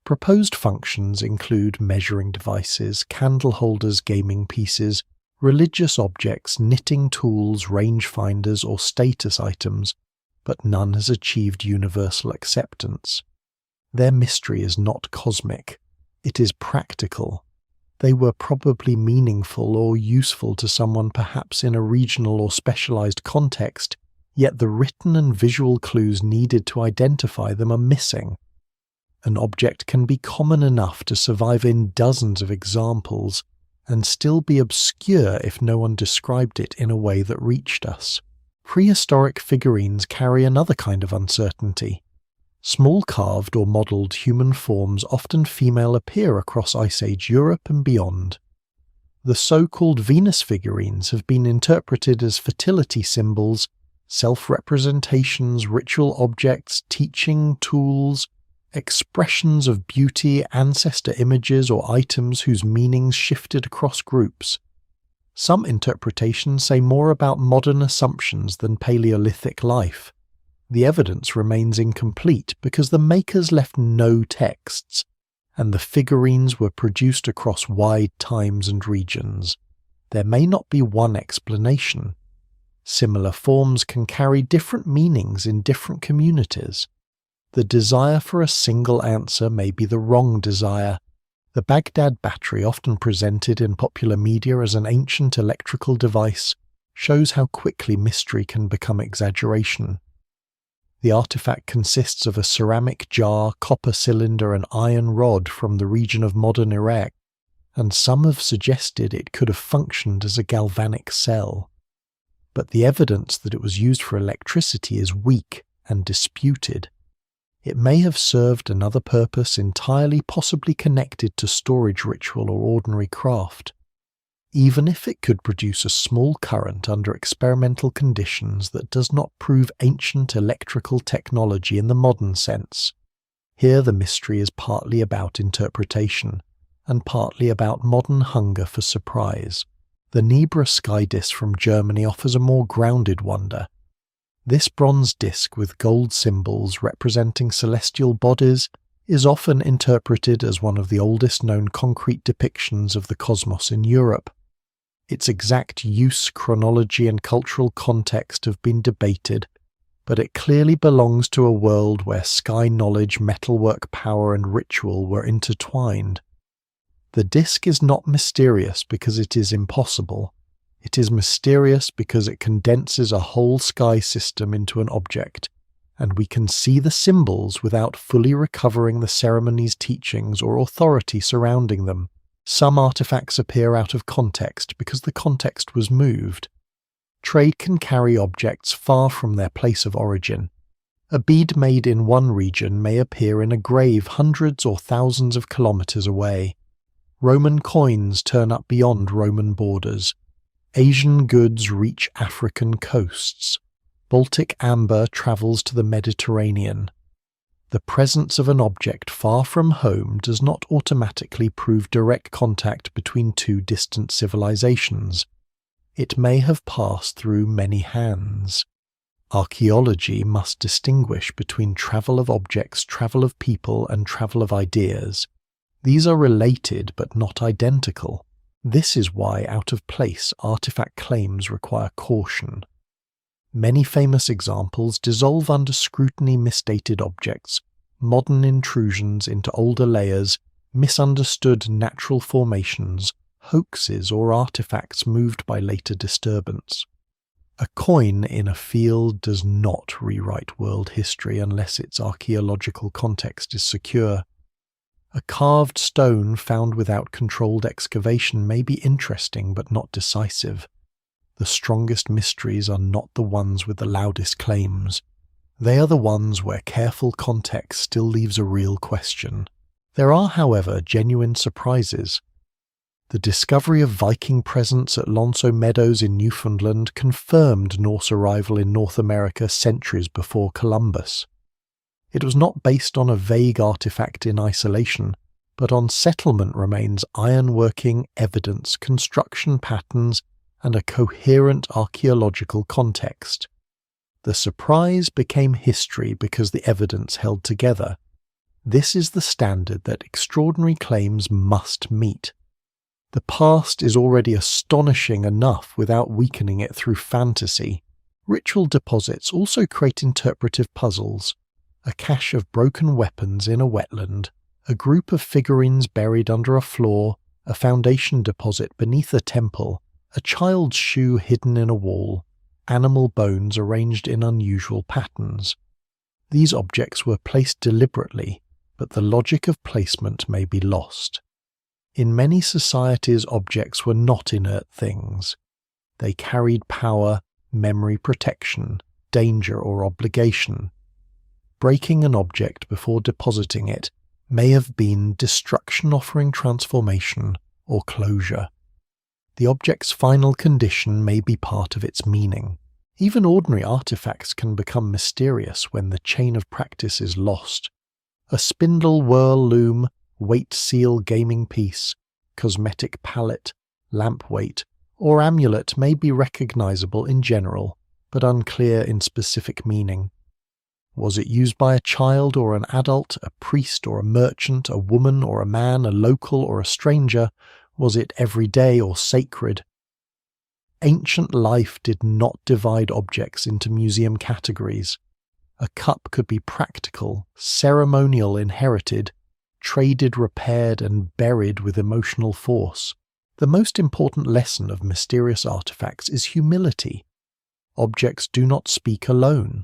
Proposed functions include measuring devices, candle holders, gaming pieces, religious objects, knitting tools, rangefinders, or status items, but none has achieved universal acceptance. Their mystery is not cosmic, it is practical. They were probably meaningful or useful to someone perhaps in a regional or specialized context, yet the written and visual clues needed to identify them are missing. An object can be common enough to survive in dozens of examples and still be obscure if no one described it in a way that reached us. Prehistoric figurines carry another kind of uncertainty. Small carved or modelled human forms, often female, appear across Ice Age Europe and beyond. The so-called Venus figurines have been interpreted as fertility symbols, self-representations, ritual objects, teaching tools, expressions of beauty, ancestor images, or items whose meanings shifted across groups. Some interpretations say more about modern assumptions than Paleolithic life. The evidence remains incomplete because the makers left no texts, and the figurines were produced across wide times and regions. There may not be one explanation. Similar forms can carry different meanings in different communities. The desire for a single answer may be the wrong desire. The Baghdad battery, often presented in popular media as an ancient electrical device, shows how quickly mystery can become exaggeration. The artifact consists of a ceramic jar, copper cylinder and iron rod from the region of modern Iraq, and some have suggested it could have functioned as a galvanic cell. But the evidence that it was used for electricity is weak and disputed. It may have served another purpose entirely possibly connected to storage ritual or ordinary craft. Even if it could produce a small current under experimental conditions, that does not prove ancient electrical technology in the modern sense. Here the mystery is partly about interpretation, and partly about modern hunger for surprise. The Nebra sky disk from Germany offers a more grounded wonder. This bronze disk with gold symbols representing celestial bodies is often interpreted as one of the oldest known concrete depictions of the cosmos in Europe. Its exact use, chronology and cultural context have been debated, but it clearly belongs to a world where sky knowledge, metalwork power and ritual were intertwined. The disk is not mysterious because it is impossible. It is mysterious because it condenses a whole sky system into an object, and we can see the symbols without fully recovering the ceremony's teachings or authority surrounding them. Some artifacts appear out of context because the context was moved. Trade can carry objects far from their place of origin. A bead made in one region may appear in a grave hundreds or thousands of kilometers away. Roman coins turn up beyond Roman borders. Asian goods reach African coasts. Baltic amber travels to the Mediterranean. The presence of an object far from home does not automatically prove direct contact between two distant civilizations. It may have passed through many hands. Archaeology must distinguish between travel of objects, travel of people, and travel of ideas. These are related but not identical. This is why out-of-place artifact claims require caution. Many famous examples dissolve under scrutiny: misdated objects, modern intrusions into older layers, misunderstood natural formations, hoaxes or artifacts moved by later disturbance. A coin in a field does not rewrite world history unless its archaeological context is secure. A carved stone found without controlled excavation may be interesting but not decisive. The strongest mysteries are not the ones with the loudest claims. They are the ones where careful context still leaves a real question. There are, however, genuine surprises. The discovery of Viking presence at Lonso Meadows in Newfoundland confirmed Norse arrival in North America centuries before Columbus. It was not based on a vague artifact in isolation, but on settlement remains, ironworking evidence, construction patterns, and a coherent archaeological context. The surprise became history because the evidence held together. This is the standard that extraordinary claims must meet. The past is already astonishing enough without weakening it through fantasy. Ritual deposits also create interpretive puzzles. A cache of broken weapons in a wetland, a group of figurines buried under a floor, a foundation deposit beneath a temple, a child's shoe hidden in a wall, animal bones arranged in unusual patterns. These objects were placed deliberately, but the logic of placement may be lost. In many societies, objects were not inert things. They carried power, memory, protection, danger, or obligation. Breaking an object before depositing it may have been destruction offering transformation or closure. The object's final condition may be part of its meaning. Even ordinary artifacts can become mysterious when the chain of practice is lost. A spindle whirl loom, weight seal gaming piece, cosmetic palette, lamp weight, or amulet may be recognizable in general, but unclear in specific meaning. Was it used by a child or an adult, a priest or a merchant, a woman or a man, a local or a stranger? Was it everyday or sacred? Ancient life did not divide objects into museum categories. A cup could be practical, ceremonial, inherited, traded, repaired, and buried with emotional force. The most important lesson of mysterious artifacts is humility. Objects do not speak alone.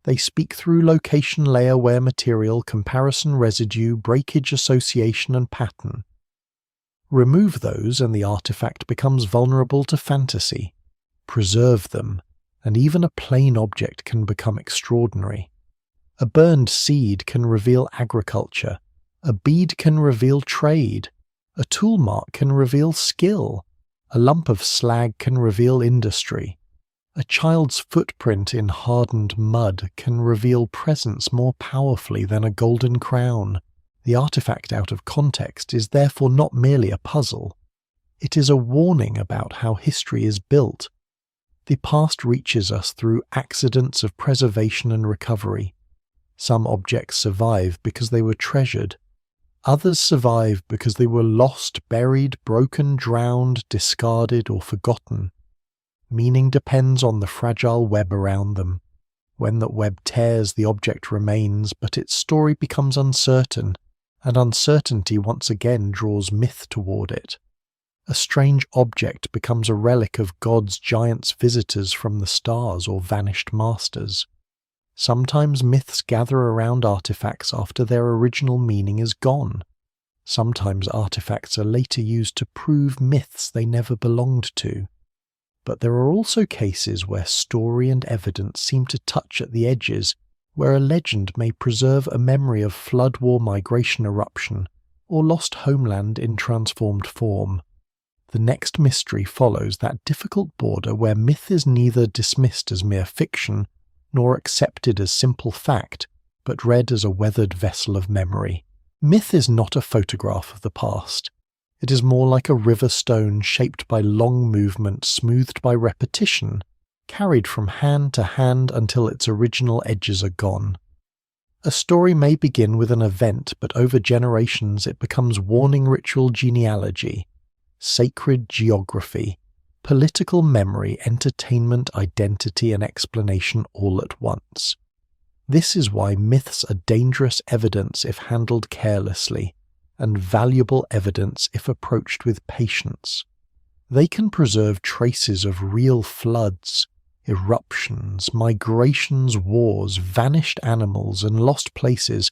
They speak through location, layer, wear material, comparison, residue, breakage, association, and pattern. Remove those and the artifact becomes vulnerable to fantasy. Preserve them, and even a plain object can become extraordinary. A burned seed can reveal agriculture. A bead can reveal trade. A tool mark can reveal skill. A lump of slag can reveal industry. A child's footprint in hardened mud can reveal presence more powerfully than a golden crown. The artifact out of context is therefore not merely a puzzle. It is a warning about how history is built. The past reaches us through accidents of preservation and recovery. Some objects survive because they were treasured. Others survive because they were lost, buried, broken, drowned, discarded, or forgotten. Meaning depends on the fragile web around them. When that web tears, the object remains, but its story becomes uncertain, and uncertainty once again draws myth toward it. A strange object becomes a relic of God's giants' visitors from the stars or vanished masters. Sometimes myths gather around artifacts after their original meaning is gone. Sometimes artifacts are later used to prove myths they never belonged to. But there are also cases where story and evidence seem to touch at the edges, where a legend may preserve a memory of flood war migration eruption or lost homeland in transformed form. The next mystery follows that difficult border where myth is neither dismissed as mere fiction nor accepted as simple fact, but read as a weathered vessel of memory. Myth is not a photograph of the past. It is more like a river stone shaped by long movement, smoothed by repetition, carried from hand to hand until its original edges are gone. A story may begin with an event, but over generations it becomes warning ritual genealogy, sacred geography, political memory, entertainment, identity, and explanation all at once. This is why myths are dangerous evidence if handled carelessly, and valuable evidence if approached with patience. They can preserve traces of real floods, eruptions, migrations, wars, vanished animals, and lost places,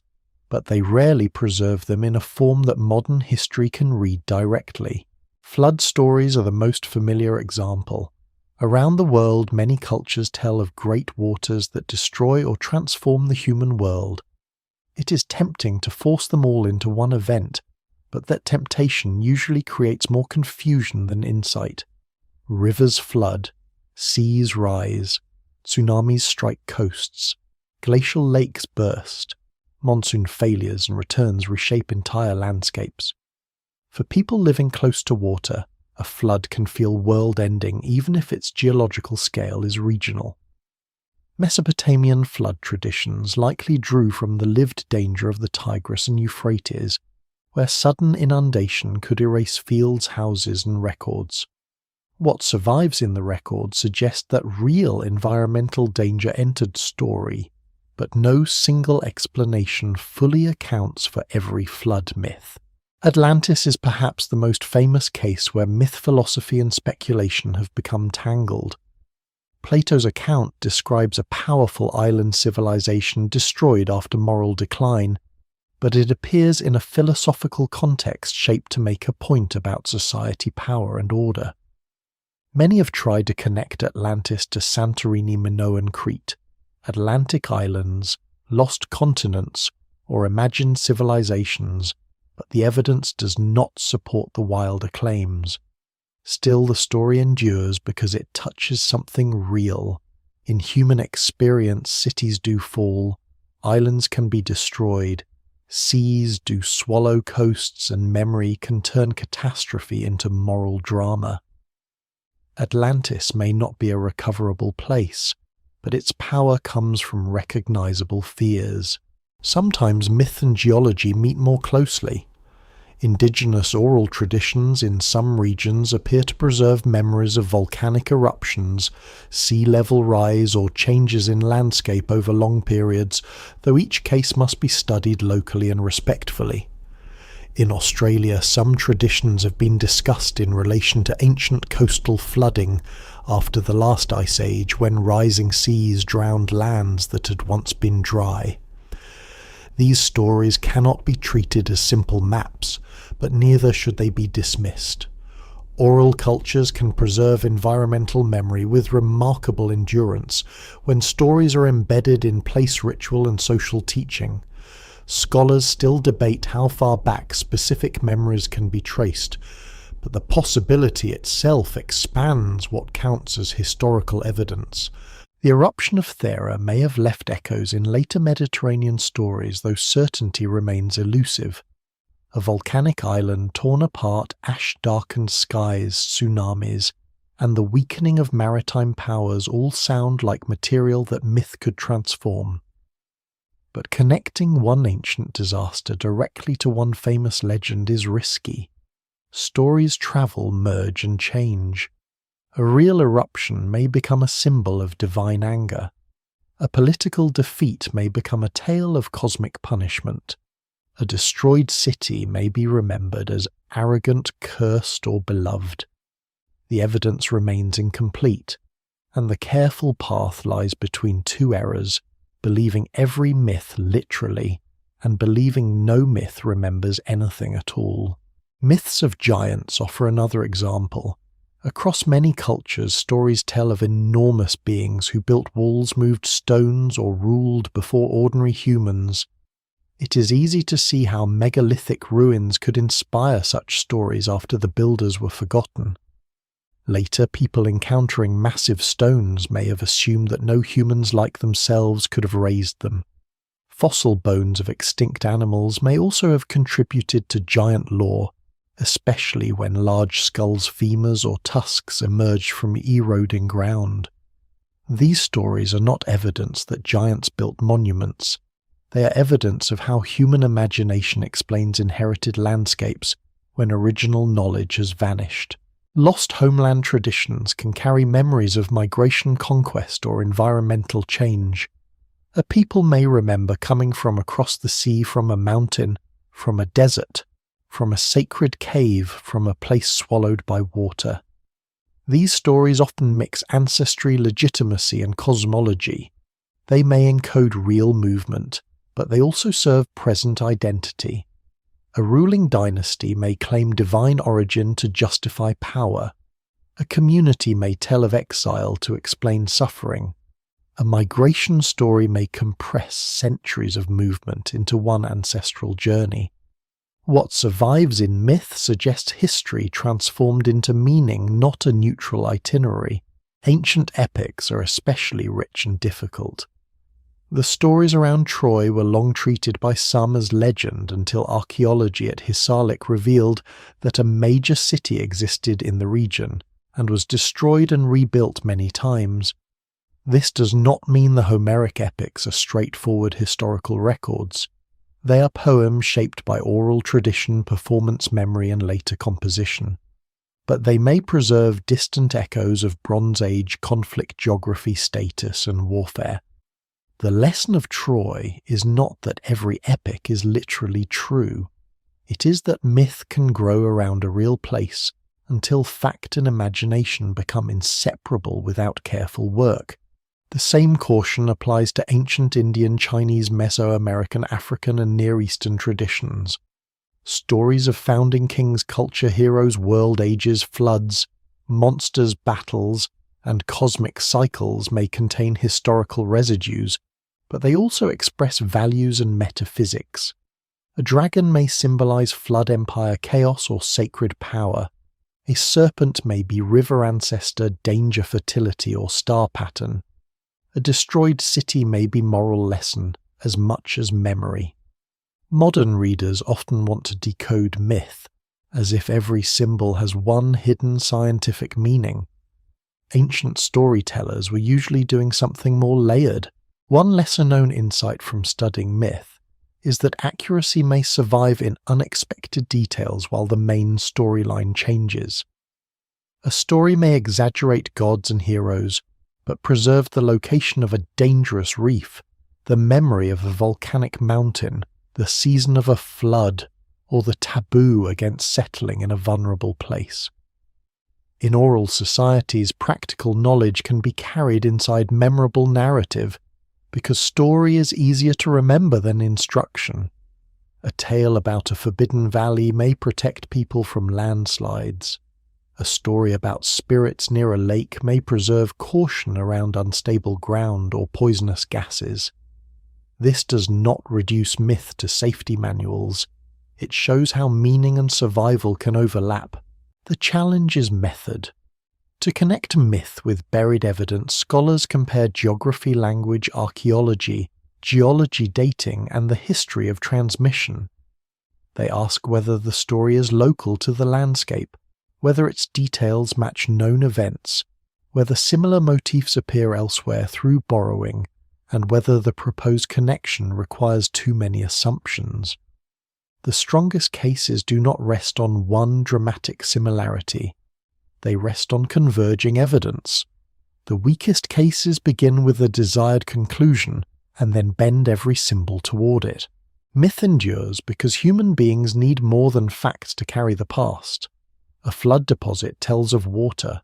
but they rarely preserve them in a form that modern history can read directly. Flood stories are the most familiar example. Around the world, many cultures tell of great waters that destroy or transform the human world. It is tempting to force them all into one event, but that temptation usually creates more confusion than insight. Rivers flood, seas rise, tsunamis strike coasts, glacial lakes burst, monsoon failures and returns reshape entire landscapes. For people living close to water, a flood can feel world-ending even if its geological scale is regional. Mesopotamian flood traditions likely drew from the lived danger of the Tigris and Euphrates, where sudden inundation could erase fields, houses, and records. What survives in the record suggests that real environmental danger entered story, but no single explanation fully accounts for every flood myth. Atlantis is perhaps the most famous case where myth, philosophy, and speculation have become tangled. Plato's account describes a powerful island civilization destroyed after moral decline, but it appears in a philosophical context shaped to make a point about society, power, and order. Many have tried to connect Atlantis to Santorini, Minoan Crete, Atlantic islands, lost continents, or imagined civilizations, but the evidence does not support the wilder claims. Still, the story endures because it touches something real. In human experience, cities do fall, islands can be destroyed, seas do swallow coasts, and memory can turn catastrophe into moral drama. Atlantis may not be a recoverable place, but its power comes from recognizable fears. Sometimes myth and geology meet more closely. Indigenous oral traditions in some regions appear to preserve memories of volcanic eruptions, sea level rise, or changes in landscape over long periods, though each case must be studied locally and respectfully. In Australia, some traditions have been discussed in relation to ancient coastal flooding after the last ice age, when rising seas drowned lands that had once been dry. These stories cannot be treated as simple maps, but neither should they be dismissed. Oral cultures can preserve environmental memory with remarkable endurance when stories are embedded in place ritual and social teaching. Scholars still debate how far back specific memories can be traced, but the possibility itself expands what counts as historical evidence. The eruption of Thera may have left echoes in later Mediterranean stories, though certainty remains elusive. A volcanic island torn apart, ash-darkened skies, tsunamis, and the weakening of maritime powers all sound like material that myth could transform. But connecting one ancient disaster directly to one famous legend is risky. Stories travel, merge, and change. A real eruption may become a symbol of divine anger. A political defeat may become a tale of cosmic punishment. A destroyed city may be remembered as arrogant, cursed, or beloved. The evidence remains incomplete, and the careful path lies between two errors: believing every myth literally, and believing no myth remembers anything at all. Myths of giants offer another example. Across many cultures, stories tell of enormous beings who built walls, moved stones, or ruled before ordinary humans. It is easy to see how megalithic ruins could inspire such stories after the builders were forgotten. Later, people encountering massive stones may have assumed that no humans like themselves could have raised them. Fossil bones of extinct animals may also have contributed to giant lore, especially when large skulls, femurs, or tusks emerged from eroding ground. These stories are not evidence that giants built monuments. They are evidence of how human imagination explains inherited landscapes when original knowledge has vanished. Lost homeland traditions can carry memories of migration, conquest, or environmental change. A people may remember coming from across the sea, from a mountain, from a desert, from a sacred cave, from a place swallowed by water. These stories often mix ancestry, legitimacy, and cosmology. They may encode real movement, but they also serve present identity. A ruling dynasty may claim divine origin to justify power. A community may tell of exile to explain suffering. A migration story may compress centuries of movement into one ancestral journey. What survives in myth suggests history transformed into meaning, not a neutral itinerary. Ancient epics are especially rich and difficult. The stories around Troy were long treated by some as legend until archaeology at Hisarlik revealed that a major city existed in the region and was destroyed and rebuilt many times. This does not mean the Homeric epics are straightforward historical records. They are poems shaped by oral tradition, performance memory, and later composition. But they may preserve distant echoes of Bronze Age conflict, geography, status, and warfare. The lesson of Troy is not that every epic is literally true. It is that myth can grow around a real place until fact and imagination become inseparable without careful work. The same caution applies to ancient Indian, Chinese, Mesoamerican, African, and Near Eastern traditions. Stories of founding kings, culture, heroes, world ages, floods, monsters, battles, and cosmic cycles may contain historical residues, but they also express values and metaphysics. A dragon may symbolize flood empire chaos or sacred power. A serpent may be river ancestor, danger, fertility, or star pattern. A destroyed city may be moral lesson as much as memory. Modern readers often want to decode myth, as if every symbol has one hidden scientific meaning. Ancient storytellers were usually doing something more layered. One lesser-known insight from studying myth is that accuracy may survive in unexpected details while the main storyline changes. A story may exaggerate gods and heroes, but preserve the location of a dangerous reef, the memory of a volcanic mountain, the season of a flood, or the taboo against settling in a vulnerable place. In oral societies, practical knowledge can be carried inside memorable narrative because story is easier to remember than instruction. A tale about a forbidden valley may protect people from landslides. A story about spirits near a lake may preserve caution around unstable ground or poisonous gases. This does not reduce myth to safety manuals. It shows how meaning and survival can overlap. The challenge is method. To connect myth with buried evidence, scholars compare geography, language, archaeology, geology dating, and the history of transmission. They ask whether the story is local to the landscape, whether its details match known events, whether similar motifs appear elsewhere through borrowing, and whether the proposed connection requires too many assumptions. The strongest cases do not rest on one dramatic similarity. They rest on converging evidence. The weakest cases begin with the desired conclusion and then bend every symbol toward it. Myth endures because human beings need more than facts to carry the past. A flood deposit tells of water.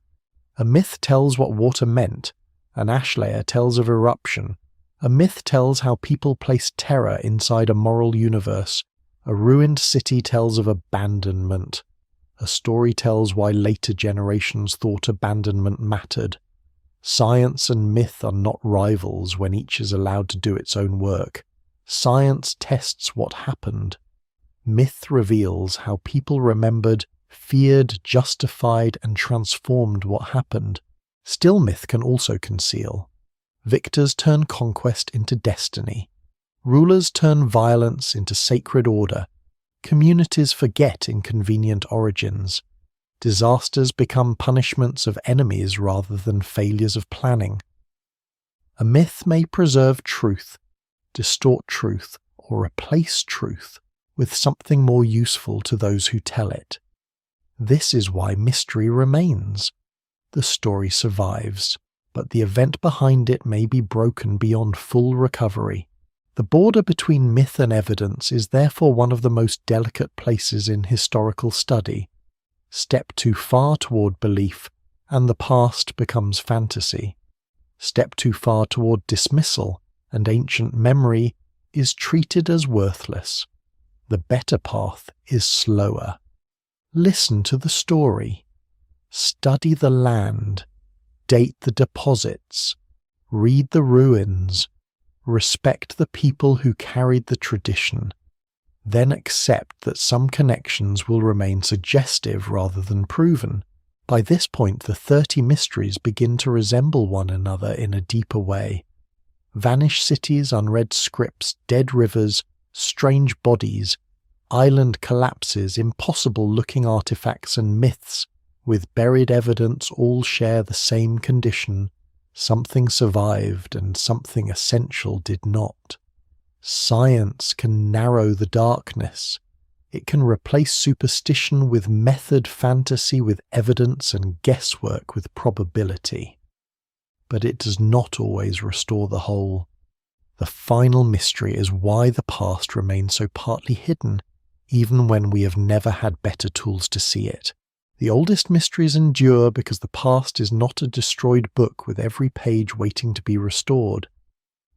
A myth tells what water meant. An ash layer tells of eruption. A myth tells how people place terror inside a moral universe. A ruined city tells of abandonment. A story tells why later generations thought abandonment mattered. Science and myth are not rivals when each is allowed to do its own work. Science tests what happened. Myth reveals how people remembered, feared, justified, and transformed what happened. Still, myth can also conceal. Victors turn conquest into destiny. Rulers turn violence into sacred order. Communities forget inconvenient origins. Disasters become punishments of enemies rather than failures of planning. A myth may preserve truth, distort truth, or replace truth with something more useful to those who tell it. This is why mystery remains. The story survives, but the event behind it may be broken beyond full recovery. The border between myth and evidence is therefore one of the most delicate places in historical study. Step too far toward belief, and the past becomes fantasy. Step too far toward dismissal, and ancient memory is treated as worthless. The better path is slower. Listen to the story. Study the land. Date the deposits. Read the ruins. Respect the people who carried the tradition. Then accept that some connections will remain suggestive rather than proven. By this point, the 30 mysteries begin to resemble one another in a deeper way. Vanished cities, unread scripts, dead rivers, strange bodies, island collapses, impossible-looking artifacts and myths, with buried evidence, all share the same condition. Something survived and something essential did not. Science can narrow the darkness. It can replace superstition with method, fantasy with evidence, and guesswork with probability. But it does not always restore the whole. The final mystery is why the past remains so partly hidden, even when we have never had better tools to see it. The oldest mysteries endure because the past is not a destroyed book with every page waiting to be restored.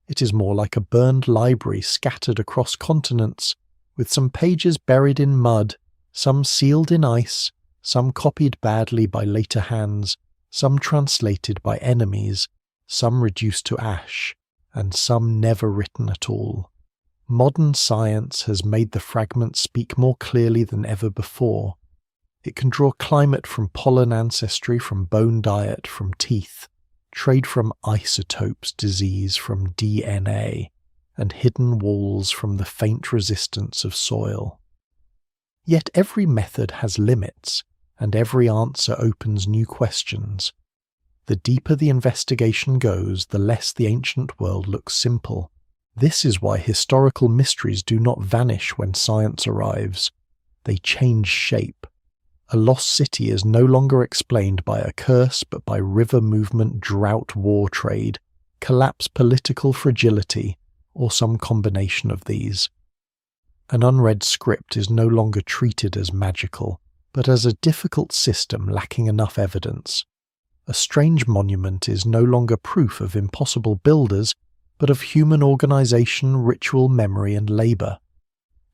It is more like a burned library scattered across continents, with some pages buried in mud, some sealed in ice, some copied badly by later hands, some translated by enemies, some reduced to ash, and some never written at all. Modern science has made the fragments speak more clearly than ever before. It can draw climate from pollen ancestry, from bone diet, from teeth, trade from isotopes, disease from DNA, and hidden walls from the faint resistance of soil. Yet every method has limits, and every answer opens new questions. The deeper the investigation goes, the less the ancient world looks simple. This is why historical mysteries do not vanish when science arrives. They change shape. A lost city is no longer explained by a curse but by river movement, drought, war trade, collapse, political fragility, or some combination of these. An unread script is no longer treated as magical, but as a difficult system lacking enough evidence. A strange monument is no longer proof of impossible builders, but of human organization, ritual, memory, and labor.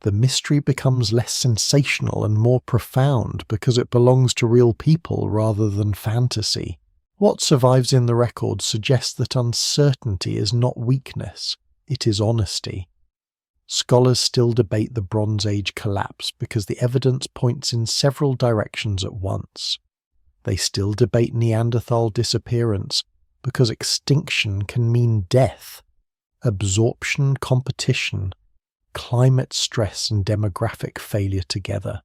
The mystery becomes less sensational and more profound because it belongs to real people rather than fantasy. What survives in the record suggests that uncertainty is not weakness, it is honesty. Scholars still debate the Bronze Age collapse because the evidence points in several directions at once. They still debate Neanderthal disappearance because extinction can mean death, absorption, competition, climate stress and demographic failure together.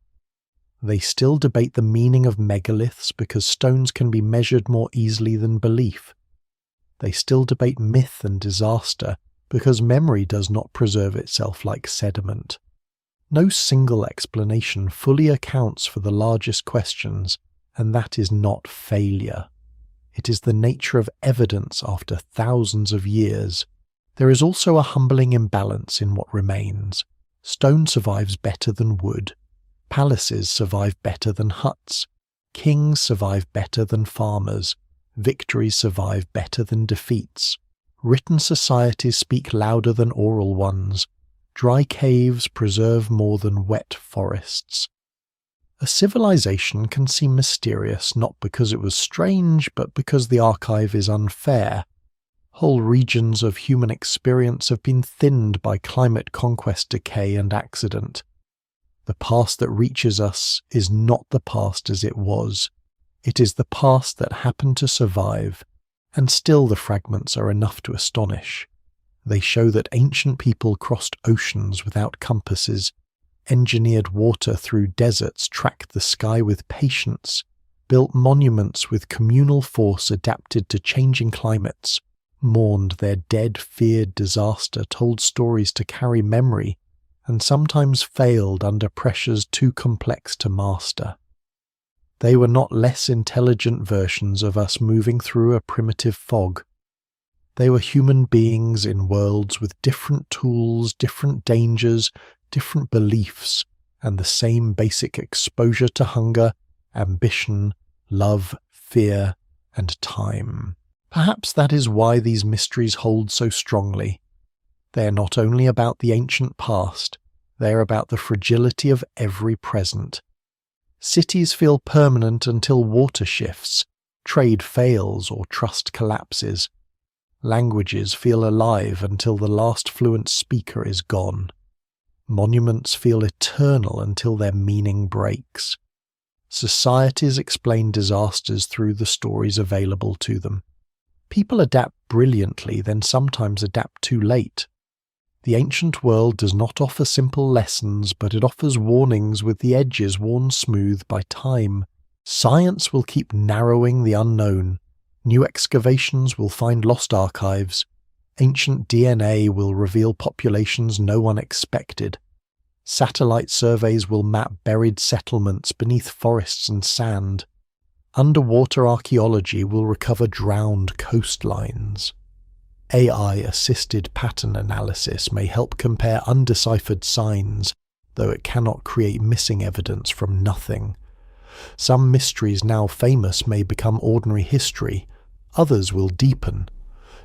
They still debate the meaning of megaliths because stones can be measured more easily than belief. They still debate myth and disaster because memory does not preserve itself like sediment. No single explanation fully accounts for the largest questions, and that is not failure. It is the nature of evidence after thousands of years. There is also a humbling imbalance in what remains. Stone survives better than wood. Palaces survive better than huts. Kings survive better than farmers. Victories survive better than defeats. Written societies speak louder than oral ones. Dry caves preserve more than wet forests. A civilization can seem mysterious not because it was strange, but because the archive is unfair. Whole regions of human experience have been thinned by climate conquest, decay, and accident. The past that reaches us is not the past as it was. It is the past that happened to survive, and still the fragments are enough to astonish. They show that ancient people crossed oceans without compasses, engineered water through deserts, tracked the sky with patience, built monuments with communal force adapted to changing climates, mourned their dead, feared disaster, told stories to carry memory, and sometimes failed under pressures too complex to master. They were not less intelligent versions of us moving through a primitive fog. They were human beings in worlds with different tools, different dangers, different beliefs, and the same basic exposure to hunger, ambition, love, fear, and time. Perhaps that is why these mysteries hold so strongly. They are not only about the ancient past, they are about the fragility of every present. Cities feel permanent until water shifts, trade fails, or trust collapses. Languages feel alive until the last fluent speaker is gone. Monuments feel eternal until their meaning breaks. Societies explain disasters through the stories available to them. People adapt brilliantly, then sometimes adapt too late. The ancient world does not offer simple lessons, but it offers warnings with the edges worn smooth by time. Science will keep narrowing the unknown. New excavations will find lost archives. Ancient DNA will reveal populations no one expected. Satellite surveys will map buried settlements beneath forests and sand. Underwater archaeology will recover drowned coastlines. AI-assisted pattern analysis may help compare undeciphered signs, though it cannot create missing evidence from nothing. Some mysteries now famous may become ordinary history, others will deepen.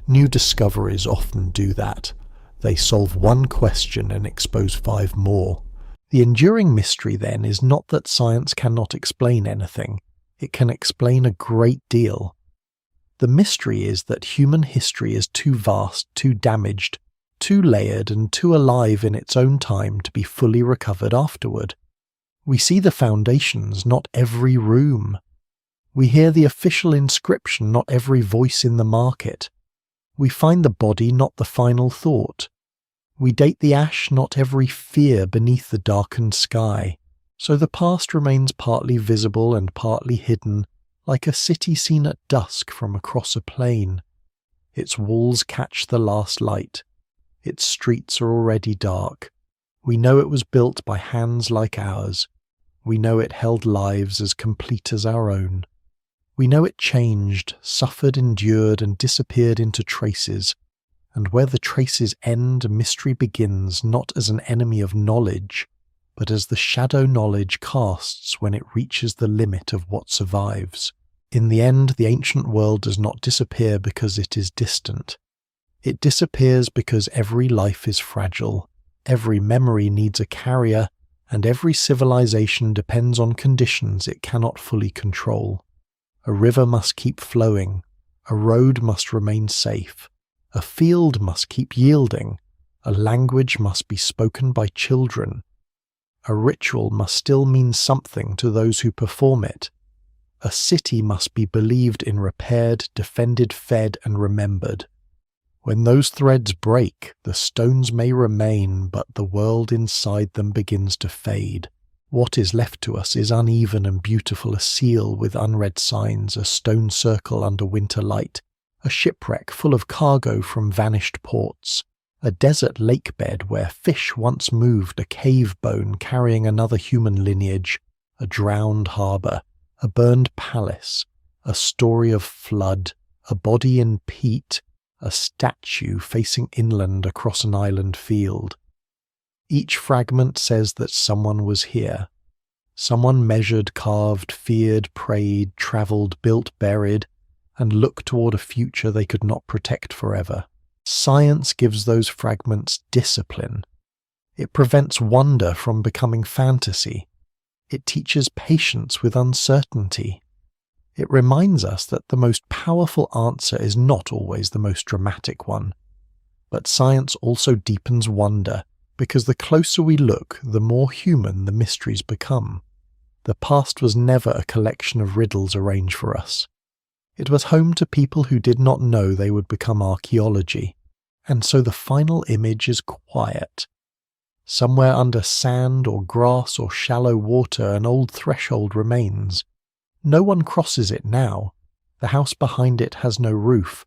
New discoveries often do that. They solve one question and expose 5 more. The enduring mystery, then, is not that science cannot explain anything. It can explain a great deal. The mystery is that human history is too vast, too damaged, too layered, and too alive in its own time to be fully recovered afterward. We see the foundations, not every room. We hear the official inscription, not every voice in the market. We find the body, not the final thought. We date the ash, not every fear beneath the darkened sky. So the past remains partly visible and partly hidden, like a city seen at dusk from across a plain. Its walls catch the last light. Its streets are already dark. We know it was built by hands like ours. We know it held lives as complete as our own. We know it changed, suffered, endured, and disappeared into traces. and where the traces end, mystery begins not as an enemy of knowledge, but as the shadow knowledge casts when it reaches the limit of what survives. In the end, the ancient world does not disappear because it is distant. It disappears because every life is fragile, every memory needs a carrier, and every civilization depends on conditions it cannot fully control. A river must keep flowing, a road must remain safe, a field must keep yielding, a language must be spoken by children. A ritual must still mean something to those who perform it. A city must be believed in, repaired, defended, fed, and remembered. When those threads break, the stones may remain, but the world inside them begins to fade. What is left to us is uneven and beautiful, a seal with unread signs, a stone circle under winter light, a shipwreck full of cargo from vanished ports, a desert lake bed where fish once moved, a cave bone carrying another human lineage, a drowned harbour, a burned palace, a story of flood, a body in peat, a statue facing inland across an island field. Each fragment says that someone was here. Someone measured, carved, feared, prayed, travelled, built, buried, and looked toward a future they could not protect forever. Science gives those fragments discipline. It prevents wonder from becoming fantasy. It teaches patience with uncertainty. It reminds us that the most powerful answer is not always the most dramatic one. But science also deepens wonder, because the closer we look, the more human the mysteries become. The past was never a collection of riddles arranged for us. It was home to people who did not know they would become archaeology, and so the final image is quiet. Somewhere under sand or grass or shallow water, an old threshold remains. No one crosses it now. The house behind it has no roof.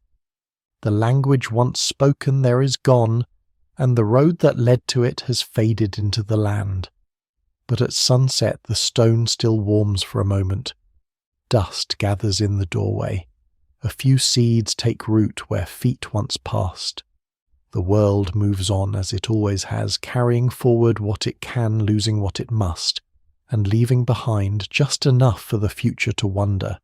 The language once spoken there is gone, and the road that led to it has faded into the land. But at sunset the stone still warms for a moment. Dust gathers in the doorway. A few seeds take root where feet once passed. The world moves on as it always has, carrying forward what it can, losing what it must, and leaving behind just enough for the future to wonder.